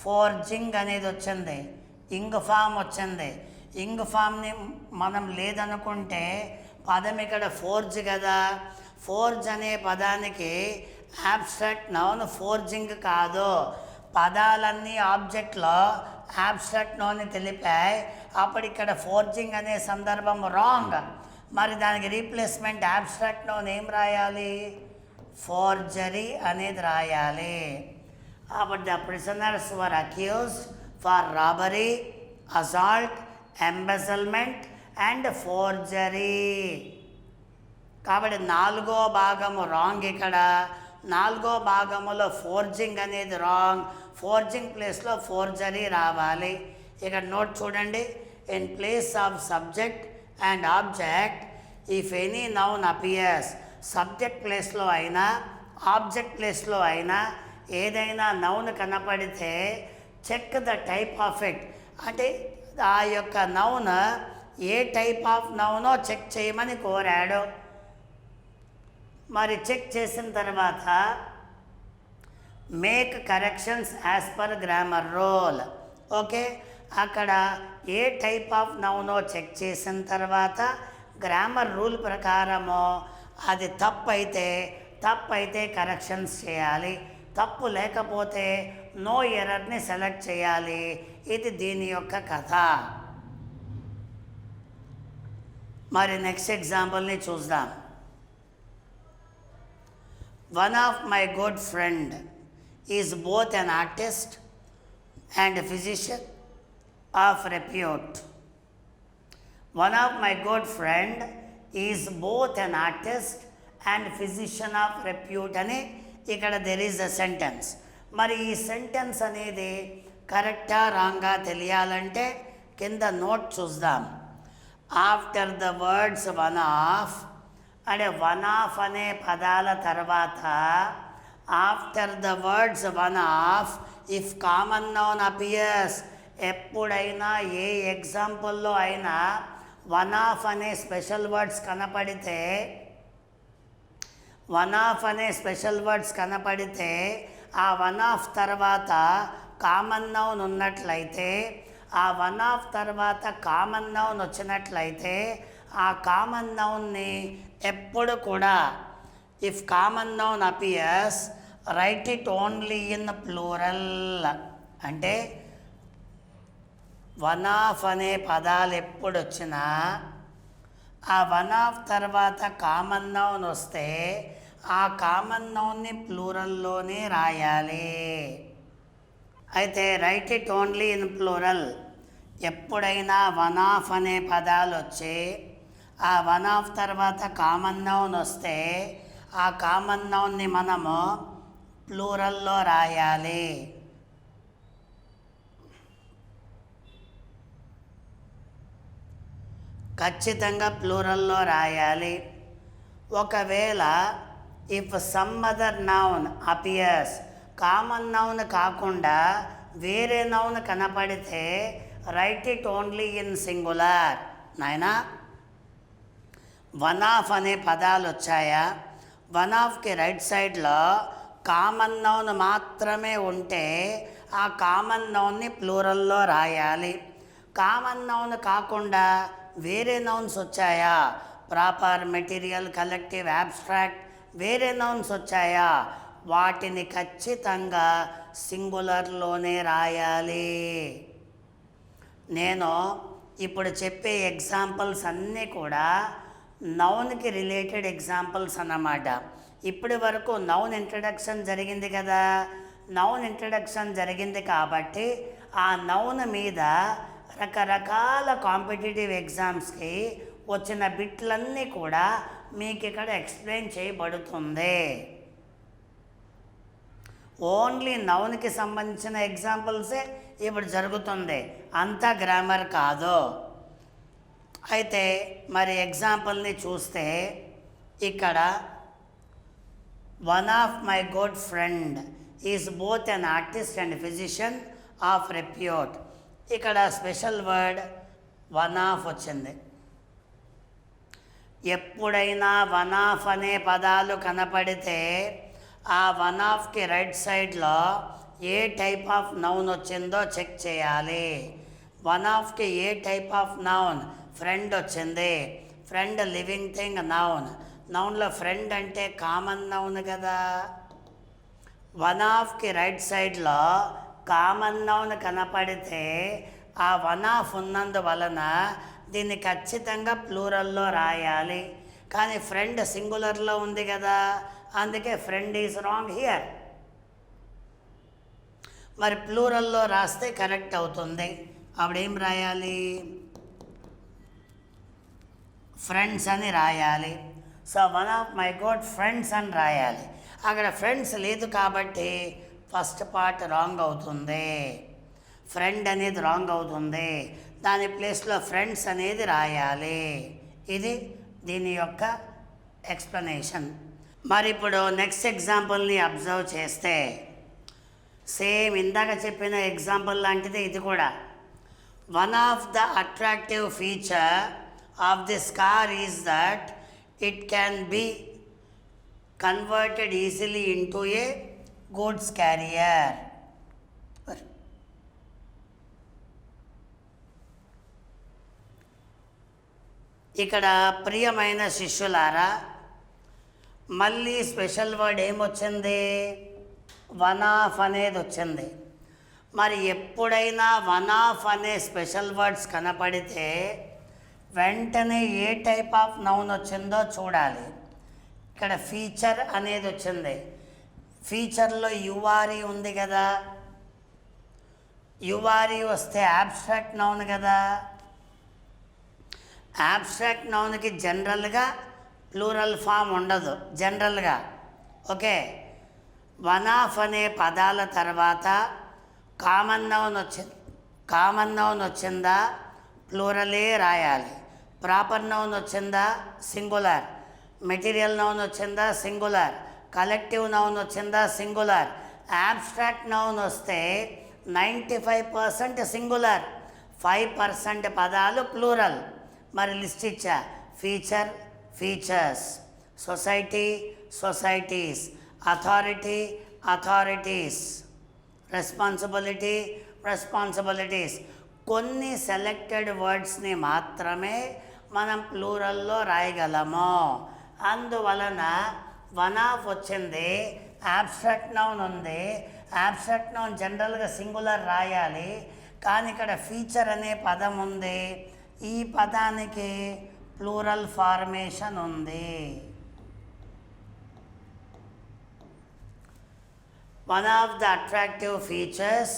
ఫోర్జింగ్ అనేది వచ్చింది, ఇంగ్ ఫామ్ వచ్చింది. ఇంగ్ ఫామ్ని మనం లేదనుకుంటే పదం ఇక్కడ ఫోర్జ్ కదా, ఫోర్జ్ అనే పదానికి యాబ్స్ట్రాక్ట్ నౌన్ ఫోర్జింగ్ కాదు. పదాలన్నీ ఆబ్జెక్ట్లో యాబ్స్ట్రాక్ట్ నౌన్ తెలిపాయి, అప్పుడు ఇక్కడ ఫోర్జింగ్ అనే సందర్భం రాంగ్. మరి దానికి రీప్లేస్మెంట్ యాబ్స్ట్రాక్ట్ నౌన్ ఏం రాయాలి, ఫోర్జరీ అనేది రాయాలి. అప్పుడు the prisoners were accused for robbery, assault, embezzlement and forgery. కాబట్టి 4వ భాగము రాంగ్. ఇక్కడ 4వ భాగములో ఫోర్జింగ్ అనేది రాంగ్, ఫోర్జింగ్ ప్లేస్లో ఫోర్జరీ రావాలి. ఇక్కడ నోట్ చూడండి. In place of subject and object if any noun appears, subject ప్లేస్లో అయినా ఆబ్జెక్ట్ ప్లేస్లో అయినా ఏదైనా నౌన్ కనపడితే check the type of it, అంటే ఆ యొక్క నౌన్ ఏ టైప్ ఆఫ్ నౌనో చెక్ చేయమని కోరాడు. మరి చెక్ చేసిన తర్వాత make corrections as per grammar rule. Okay, అక్కడ ఏ టైప్ ఆఫ్ నౌనో చెక్ చేసిన తర్వాత గ్రామర్ రూల్ ప్రకారము అది తప్పైతే కరెక్షన్స్ చేయాలి, తప్పు లేకపోతే నో ఎర్రర్ని సెలెక్ట్ చేయాలి. ఇది దీని యొక్క కథ. మరి నెక్స్ట్ ఎగ్జాంపుల్ని చూద్దాం. One of my good friend is both an artist and physician of repute. One of my good friend is both an artist and physician of repute అని ఇక్కడ దెర్ ఈజ్ అ సెంటెన్స్. మరి ఈ sentence అనేది కరెక్టా రాంగా తెలియాలంటే కింద note చూద్దాం. After the words one of అంటే వన్ ఆఫ్ అనే పదాల తర్వాత after the words one of if common noun appears, ఎప్పుడైనా ఏ ఎగ్జాంపుల్లో అయినా వన్ ఆఫ్ అనే స్పెషల్ వర్డ్స్ కనపడితే ఆ వన్ ఆఫ్ తర్వాత కామన్ నౌన్ ఉన్నట్లయితే, ఆ వన్ ఆఫ్ తర్వాత కామన్ నౌన్ వచ్చినట్లయితే ఆ కామన్ నౌన్ని ఎప్పుడు కూడా if common noun appears write it only in plural. అంటే వన్ ఆఫ్ అనే పదాలు ఎప్పుడు వచ్చినా ఆ వన్ ఆఫ్ తర్వాత కామన్ నౌన్ వస్తే ఆ కామన్ నౌన్ని ప్లూరల్లోనే రాయాలి. అయితే write it only in plural. ఎప్పుడైనా వన్ ఆఫ్ అనే పదాలు వచ్చి ఆ వన్ ఆఫ్ తర్వాత కామన్ నౌన్ వస్తే ఆ కామన్ నౌన్ని మనము ప్లూరల్లో రాయాలి. ఖచ్చితంగా ప్లూరల్లో రాయాలి. ఒకవేళ if some other noun appears, common noun కాకుండా వేరే నౌన్ కనపడితే right it only in singular. నాయనా వన్ ఆఫ్ అనే పదాలు వచ్చాయా, వన్ ఆఫ్కి రైట్ సైడ్లో కామన్ నౌన్ మాత్రమే ఉంటే ఆ కామన్ నౌన్ని ప్లూరల్లో రాయాలి. కామన్ నౌన్ కాకుండా వేరే నౌన్స్ వచ్చాయా, ప్రాపర్, మెటీరియల్, కలెక్టివ్, యాబ్స్ట్రాక్ట్ వేరే నౌన్స్ వచ్చాయా, వాటిని ఖచ్చితంగా సింగులర్లోనే రాయాలి. నేను ఇప్పుడు చెప్పే ఎగ్జాంపుల్స్ అన్నీ కూడా నౌన్కి రిలేటెడ్ ఎగ్జాంపుల్స్ అన్నమాట. ఇప్పటి వరకు నౌన్ ఇంట్రడక్షన్ జరిగింది కదా, నౌన్ ఇంట్రడక్షన్ జరిగింది కాబట్టి ఆ నౌన్ మీద రకరకాల కాంపిటేటివ్ ఎగ్జామ్స్కి వచ్చిన బిట్లన్నీ కూడా మీకు ఇక్కడ ఎక్స్ప్లెయిన్ చేయబడుతుంది. ఓన్లీ నౌన్కి సంబంధించిన ఎగ్జాంపుల్సే ఇప్పుడు జరుగుతుంది, అంతా గ్రామర్ కాదు. అయితే మరి ఎగ్జాంపుల్ని చూస్తే ఇక్కడ one of my good friend is both an artist and physician of repute. ఇక్కడ స్పెషల్ వర్డ్ వన్ ఆఫ్ వచ్చింది. ఎప్పుడైనా వన్ ఆఫ్ అనే పదాలు కనపడితే ఆ వన్ ఆఫ్కి రైట్ సైడ్లో ఏ టైప్ ఆఫ్ నౌన్ వచ్చిందో చెక్ చేయాలి. వన్ ఆఫ్కి ఏ టైప్ ఆఫ్ నౌన్, ఫ్రెండ్ వచ్చింది. Friend living thing noun. నౌన్లో ఫ్రెండ్ అంటే కామన్ నౌన్ కదా. వన్ ఆఫ్కి రైట్ సైడ్లో కామన్ నౌన్ కనపడితే ఆ వన్ ఆఫ్ ఉన్నందువలన దీన్ని ఖచ్చితంగా ప్లూరల్లో రాయాలి. కానీ ఫ్రెండ్ సింగులర్లో ఉంది కదా, అందుకే ఫ్రెండ్ ఈజ్ రాంగ్ హియర్. మరి ప్లూరల్లో రాస్తే కరెక్ట్ అవుతుంది. అప్పుడేం రాయాలి, ఫ్రెండ్స్ అని రాయాలి. So one of my good friends అని రాయాలి. అక్కడ ఫ్రెండ్స్ లేదు కాబట్టి ఫస్ట్ పార్ట్ రాంగ్ అవుతుంది, ఫ్రెండ్ అనేది రాంగ్ అవుతుంది. దాని ప్లేస్లో ఫ్రెండ్స్ అనేది రాయాలి. ఇది దీని యొక్క ఎక్స్ప్లెనేషన్. మరి ఇప్పుడు నెక్స్ట్ ఎగ్జాంపుల్ని అబ్జర్వ్ చేస్తే సేమ్ ఇందాక చెప్పిన ఎగ్జాంపుల్ లాంటిది ఇది కూడా. One of the attractive feature of this car is that it can be converted easily into A goods carrier. ఇక్కడ ప్రియమైన శిష్యులారా, మళ్ళీ స్పెషల్ వర్డ్ ఏమొచ్చింది, వన్ ఆఫ్ అనేది వచ్చింది. మరి ఎప్పుడైనా వన్ ఆఫ్ అనే స్పెషల్ వర్డ్స్ కనపడితే వెంటనే ఏ టైప్ ఆఫ్ నౌన్ వచ్చిందో చూడాలి. ఇక్కడ ఫీచర్ అనేది వచ్చింది. ఫీచర్లో యువారి ఉంది కదా, యువారి వస్తే యాబ్స్ట్రాక్ట్ నౌన్ కదా. యాబ్స్ట్రాక్ట్ నౌన్కి జనరల్గా ప్లూరల్ ఫామ్ ఉండదు జనరల్గా. ఓకే, వన్ ఆఫ్ అనే పదాల తర్వాత కామన్ నౌన్ వచ్చిందా, ప్లూరలే రాయాలి. ప్రాపర్ నౌన్ వచ్చిందా సింగులర్, మెటీరియల్ నౌన్ వచ్చిందా సింగులర్, కలెక్టివ్ నౌన్ వచ్చిందా సింగులర్. యాబ్స్ట్రాక్ట్ నౌన్ వస్తే 95% సింగులర్, 5% పదాలు ప్లూరల్. మరి లిస్ట్ ఇచ్చా: feature, features, society, societies, authority, authorities, responsibility, responsibilities. కొన్ని సెలెక్టెడ్ వర్డ్స్ని మాత్రమే మనం ప్లూరల్లో రాయగలము. అందువలన వన్ ఆఫ్ వచ్చింది, యాబ్స్ట్రాక్ట్ నౌన్ ఉంది. యాబ్స్ట్రాక్ట్ నౌన్ జనరల్గా సింగులర్ రాయాలి, కానీ ఇక్కడ ఫీచర్ అనే పదం ఉంది. ఈ పదానికి ప్లూరల్ ఫార్మేషన్ ఉంది. One of the attractive features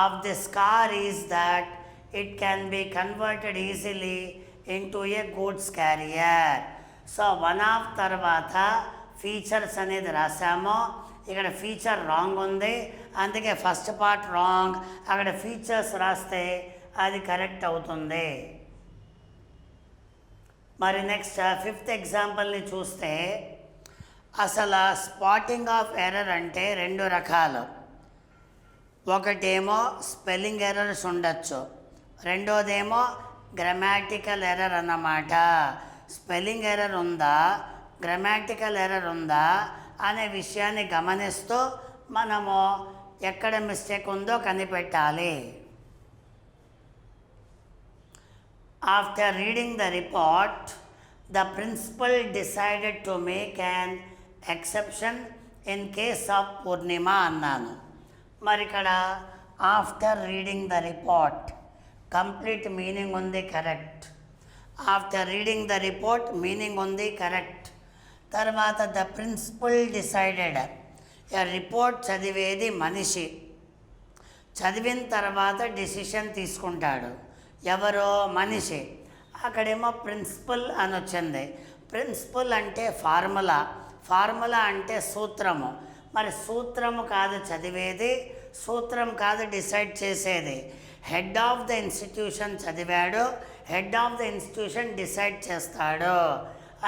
of this car is that it can be converted easily into a goods carrier. So one of తర్వాత ఫీచర్స్ అనేది రాసాము. ఇక్కడ ఫీచర్ రాంగ్ ఉంది, అందుకే ఫస్ట్ పార్ట్ రాంగ్. అక్కడ ఫీచర్స్ రాస్తే అది correct అవుతుంది. మరి నెక్స్ట్ 5th ఎగ్జాంపుల్ని చూస్తే, అసలు స్పాటింగ్ ఆఫ్ ఎర్రర్ అంటే 2 రకాలు. ఒకటేమో స్పెల్లింగ్ ఎర్రర్స్ ఉండొచ్చు, రెండోదేమో గ్రామాటికల్ ఎర్రర్ అన్నమాట. స్పెల్లింగ్ ఎర్రర్ ఉందా, గ్రామాటికల్ ఎర్రర్ ఉందా అనే విషయాన్ని గమనిస్తూ మనము ఎక్కడ మిస్టేక్ ఉందో కనిపెట్టాలి. After reading the report, the principal decided to make an exception in case of Purnima అన్నాను. మరి ఇక్కడ after reading the report complete meaning ఉంది, correct. After reading the report meaning ఉంది, కరెక్ట్. తర్వాత ద ప్రిన్సిపల్ డిసైడెడ్, రిపోర్ట్ చదివేది మనిషి, చదివిన తర్వాత డిసిషన్ తీసుకుంటాడు. ఎవరో మనిషి. అక్కడేమో ప్రిన్సిపల్ అని వచ్చింది. ప్రిన్సిపల్ అంటే ఫార్ములా, ఫార్ములా అంటే సూత్రము. మరి సూత్రము కాదు చదివేది, సూత్రం కాదు డిసైడ్ చేసేది. హెడ్ ఆఫ్ ద ఇన్స్టిట్యూషన్ చదివాడు, head of the institution decide చేస్తాడు.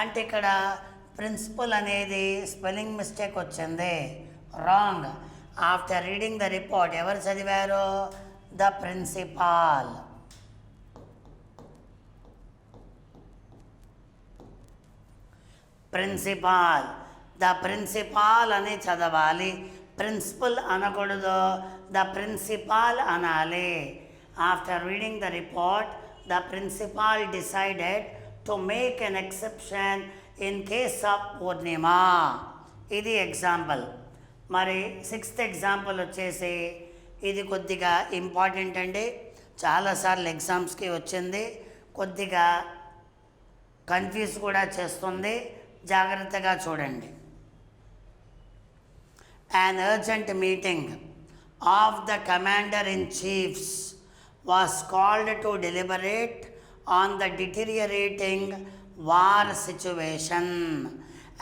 అంటే ఇక్కడ ప్రిన్సిపల్ అనేది స్పెల్లింగ్ మిస్టేక్ వచ్చింది, wrong. After reading the report ఎవరు చదివారు? The principal. Principal, the principal అని చదవాలి, ప్రిన్సిపల్ అనకూడదు, ద ప్రిన్సిపాల్ అనాలి. After reading the report, the principal decided to make an exception in case of Purnima. ఇది ఎగ్జాంపుల్. మరి 6th ఎగ్జాంపుల్ వచ్చేసి, ఇది కొద్దిగా ఇంపార్టెంట్ అండి, చాలాసార్లు ఎగ్జామ్స్కి వచ్చింది, కొద్దిగా కన్ఫ్యూజ్ కూడా చేస్తుంది, జాగ్రత్తగా చూడండి. An urgent meeting of the commander-in-chiefs was called to deliberate on the deteriorating war situation.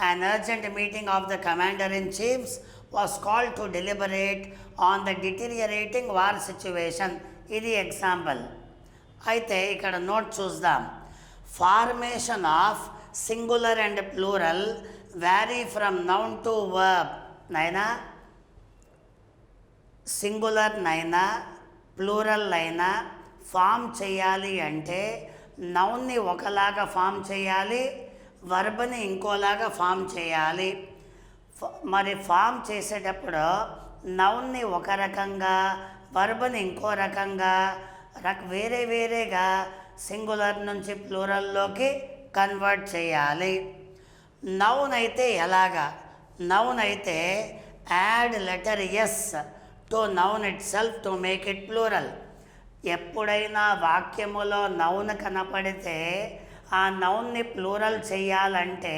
An urgent meeting of the commander-in-chiefs was called to deliberate on the deteriorating war situation. ఇది example. అయితే ఇక్కడ note చూద్దాం. Formation of singular and plural vary from noun to verb. నైనా singular నైనా plural అయినా form చేయాలి అంటే నౌన్ని ఒకలాగా ఫామ్ చేయాలి, వర్బ్ని ఇంకోలాగా ఫామ్ చేయాలి. మరి ఫామ్ చేసేటప్పుడు నౌన్ని ఒక రకంగా, వర్బ్ని ఇంకో రకంగా, వేరే వేరేగా సింగులర్ నుంచి ప్లూరల్లోకి కన్వర్ట్ చేయాలి. నౌన్ అయితే ఎలాగా? నౌన్ అయితే add letter S to noun itself to make it plural. ఎప్పుడైనా వాక్యములో నౌన్ కనపడితే ఆ నౌన్ని ప్లూరల్ చేయాలంటే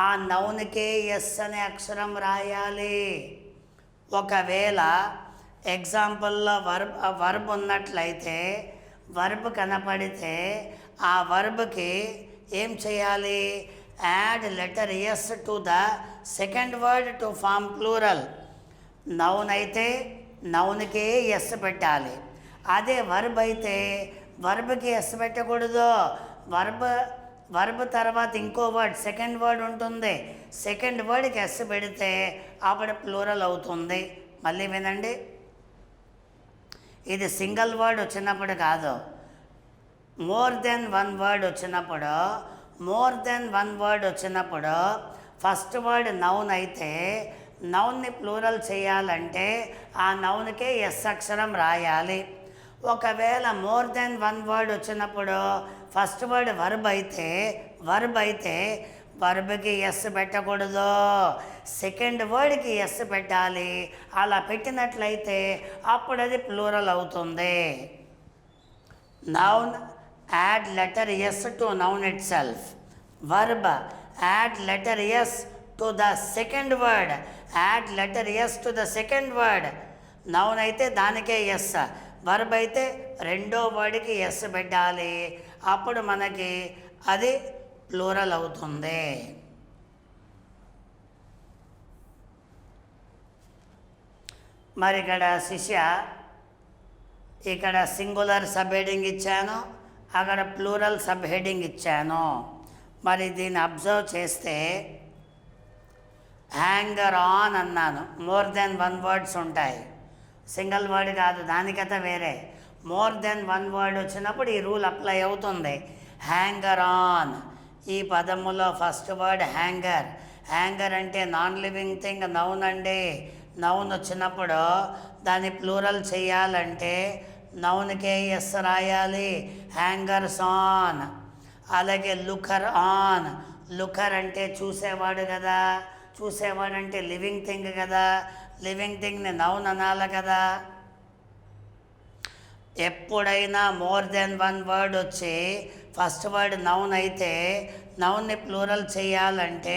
ఆ నౌన్కే ఎస్ అనే అక్షరం రాయాలి. ఒకవేళ ఎగ్జాంపుల్లో వర్బ్ ఉన్నట్లయితే, వర్బ్ కనపడితే ఆ వర్బ్కి ఏం చేయాలి? Add letter S to the second word to form plural. Noun అయితే నౌన్కే ఎస్ పెట్టాలి, అదే వర్బ్ అయితే వర్బ్కి ఎస్ పెట్టకూడదు. వర్బ్ తర్వాత ఇంకో వర్డ్ సెకండ్ వర్డ్ ఉంటుంది. సెకండ్ వర్డ్కి ఎస్ పెడితే అప్పుడు ప్లూరల్ అవుతుంది. మళ్ళీ వినండి, ఇది సింగిల్ వర్డ్ వచ్చినప్పుడు కాదు, మోర్ దెన్ వన్ వర్డ్ వచ్చినప్పుడు ఫస్ట్ వర్డ్ నౌన్ అయితే నౌన్ని ప్లూరల్ చేయాలంటే ఆ నౌన్కే ఎస్ అక్షరం రాయాలి. ఒకవేళ మోర్ దెన్ వన్ వర్డ్ వచ్చినప్పుడు ఫస్ట్ వర్డ్ వర్బ్ అయితే వర్బ్కి ఎస్ పెట్టకూడదు, సెకండ్ వర్డ్కి ఎస్ పెట్టాలి. అలా పెట్టినట్లయితే అప్పుడు అది ప్లూరల్ అవుతుంది. Noun add letter S to noun it self. Verb add letter S to the second word. Noun అయితే దానికే ఎస్, వర్బ్ అయితే రెండో వర్డ్కి ఎస్ పెట్టాలి. అప్పుడు మనకి అది ప్లూరల్ అవుతుంది. మరి ఇక్కడ శిష్య, ఇక్కడ సింగులర్ సబ్ హెడింగ్ ఇచ్చాను, అక్కడ ప్లూరల్ సబ్ హెడింగ్ ఇచ్చాను. మరి దీన్ని అబ్జర్వ్ చేస్తే హ్యాంగర్ ఆన్ అన్నాను, మోర్ దెన్ వన్ వర్డ్స్ ఉంటాయి, సింగిల్ వర్డ్ కాదు, దానికైతే వేరే. మోర్ దెన్ వన్ వర్డ్ వచ్చినప్పుడు ఈ రూల్ అప్లై అవుతుంది. హ్యాంగర్ ఆన్, ఈ పదములో ఫస్ట్ వర్డ్ హ్యాంగర్. హ్యాంగర్ అంటే నాన్ లివింగ్ థింగ్, నౌన్ అండి. నౌన్ వచ్చినప్పుడు దాన్ని ప్లూరల్ చేయాలంటే నౌన్కే ఎస్ రాయాలి, హ్యాంగర్స్ ఆన్. అలాగే లుకర్ ఆన్, లుకర్ అంటే చూసేవాడు కదా, చూసేవాడు అంటే లివింగ్ థింగ్ కదా, లివింగ్ థింగ్ని నౌన్ అనాలి కదా. ఎప్పుడైనా మోర్ దెన్ వన్ వర్డ్ వచ్చి ఫస్ట్ వర్డ్ నౌన్ అయితే నౌన్ని ప్లూరల్ చేయాలంటే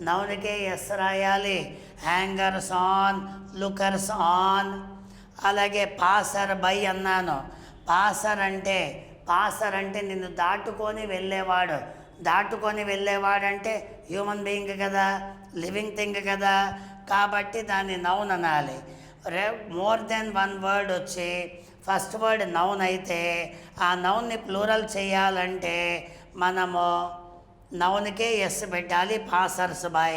నౌన్కే ఎస్ రాయాలి, హ్యాంగర్స్ ఆన్, లుకర్స్ ఆన్. అలాగే పాసర్ బై అన్నాను, పాసర్ అంటే నిన్ను దాటుకొని వెళ్ళేవాడంటే హ్యూమన్ బీయింగ్ కదా, లివింగ్ థింగ్ కదా, కాబట్టి దాన్ని నౌన్ అనాలి. మోర్ దెన్ వన్ వర్డ్ వచ్చి ఫస్ట్ వర్డ్ నౌన్ అయితే ఆ నౌన్ని ప్లూరల్ చేయాలంటే మనము నౌన్కే ఎస్ పెట్టాలి, పాసర్స్ బై.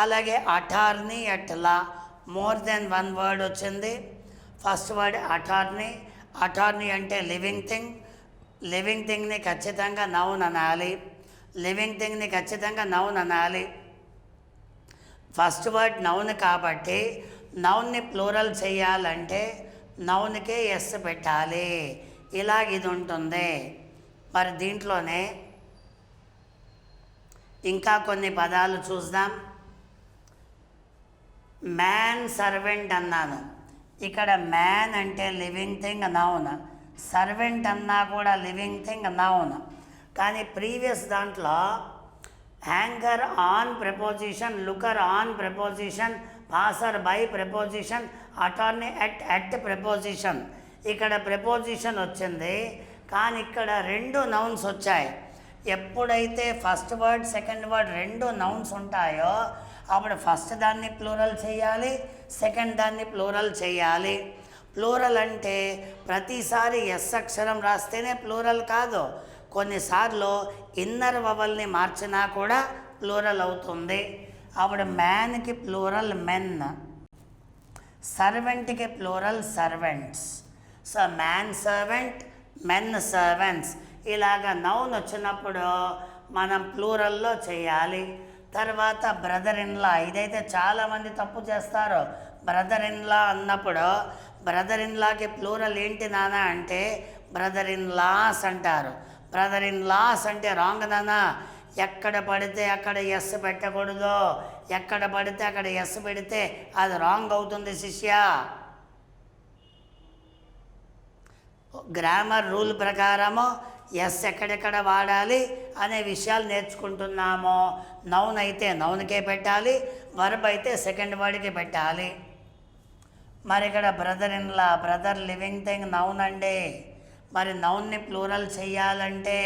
అలాగే అటార్నీ అట్లా, మోర్ దెన్ వన్ వర్డ్ వచ్చింది, ఫస్ట్ వర్డ్ అటార్నీ అంటే లివింగ్ థింగ్ని ఖచ్చితంగా నౌన్ అనాలి. ఫస్ట్ వర్డ్ నౌన్ కాబట్టి నౌన్ని ప్లూరల్ చేయాలంటే నౌన్కే ఎస్ పెట్టాలి. ఇలాగ ఇది ఉంటుంది. మరి దీంట్లోనే ఇంకా కొన్ని పదాలు చూద్దాం. మ్యాన్ సర్వెంట్ అన్నాను, ఇక్కడ మ్యాన్ అంటే లివింగ్ థింగ్ నౌన్, సర్వెంట్ అన్నా కూడా లివింగ్ థింగ్ నౌన్. కానీ ప్రీవియస్ దాంట్లో hanger on preposition, looker on preposition, passer by preposition, attorney at preposition. ఇక్కడ ప్రపోజిషన్ వచ్చింది, కానీ ఇక్కడ రెండు నౌన్స్ వచ్చాయి. ఎప్పుడైతే ఫస్ట్ వర్డ్ సెకండ్ వర్డ్ రెండు నౌన్స్ ఉంటాయో అప్పుడు ఫస్ట్ దాన్ని ప్లూరల్ చేయాలి, సెకండ్ దాన్ని ప్లూరల్ చేయాలి. ప్లూరల్ అంటే ప్రతిసారి ఎస్ అక్షరం రాస్తేనే ప్లూరల్ కాదు, కొన్నిసార్లు ఇన్నర్ వవల్ని మార్చినా కూడా ప్లూరల్ అవుతుంది. అప్పుడు మ్యాన్కి ప్లూరల్ మెన్, సర్వెంట్కి plural servants. So man servant, men servants. ఇలాగ నౌన్ వచ్చినప్పుడు మనం ప్లూరల్లో చేయాలి. తర్వాత బ్రదర్ ఇన్లా, ఇదైతే చాలామంది తప్పు చేస్తారు. బ్రదర్ ఇన్లా అన్నప్పుడు బ్రదర్ ఇన్లాకి ప్లూరల్ ఏంటి నాన్న అంటే బ్రదర్ ఇన్ లాస్ అంటారు. బ్రదర్ ఇన్ లాస్ అంటే రాంగ్ నాన్న. ఎక్కడ పడితే అక్కడ ఎస్ పెట్టకూడదు, ఎక్కడ పడితే అక్కడ ఎస్ పెడితే అది రాంగ్ అవుతుంది శిష్య. గ్రామర్ రూల్ ప్రకారము ఎస్ ఎక్కడెక్కడ వాడాలి అనే విషయాలు నేర్చుకుంటున్నాము. నౌన్ అయితే నౌన్కే పెట్టాలి, వర్బ్ అయితే సెకండ్ వర్డ్కి పెట్టాలి. మరి ఇక్కడ brother in-law, brother living thing noun అండి. మరి నౌన్ని ప్లూరల్ చేయాలంటే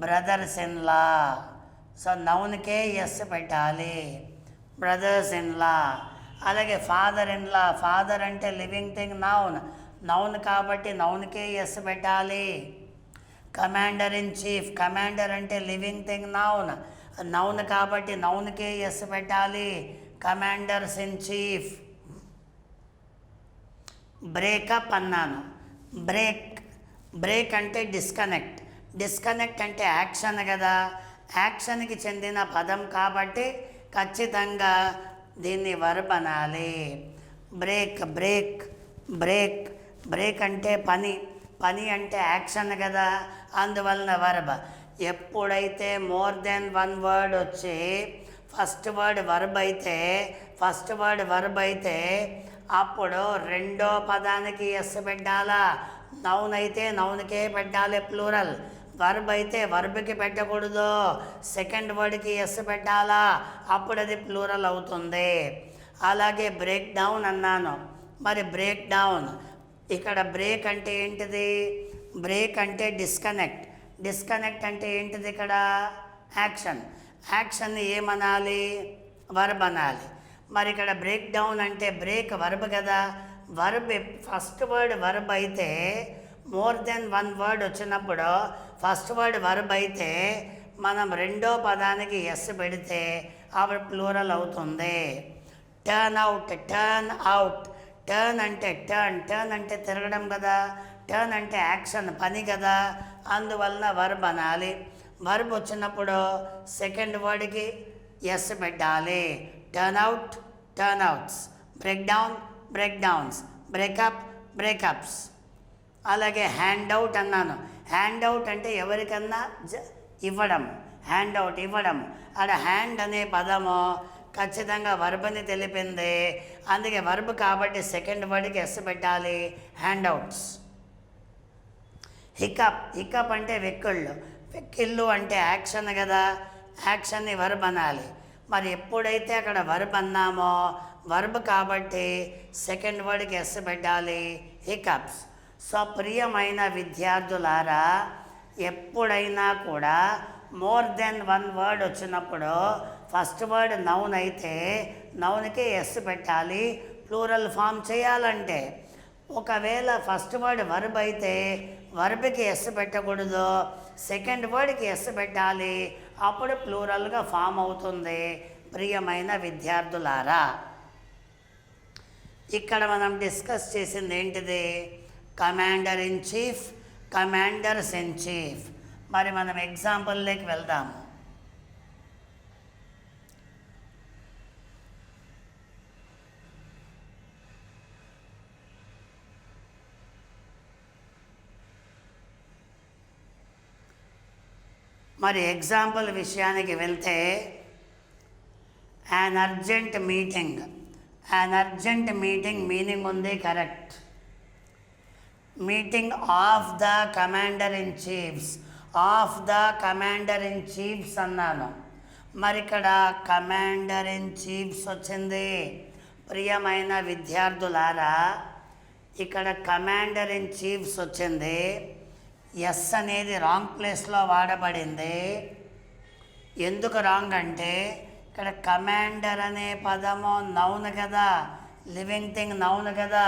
బ్రదర్స్ ఇన్లా. సో నౌన్కే ఎస్ పెట్టాలి, బ్రదర్స్ ఇన్లా. అలాగే ఫాదర్ ఇన్లా, ఫాదర్ అంటే లివింగ్ థింగ్ నౌన్, నౌన్ కాబట్టి నౌన్కే ఎస్ పెట్టాలి. కమాండర్ ఇన్ చీఫ్, కమాండర్ అంటే లివింగ్ థింగ్ నౌన్, నౌన్ కాబట్టి నౌన్కే ఎస్ పెట్టాలి. Commanders in chief. బ్రేకప్ అన్నాను. బ్రేక్ అంటే డిస్కనెక్ట్, డిస్కనెక్ట్ అంటే యాక్షన్ కదా, యాక్షన్కి చెందిన పదం కాబట్టి ఖచ్చితంగా దీన్ని వర్బ్ అనాలి. బ్రేక్ అంటే పని అంటే యాక్షన్ కదా, అందువలన వర్బ్. ఎప్పుడైతే మోర్ దెన్ వన్ వర్డ్ వచ్చి ఫస్ట్ వర్డ్ వర్బ్ అయితే అప్పుడు రెండో పదానికి ఎస్ పెట్టాలా. నౌన్ అయితే నౌన్కే పెట్టాలి ప్లూరల్, వర్బ్ అయితే వర్బ్కి పెట్టకూడదు, సెకండ్ వర్డ్కి ఎస్ పెట్టాలా, అప్పుడు అది ప్లూరల్ అవుతుంది. అలాగే బ్రేక్ డౌన్ అన్నాను. మరి బ్రేక్ డౌన్ ఇక్కడ బ్రేక్ అంటే ఏంటిది? బ్రేక్ అంటే డిస్కనెక్ట్ అంటే ఏంటిది? ఇక్కడ యాక్షన్ని ఏమనాలి? వర్బ్ అనాలి. మరి ఇక్కడ బ్రేక్ డౌన్ అంటే బ్రేక్ వర్బ్ కదా, వర్బ్ ఫస్ట్ వర్డ్ వర్బ్ అయితే మోర్ దెన్ వన్ వర్డ్ వచ్చినప్పుడు ఫస్ట్ వర్డ్ వర్బ్ అయితే మనం రెండో పదానికి ఎస్ పెడితే అప్పుడు ప్లూరల్ అవుతుంది. టర్న్ అంటే టర్న్ అంటే తిరగడం కదా, టర్న్ అంటే యాక్షన్ పని కదా, అందువలన వర్బ్ అనాలి. వర్బ్ వచ్చినప్పుడు సెకండ్ వర్డ్కి ఎస్ పెట్టాలి. టర్న్అవుట్స్, బ్రేక్డౌన్స్, బ్రేకప్స్. అలాగే హ్యాండ్ అవుట్ అన్నాను. హ్యాండ్ అవుట్ అంటే ఎవరికన్నా ఇవ్వడం, ఇవ్వడం. అక్కడ హ్యాండ్ అనే పదము ఖచ్చితంగా వర్బ్ని తెలిపింది, అందుకే వర్బ్ కాబట్టి సెకండ్ వర్డ్కి ఎస్ పెట్టాలి. Hand outs. హికప్ అంటే వెక్కిళ్ళు అంటే యాక్షన్ కదా, యాక్షన్ని వర్బ్ అనాలి. మరి ఎప్పుడైతే అక్కడ వర్బ్ అన్నామో వర్బ్ కాబట్టి సెకండ్ వర్డ్కి ఎస్ పెట్టాలి. హికప్స్. సో ప్రియమైన విద్యార్థులారా, ఎప్పుడైనా కూడా మోర్ దెన్ వన్ వర్డ్ వచ్చినప్పుడు ఫస్ట్ వర్డ్ నౌన్ అయితే నౌన్కి ఎస్ పెట్టాలి ప్లూరల్ ఫామ్ చేయాలంటే. ఒకవేళ ఫస్ట్ వర్డ్ వర్బ్ అయితే వర్బ్కి ఎస్ పెట్టకూడదు, సెకండ్ వర్డ్కి ఎస్ పెట్టాలి, అప్పుడు ప్లూరల్గా ఫామ్ అవుతుంది. ప్రియమైన విద్యార్థులారా, ఇక్కడ మనం డిస్కస్ చేసింది ఏంటిది? Commander in chief, commanders in chief. మరి మనం ఎగ్జాంపుల్లోకి వెళ్దాము. మరి ఎగ్జాంపుల్ విషయానికి వెళ్తే an urgent మీటింగ్ మీనింగ్ ఉంది, correct. Meeting of the commander in chiefs అన్నాను. మరి ఇక్కడ కమాండర్ ఇన్ చీఫ్స్ వచ్చింది. ప్రియమైన విద్యార్థులారా, ఇక్కడ కమాండర్ ఇన్ చీఫ్స్ వచ్చింది, ఎస్ అనేది రాంగ్ ప్లేస్లో వాడబడింది. ఎందుకు రాంగ్ అంటే ఇక్కడ కమాండర్ అనే పదము నౌన్ కదా, లివింగ్ థింగ్ నౌన్ కదా.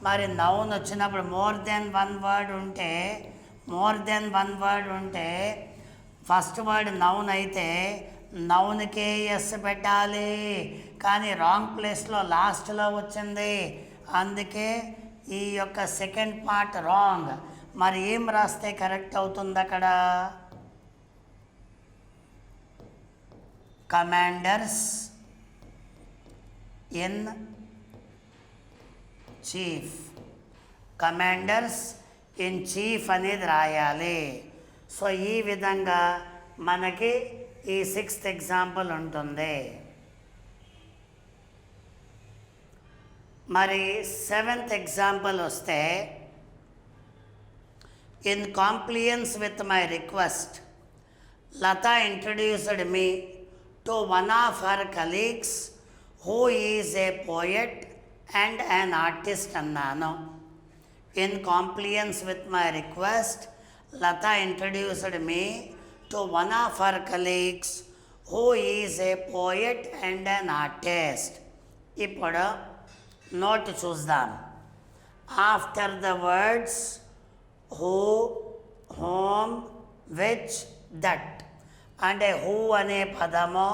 మరి నౌన్ వచ్చినప్పుడు మోర్ దెన్ వన్ వర్డ్ ఉంటే ఫస్ట్ వర్డ్ నౌన్ అయితే నౌన్కే ఎస్ పెట్టాలి, కానీ రాంగ్ ప్లేస్లో లాస్ట్లో వచ్చింది, అందుకే ఈ యొక్క సెకండ్ పార్ట్ రాంగ్. మరి ఏం రాస్తే కరెక్ట్ అవుతుంది? అక్కడ కమాండర్స్ ఇన్ చీఫ్ అనేది రాయాలి. సో ఈ విధంగా మనకి ఈ 6th ఎగ్జాంపుల్ ఉంటుంది. మరి 7th ఎగ్జాంపుల్ వస్తే, in compliance with my request Lata introduced me to one of her colleagues who is a poet and an artist అన్నాను. In compliance with my request Lata introduced me to one of her colleagues who is a poet and an artist. ఇప్పుడు note చూద్దాం. After the words who, whom, which, that. అంటే who అనే పదము,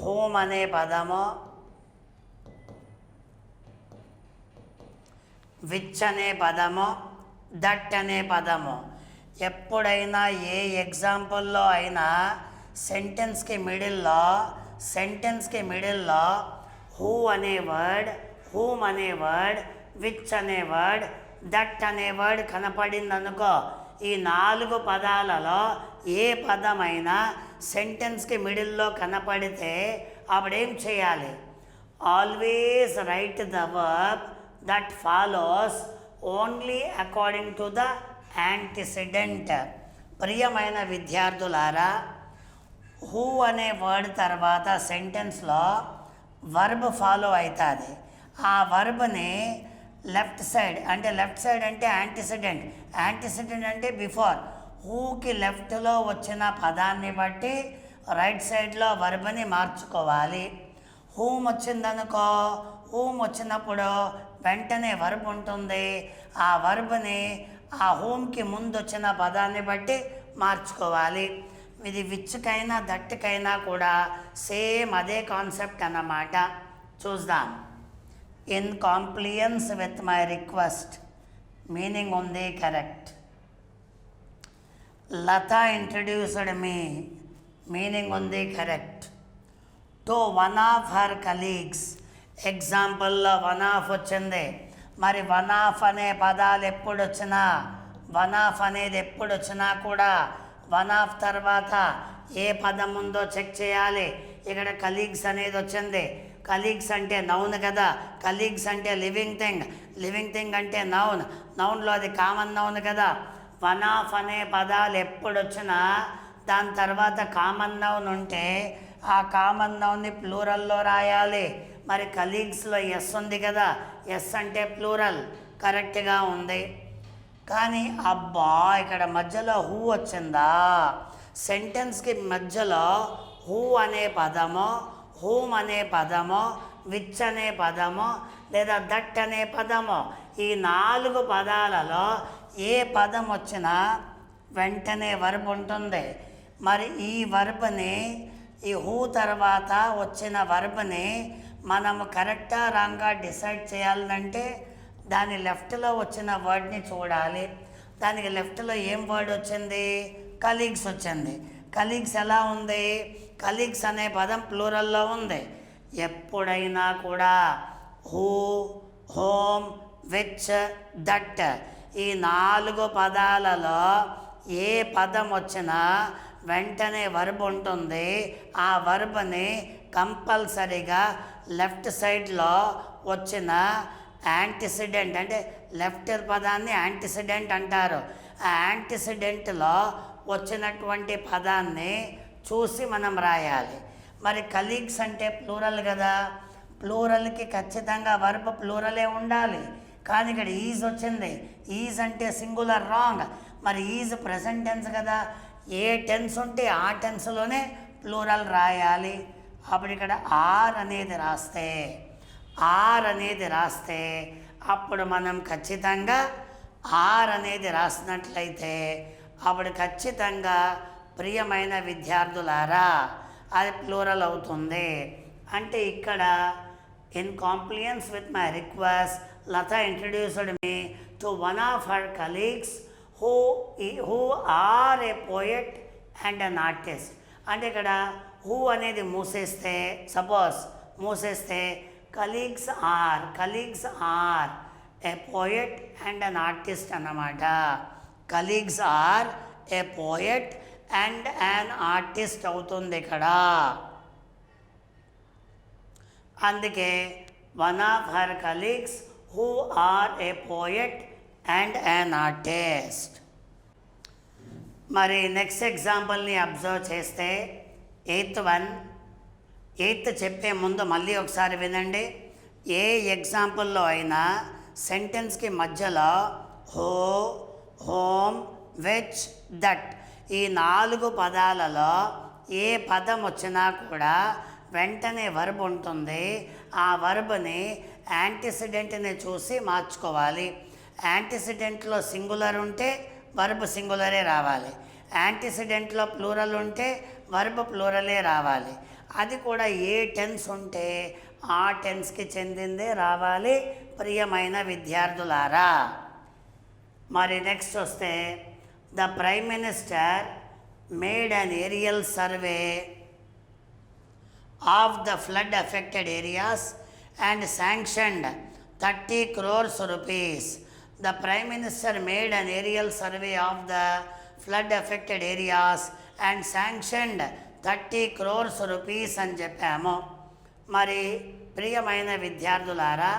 home అనే పదము, which అనే పదము, దట్ అనే పదము. ఎప్పుడైనా ఏ ఎగ్జాంపుల్లో అయినా సెంటెన్స్కి మిడిల్లో హూ అనే వర్డ్, హూమ్ అనే వర్డ్, విచ్ అనే వర్డ్, దట్ అనే వర్డ్ కనపడిందనుకో, ఈ 4 పదాలలో ఏ పదమైనా సెంటెన్స్కి మిడిల్లో కనపడితే అప్పుడేం చేయాలి? Always right the verb that follows only according to the antecedent. ప్రియమైన విద్యార్థులారా, హూ అనే వర్డ్ తర్వాత సెంటెన్స్లో వర్బ్ ఫాలో అవుతుంది. ఆ వర్బ్ని లెఫ్ట్ సైడ్ అంటే యాంటిసిడెంట్ అంటే బిఫోర్. హూకి లెఫ్ట్లో వచ్చిన పదాన్ని బట్టి రైట్ సైడ్లో వర్బ్ని మార్చుకోవాలి. హూమ్ వచ్చిందనుకో, హూమ్ వచ్చినప్పుడు వెంటనే వర్బ్ ఉంటుంది. ఆ వర్బ్ని ఆ హూమ్కి ముందు వచ్చిన పదాన్ని బట్టి మార్చుకోవాలి. ఇది విచ్కైనా దట్కైనా కూడా సేమ్ అదే కాన్సెప్ట్ అన్నమాట. చూద్దాం. In compliance with my request, meaning ఉంది correct. Lata introduced me, meaning ఉంది correct. To one of her colleagues, ఎగ్జాంపుల్లో వన్ ఆఫ్ వచ్చింది. మరి వన్ ఆఫ్ అనే పదాలు ఎప్పుడు వచ్చినా, వన్ ఆఫ్ అనేది ఎప్పుడు వచ్చినా కూడా వన్ ఆఫ్ తర్వాత ఏ పదం ఉందో చెక్ చేయాలి. ఇక్కడ కలీగ్స్ అనేది వచ్చింది. కలీగ్స్ అంటే నౌన్ కదా, కలీగ్స్ అంటే లివింగ్ థింగ్ అంటే నౌన్లో అది కామన్ నౌన్ కదా. వన్ ఆఫ్ అనే పదాలు ఎప్పుడు వచ్చినా దాని తర్వాత కామన్ నౌన్ ఉంటే ఆ కామన్ నౌన్ని ప్లూరల్లో రాయాలి. మరి కలీగ్స్లో ఎస్ ఉంది కదా, ఎస్ అంటే ప్లూరల్, కరెక్ట్గా ఉంది. కానీ అబ్బా ఇక్కడ మధ్యలో హూ వచ్చిందా? సెంటెన్స్కి మధ్యలో హూ అనే పదము, హూమ్ అనే పదము, విచ్ అనే పదము లేదా దట్ అనే పదము, ఈ 4 పదాలలో ఏ పదం వచ్చినా వెంటనే వర్బ్ ఉంటుంది. మరి ఈ వర్బ్ని, ఈ హూ తర్వాత వచ్చిన వర్బ్ని మనము కరెక్టా రాంగ్గా డిసైడ్ చేయాలంటే దాని లెఫ్ట్లో వచ్చిన వర్డ్ని చూడాలి. దానికి లెఫ్ట్లో ఏం వర్డ్ వచ్చింది? కలీగ్స్ వచ్చింది. కలీగ్స్ ఎలా ఉంది? కలీగ్స్ అనే పదం ప్లూరల్లో ఉంది. ఎప్పుడైనా కూడా హూ, హోమ్, విచ్, దట్ ఈ 4 పదాలలో ఏ పదం వచ్చినా వెంటనే వర్బ్ ఉంటుంది. ఆ వర్బ్ని కంపల్సరీగా లెఫ్ట్ సైడ్లో వచ్చిన యాంటిసిడెంట్, అంటే లెఫ్ట్ పదాన్ని యాంటిసిడెంట్ అంటారు. ఆ యాంటిసిడెంట్లో వచ్చినటువంటి పదాన్ని చూసి మనం రాయాలి. మరి కలీగ్స్ అంటే ప్లూరల్ కదా, ప్లూరల్కి ఖచ్చితంగా వర్బ్ ప్లూరలే ఉండాలి. కానీ ఇక్కడ ఈజ్ వచ్చింది. ఈజ్ అంటే సింగులర్, రాంగ్. మరి ఈజ్ ప్రెజెంట్ టెన్స్ కదా, ఏ టెన్స్ ఉంటే ఆ టెన్స్లోనే ప్లూరల్ రాయాలి. అప్పుడు ఇక్కడ ఆర్ అనేది రాస్తే అప్పుడు మనం ఖచ్చితంగా ఆర్ అనేది రాసినట్లయితే అప్పుడు ఖచ్చితంగా ప్రియమైన విద్యార్థులారా అది ప్లూరల్ అవుతుంది. అంటే ఇక్కడ in compliance with my request Lata introduced me to one of her colleagues who are a poet and an artist. అంటే ఇక్కడ హూ అనేది మూసేస్తే colleagues are a poet and an artist అన్నమాట. Colleagues are a poet and an artist అవుతుంది ఇక్కడ. అందుకే one of her colleagues who are a poet and an artist. మరి next ఎగ్జాంపుల్ని అబ్జర్వ్ చేస్తే ఎయిత్ చెప్పే ముందు మళ్ళీ ఒకసారి వినండి. ఏ ఎగ్జాంపుల్లో అయినా సెంటెన్స్కి మధ్యలో హూ, హోమ్, విచ్, దట్ ఈ 4 పదాలలో ఏ పదం వచ్చినా కూడా వెంటనే వర్బ్ ఉంటుంది. ఆ వర్బ్ని యాంటిసిడెంట్ని చూసి మార్చుకోవాలి. యాంటిసిడెంట్లో సింగులర్ ఉంటే వర్బ్ సింగులరే రావాలి, యాంటిసిడెంట్లో ప్లూరల్ ఉంటే వర్బ్ ప్లూరలే రావాలి. అది కూడా ఏ టెన్స్ ఉంటే ఆ టెన్స్కి చెందిందే రావాలి ప్రియమైన విద్యార్థులారా. మరి నెక్స్ట్ వస్తే the prime minister made an aerial survey of the flood affected areas and sanctioned 30 crores rupees. The Prime Minister made an aerial survey of the flood affected areas and sanctioned 30 crores rupees అని చెప్పాము. మరి ప్రియమైన విద్యార్థులారా,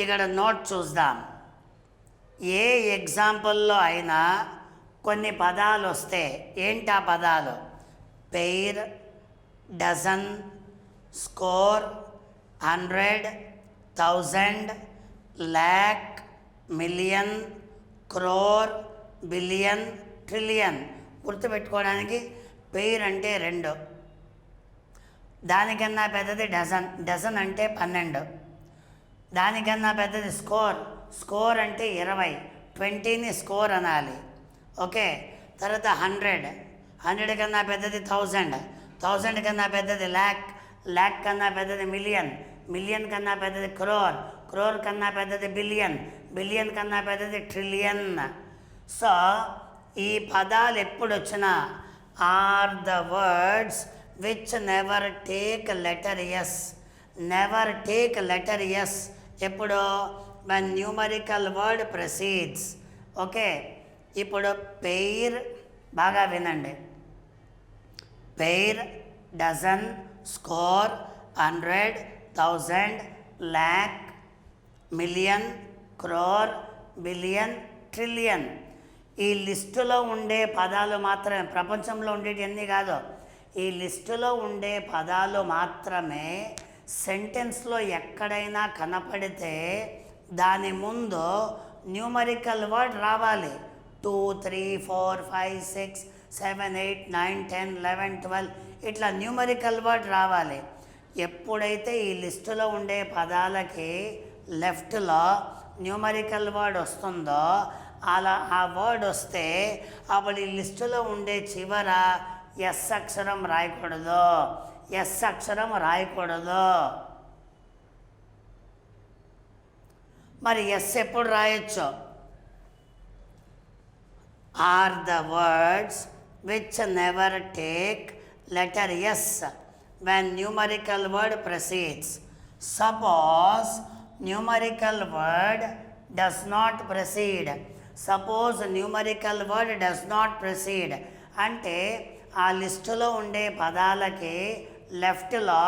ఇక్కడ note చూద్దాం. ఏ ఎగ్జాంపుల్లో అయినా కొన్ని పదాలు వస్తే ఏంటి ఆ పదాలు? Pair, dozen, score, 100, 1000, lakh, million, crore, billion, trillion. గుర్తుపెట్టుకోవడానికి పెయిర్ అంటే 2, దానికన్నా పెద్దది డజన్, డజన్ అంటే 12, దానికన్నా పెద్దది స్కోర్, స్కోర్ అంటే 20, 20ని స్కోర్ అనాలి. ఓకే, తర్వాత 100, 100 కన్నా పెద్దది 1000, 1000 కన్నా పెద్దది ల్యాక్, ల్యాక్ కన్నా పెద్దది మిలియన్, మిలియన్ కన్నా పెద్దది క్రోర్, క్రోర్ కన్నా పెద్దది బిలియన్, బిలియన్ కన్నా పెద్దది ట్రిలియన్. సో ఈ పదాలు ఎప్పుడు వచ్చినా are the words which never take letter S, never take letter S. ఎప్పుడు? when numerical word proceeds. Okay, ఇప్పుడు పెయిర్ బాగా వినండి. Pair, dozen, score, 100, 1000, lakh, million, crore, billion, trillion. ఈ లిస్టులో ఉండే పదాలు మాత్రమే, ప్రపంచంలో ఉండేటివన్నీ కాదు, ఈ లిస్టులో ఉండే పదాలు మాత్రమే సెంటెన్స్లో ఎక్కడైనా కనపడితే దాని ముందు న్యూమరికల్ వర్డ్ రావాలి. 2, 3, 4, 5, 6, 7, 8, 9, 10, 11, 12 ఇట్లా న్యూమరికల్ వర్డ్ రావాలి. ఎప్పుడైతే ఈ లిస్టులో ఉండే పదాలకి లెఫ్ట్లో న్యూమరికల్ వర్డ్ వస్తుందో అలా ఆ వర్డ్ వస్తే అప్పుడు ఈ లిస్టులో ఉండే చివర ఎస్ అక్షరం రాయకూడదు, ఎస్ అక్షరం రాయకూడదు. మరి ఎస్ ఎప్పుడు రాయొచ్చు? Are the words which never take letter S when numerical word precedes. Suppose numerical word does not precede. Suppose numerical word does not precede. అంటే ఆ లిస్టులో ఉండే పదాలకి లెఫ్ట్లో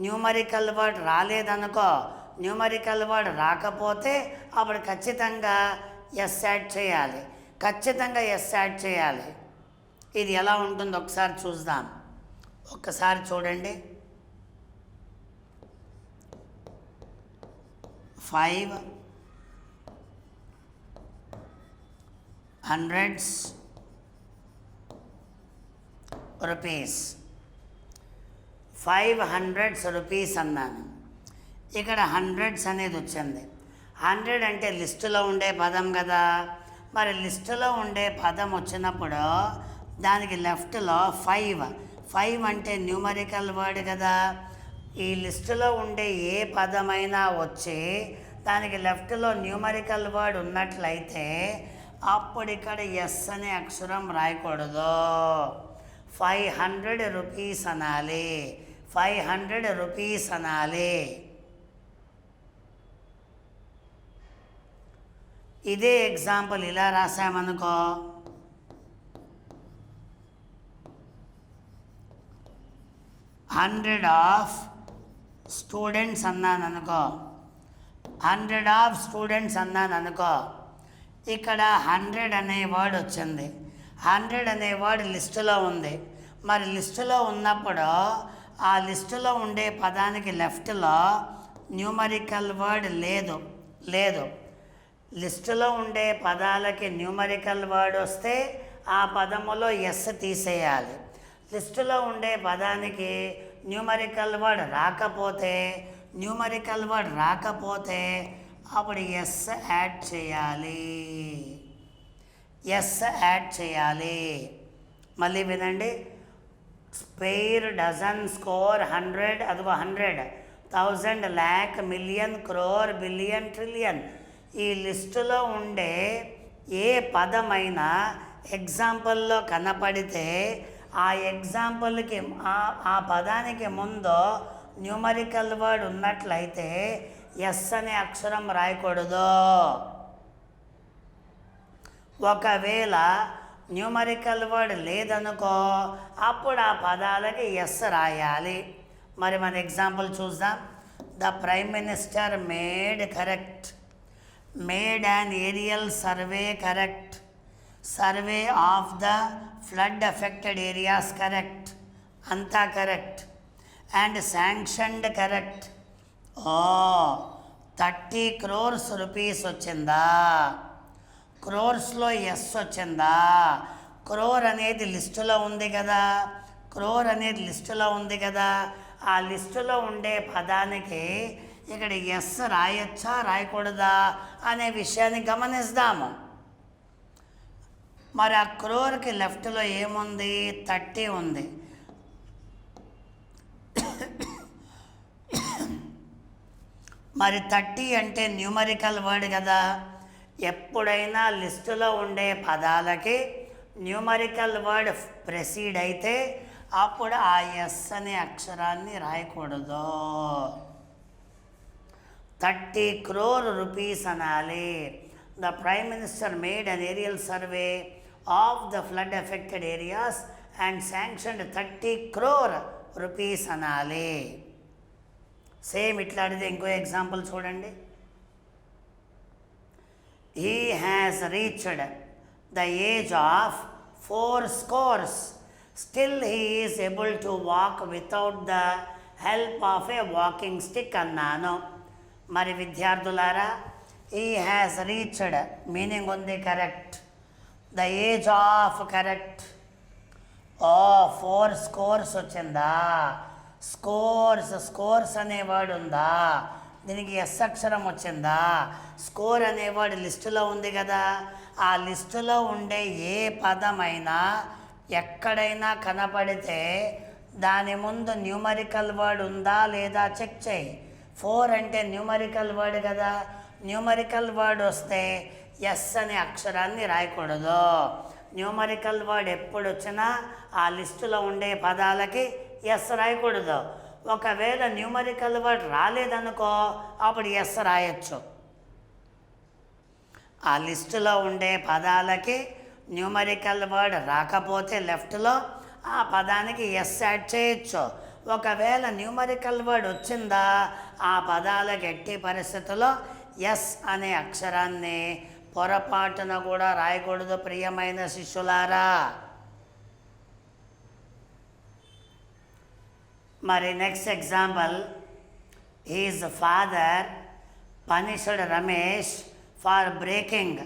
న్యూమరికల్ వర్డ్ రాలేదనుకో, న్యూమరికల్ వర్డ్ రాకపోతే అప్పుడు ఖచ్చితంగా ఎస్ యాడ్ చేయాలి, ఖచ్చితంగా ఎస్ యాడ్ చేయాలి. ఇది ఎలా ఉంటుందో ఒకసారి చూద్దాం. ఒక్కసారి చూడండి. 5 hundreds rupees, 500 rupees అన్నాను. ఇక్కడ హండ్రెడ్స్ అనేది వచ్చింది. 100 అంటే లిస్టులో ఉండే పదం కదా. మరి లిస్టులో ఉండే పదం వచ్చినప్పుడు దానికి లెఫ్ట్లో 5 అంటే న్యూమరికల్ వర్డ్ కదా. ఈ లిస్టులో ఉండే ఏ పదమైనా వచ్చి దానికి లెఫ్ట్లో న్యూమరికల్ వర్డ్ ఉన్నట్లయితే అప్పుడు ఇక్కడ ఎస్ అనే అక్షరం రాయకూడదు, 500 rupees అనాలి, 500 rupees అనాలి. ఇదే ఎగ్జాంపుల్ ఇలా రాసామనుకో, 100 of students అన్నాను అనుకో, 100 of students అన్నాను అనుకో, ఇక్కడ 100 అనే వర్డ్ వచ్చింది. 100 అనే వర్డ్ లిస్టులో ఉంది. మరి లిస్టులో ఉన్నప్పుడు ఆ లిస్టులో ఉండే పదానికి లెఫ్ట్లో న్యూమరికల్ వర్డ్ లేదు. లిస్టులో ఉండే పదాలకి న్యూమరికల్ వర్డ్ వస్తే ఆ పదములో ఎస్ తీసేయాలి. లిస్టులో ఉండే పదానికి న్యూమరికల్ వర్డ్ రాకపోతే న్యూమరికల్ వర్డ్ రాకపోతే అప్పుడు ఎస్ యాడ్ చేయాలి. ఎస్ యాడ్ చేయాలి. మళ్ళీ వినండి. స్పేర్, డజన్, స్కోర్, 100, అదిగో 100, 1000, lakh, million, crore, billion, trillion. ఈ లిస్టులో ఉండే ఏ పదమైనా ఎగ్జాంపుల్లో కనపడితే ఆ ఎగ్జాంపుల్కి ఆ పదానికి ముందు న్యూమరికల్ వర్డ్ ఉన్నట్లయితే ఎస్ అనే అక్షరం రాయకూడదు. ఒకవేళ న్యూమరికల్ వర్డ్ లేదనుకో అప్పుడు ఆ పదాలకి ఎస్ రాయాలి. మరి మన ఎగ్జాంపుల్ చూద్దాం. The prime minister made correct, made an aerial survey correct, survey of the flood affected areas correct, అంతా correct, and sanctioned correct. 30 crores rupees వచ్చిందా? క్రోర్స్లో ఎస్ వచ్చిందా? క్రోర్ అనేది లిస్టులో ఉంది కదా, క్రోర్ అనేది లిస్టులో ఉంది కదా, ఆ లిస్టులో ఉండే పదానికి ఇక్కడ ఎస్ రాయొచ్చా రాయకూడదా అనే విషయాన్ని గమనిద్దాము. మరి ఆ క్రోర్కి లెఫ్ట్లో ఏముంది? 30 ఉంది. మరి 30 అంటే న్యూమరికల్ వర్డ్ కదా. ఎప్పుడైనా లిస్టులో ఉండే పదాలకి న్యూమరికల్ వర్డ్ ప్రెసీడ్ అయితే అప్పుడు ఆ ఎస్ అనే అక్షరాన్ని రాయకూడదు. 30 crore rupees అనాలి. The prime minister made an aerial survey of the flood affected areas and sanctioned 30 crore rupees అనాలి. సేమ్ ఇట్లాంటిది ఇంకో ఎగ్జాంపుల్ చూడండి. He has reached the age of 80, still he is able to walk without the help of a walking stick అన్నాను. మరి విద్యార్థులారా, he has reached meaning ఉంది correct, the age of correct. 4 scores వచ్చిందా? Scores అనే word ఉందా? దీనికి yes అక్షరం వచ్చిందా? స్కోర్ అనే వర్డ్ లిస్టులో ఉంది కదా. ఆ లిస్టులో ఉండే ఏ పదమైనా ఎక్కడైనా కనపడితే దాని ముందు న్యూమరికల్ వర్డ్ ఉందా లేదా చెక్ చేయి. 4 అంటే న్యూమరికల్ వర్డ్ కదా. న్యూమరికల్ వర్డ్ వస్తే ఎస్ అనే అక్షరాన్ని రాయకూడదు. న్యూమరికల్ వర్డ్ ఎప్పుడు వచ్చినా ఆ లిస్టులో ఉండే పదాలకి ఎస్ రాయకూడదు. ఒకవేళ న్యూమరికల్ వర్డ్ రాలేదనుకో అప్పుడు ఎస్ రాయొచ్చు. ఆ లిస్టులో ఉండే పదాలకి న్యూమరికల్ వర్డ్ రాకపోతే లెఫ్ట్లో ఆ పదానికి ఎస్ యాడ్ చేయొచ్చు. ఒకవేళ న్యూమరికల్ వర్డ్ వచ్చిందా ఆ పదాలకు ఎట్టి పరిస్థితుల్లో ఎస్ అనే అక్షరాన్ని పొరపాటున కూడా రాయకూడదు ప్రియమైన శిష్యులారా. మరి next example, his father punished Ramesh for breaking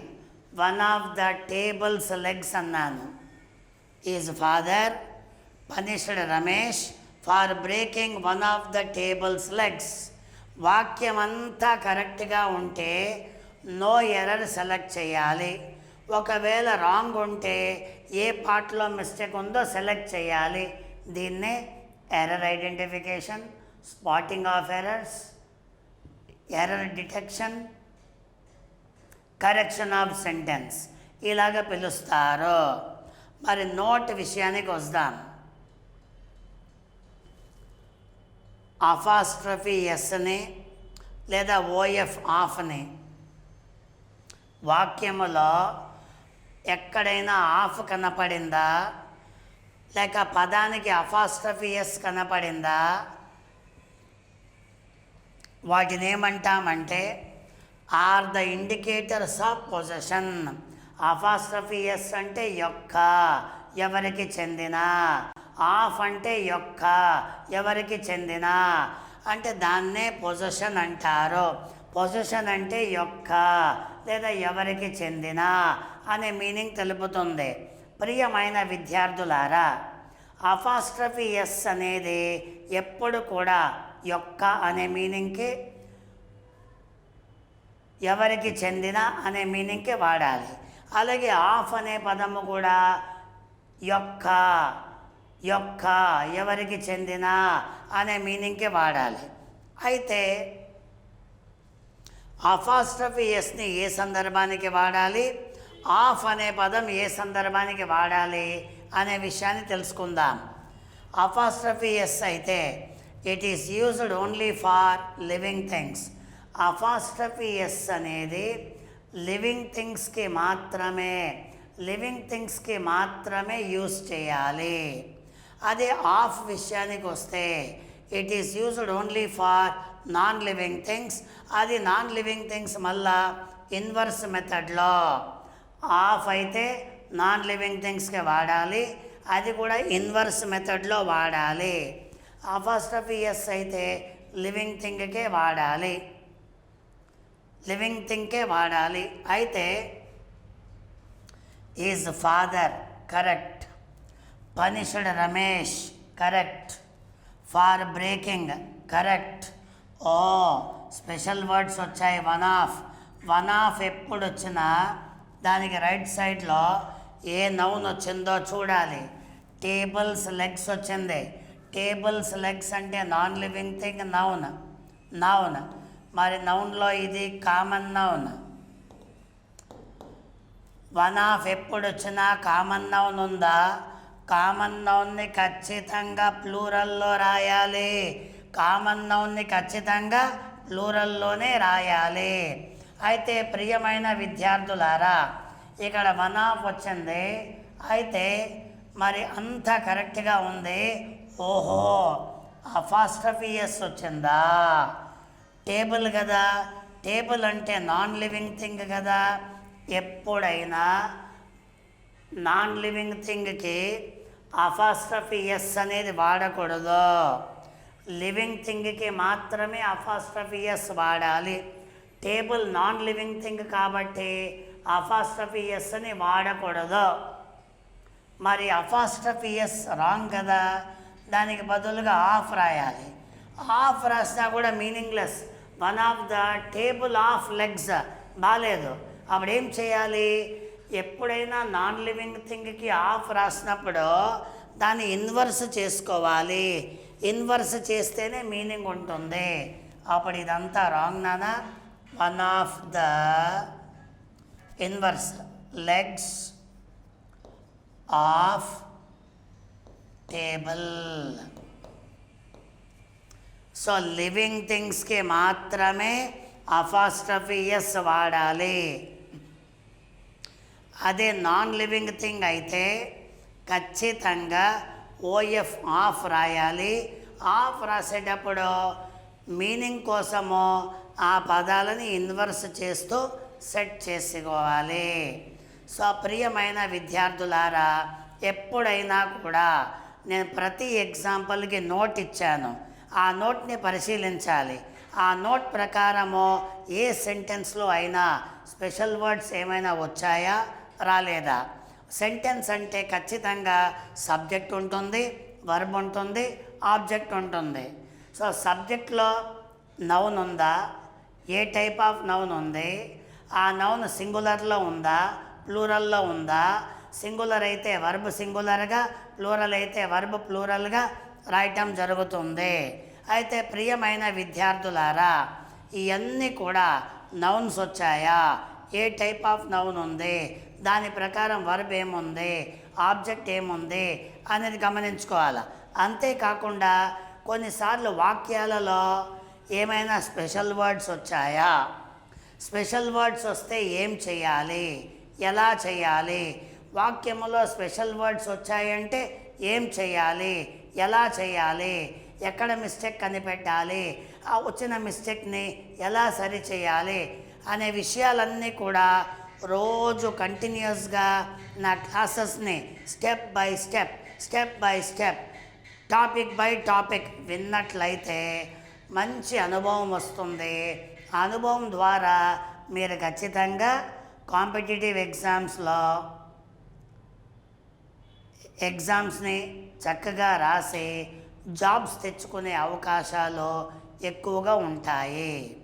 one of the tables legs అన్నాను. His father punished Ramesh for breaking one of the tables legs. వాక్యం అంతా కరెక్ట్గా ఉంటే నో ఎర్రర్ సెలెక్ట్ చేయాలి. ఒకవేళ రాంగ్ ఉంటే ఏ పార్ట్లో మిస్టేక్ ఉందో సెలెక్ట్ చేయాలి. దీన్నే error identification, spotting of errors, error detection, correction of sentence ఇలాగ పిలుస్తారు. మరి నోట్ విషయానికి వద్దాం. అపాస్ట్రఫీ ఎస్ని లేదా ఓఎఫ్ ఆఫ్ని వాక్యములో ఎక్కడైనా ఆఫ్ కనపడిందా లేక పదానికి అపాస్ట్రఫీ ఎస్ కనపడిందా వాటిని ఏమంటామంటే are the indicators of possession. Apostrophe S అంటే యొక్క, ఎవరికి చెందిన. ఆఫ్ అంటే యొక్క, ఎవరికి చెందిన. అంటే దాన్నే పొజెషన్ అంటారు. పొజెషన్ అంటే యొక్క లేదా ఎవరికి చెందిన అనే మీనింగ్ తెలుపుతుంది. ప్రియమైన విద్యార్థులారా, అపాస్ట్రఫీ ఎస్ అనేది ఎప్పుడు కూడా యొక్క అనే మీనింగ్కి, ఎవరికి చెందిన అనే మీనింగ్కి వాడాలి. అలాగే ఆఫ్ అనే పదము కూడా యొక్క యొక్క ఎవరికి చెందిన అనే మీనింగ్కి వాడాలి. అయితే అపాస్ట్రఫీ ఎస్ని ఏ సందర్భానికి వాడాలి, ఆఫ్ అనే పదం ఏ సందర్భానికి వాడాలి అనే విషయాన్ని తెలుసుకుందాం. అపాస్ట్రఫీ ఎస్ అయితే it is used only for living things. Apostrophe S అనేది లివింగ్ థింగ్స్కి మాత్రమే యూజ్ చేయాలి. అదే ఆఫ్ విషయానికి వస్తే it is used only for non living things. అది నాన్ లివింగ్ థింగ్స్ మళ్ళా ఇన్వర్స్ మెథడ్లో. ఆఫ్ అయితే నాన్ లివింగ్ థింగ్స్కి వాడాలి, అది కూడా ఇన్వర్స్ మెథడ్లో వాడాలి. అపాస్ట్రఫీ ఎస్ అయితే లివింగ్ థింగ్కే వాడాలి. అయితే is father correct, punished Ramesh correct, for breaking correct. ఓ స్పెషల్ వర్డ్స్ వచ్చాయి. వన్ ఆఫ్ ఎప్పుడు వచ్చినా దానికి రైట్ సైడ్లో ఏ నౌన్ వచ్చిందో చూడాలి. టేబుల్స్ లెగ్స్ వచ్చింది. టేబుల్స్ లెగ్స్ అంటే నాన్ లివింగ్ థింగ్, నౌన్. మరి నౌన్లో ఇది కామన్ నౌన్. వన్ ఆఫ్ ఎప్పుడు వచ్చినా కామన్ నౌన్ ఉందా? కామన్ నౌన్ని ఖచ్చితంగా ప్లూరల్లో రాయాలి. కామన్ నౌన్ని ఖచ్చితంగా ప్లూరల్లోనే రాయాలి. అయితే ప్రియమైన విద్యార్థులారా, ఇక్కడ వన్ ఆఫ్ వచ్చింది. అయితే మరి అంత కరెక్ట్గా ఉంది. ఓహో, అపాస్ట్రఫీ ఎస్ వచ్చిందా? టేబుల్ కదా, టేబుల్ అంటే నాన్ లివింగ్ థింగ్ కదా. ఎప్పుడైనా నాన్ లివింగ్ థింగ్కి అపాస్ట్రఫీ ఎస్ అనేది వాడకూడదు. లివింగ్ థింగ్కి మాత్రమే అపాస్ట్రఫీ ఎస్ వాడాలి. టేబుల్ నాన్ లివింగ్ థింగ్ కాబట్టి అపాస్ట్రఫీ ఎస్ అని వాడకూడదు. మరి అపాస్ట్రఫీ ఎస్ రాంగ్ కదా, దానికి బదులుగా ఆఫ్ రాయాలి. ఆఫ్ రాసినా కూడా meaningless. One of the table of legs బాగాలేదు. అప్పుడు ఏం చేయాలి? ఎప్పుడైనా నాన్ లివింగ్ థింగ్కి ఆఫ్ రాసినప్పుడు దాన్ని ఇన్వర్స్ చేసుకోవాలి. ఇన్వర్స్ చేస్తేనే మీనింగ్ ఉంటుంది. అప్పుడు ఇదంతా రాంగ్ నానా. One of the inverse legs of table. So living థింగ్స్కి మాత్రమే అపాస్ట్రఫీ ఎస్ వాడాలి. అదే నాన్ లివింగ్ థింగ్ అయితే ఖచ్చితంగా ఓఎఫ్ ఆఫ్ రాయాలి. ఆఫ్ రాసేటప్పుడు మీనింగ్ కోసము ఆ పదాలని ఇన్వర్స్ చేస్తూ సెట్ చేసుకోవాలి. సో ప్రియమైన విద్యార్థులారా, ఎప్పుడైనా కూడా నేను ప్రతి ఎగ్జాంపుల్కి నోట్ ఇచ్చాను. ఆ నోట్ని పరిశీలించాలి. ఆ నోట్ ప్రకారము ఏ సెంటెన్స్లో అయినా స్పెషల్ వర్డ్స్ ఏమైనా వచ్చాయా, రాలేదా. సెంటెన్స్ అంటే ఖచ్చితంగా సబ్జెక్ట్ ఉంటుంది, వర్బ్ ఉంటుంది, ఆబ్జెక్ట్ ఉంటుంది. సో సబ్జెక్ట్లో నౌన్ ఉందా, ఏ టైప్ ఆఫ్ నౌన్ ఉంది, ఆ నౌన్ సింగులర్లో ఉందా, ప్లూరల్లో ఉందా. సింగులర్ అయితే వర్బ్ సింగులర్గా, ప్లూరల్ అయితే వర్బ్ ప్లూరల్గా రాయటం జరుగుతుంది. అయితే ప్రియమైన విద్యార్థులారా, ఇవన్నీ కూడా నౌన్స్ వచ్చాయా, ఏ టైప్ ఆఫ్ నౌన్ ఉంది, దాని ప్రకారం వర్బ్ ఏముంది, ఆబ్జెక్ట్ ఏముంది అనేది గమనించుకోవాలి. అంతేకాకుండా కొన్నిసార్లు వాక్యాలలో ఏమైనా స్పెషల్ వర్డ్స్ వచ్చాయా, స్పెషల్ వర్డ్స్ వస్తే ఏం చేయాలి, ఎలా చేయాలి, వాక్యములో స్పెషల్ వర్డ్స్ వచ్చాయంటే ఏం చేయాలి, ఎలా చేయాలి, ఎక్కడ మిస్టేక్ కనిపెట్టాలి, ఆ వచ్చిన మిస్టేక్ని ఎలా సరి చేయాలి అనే విషయాలన్నీ కూడా రోజు కంటిన్యూస్గా నా క్లాసెస్ని step by step topic by topic విన్నట్లయితే మంచి అనుభవం వస్తుంది. ఆ అనుభవం ద్వారా మీరు ఖచ్చితంగా కాంపిటేటివ్ ఎగ్జామ్స్ని చక్కగా రాసి జాబ్స్ తెచ్చుకునే అవకాశాలు ఎక్కువగా ఉంటాయి.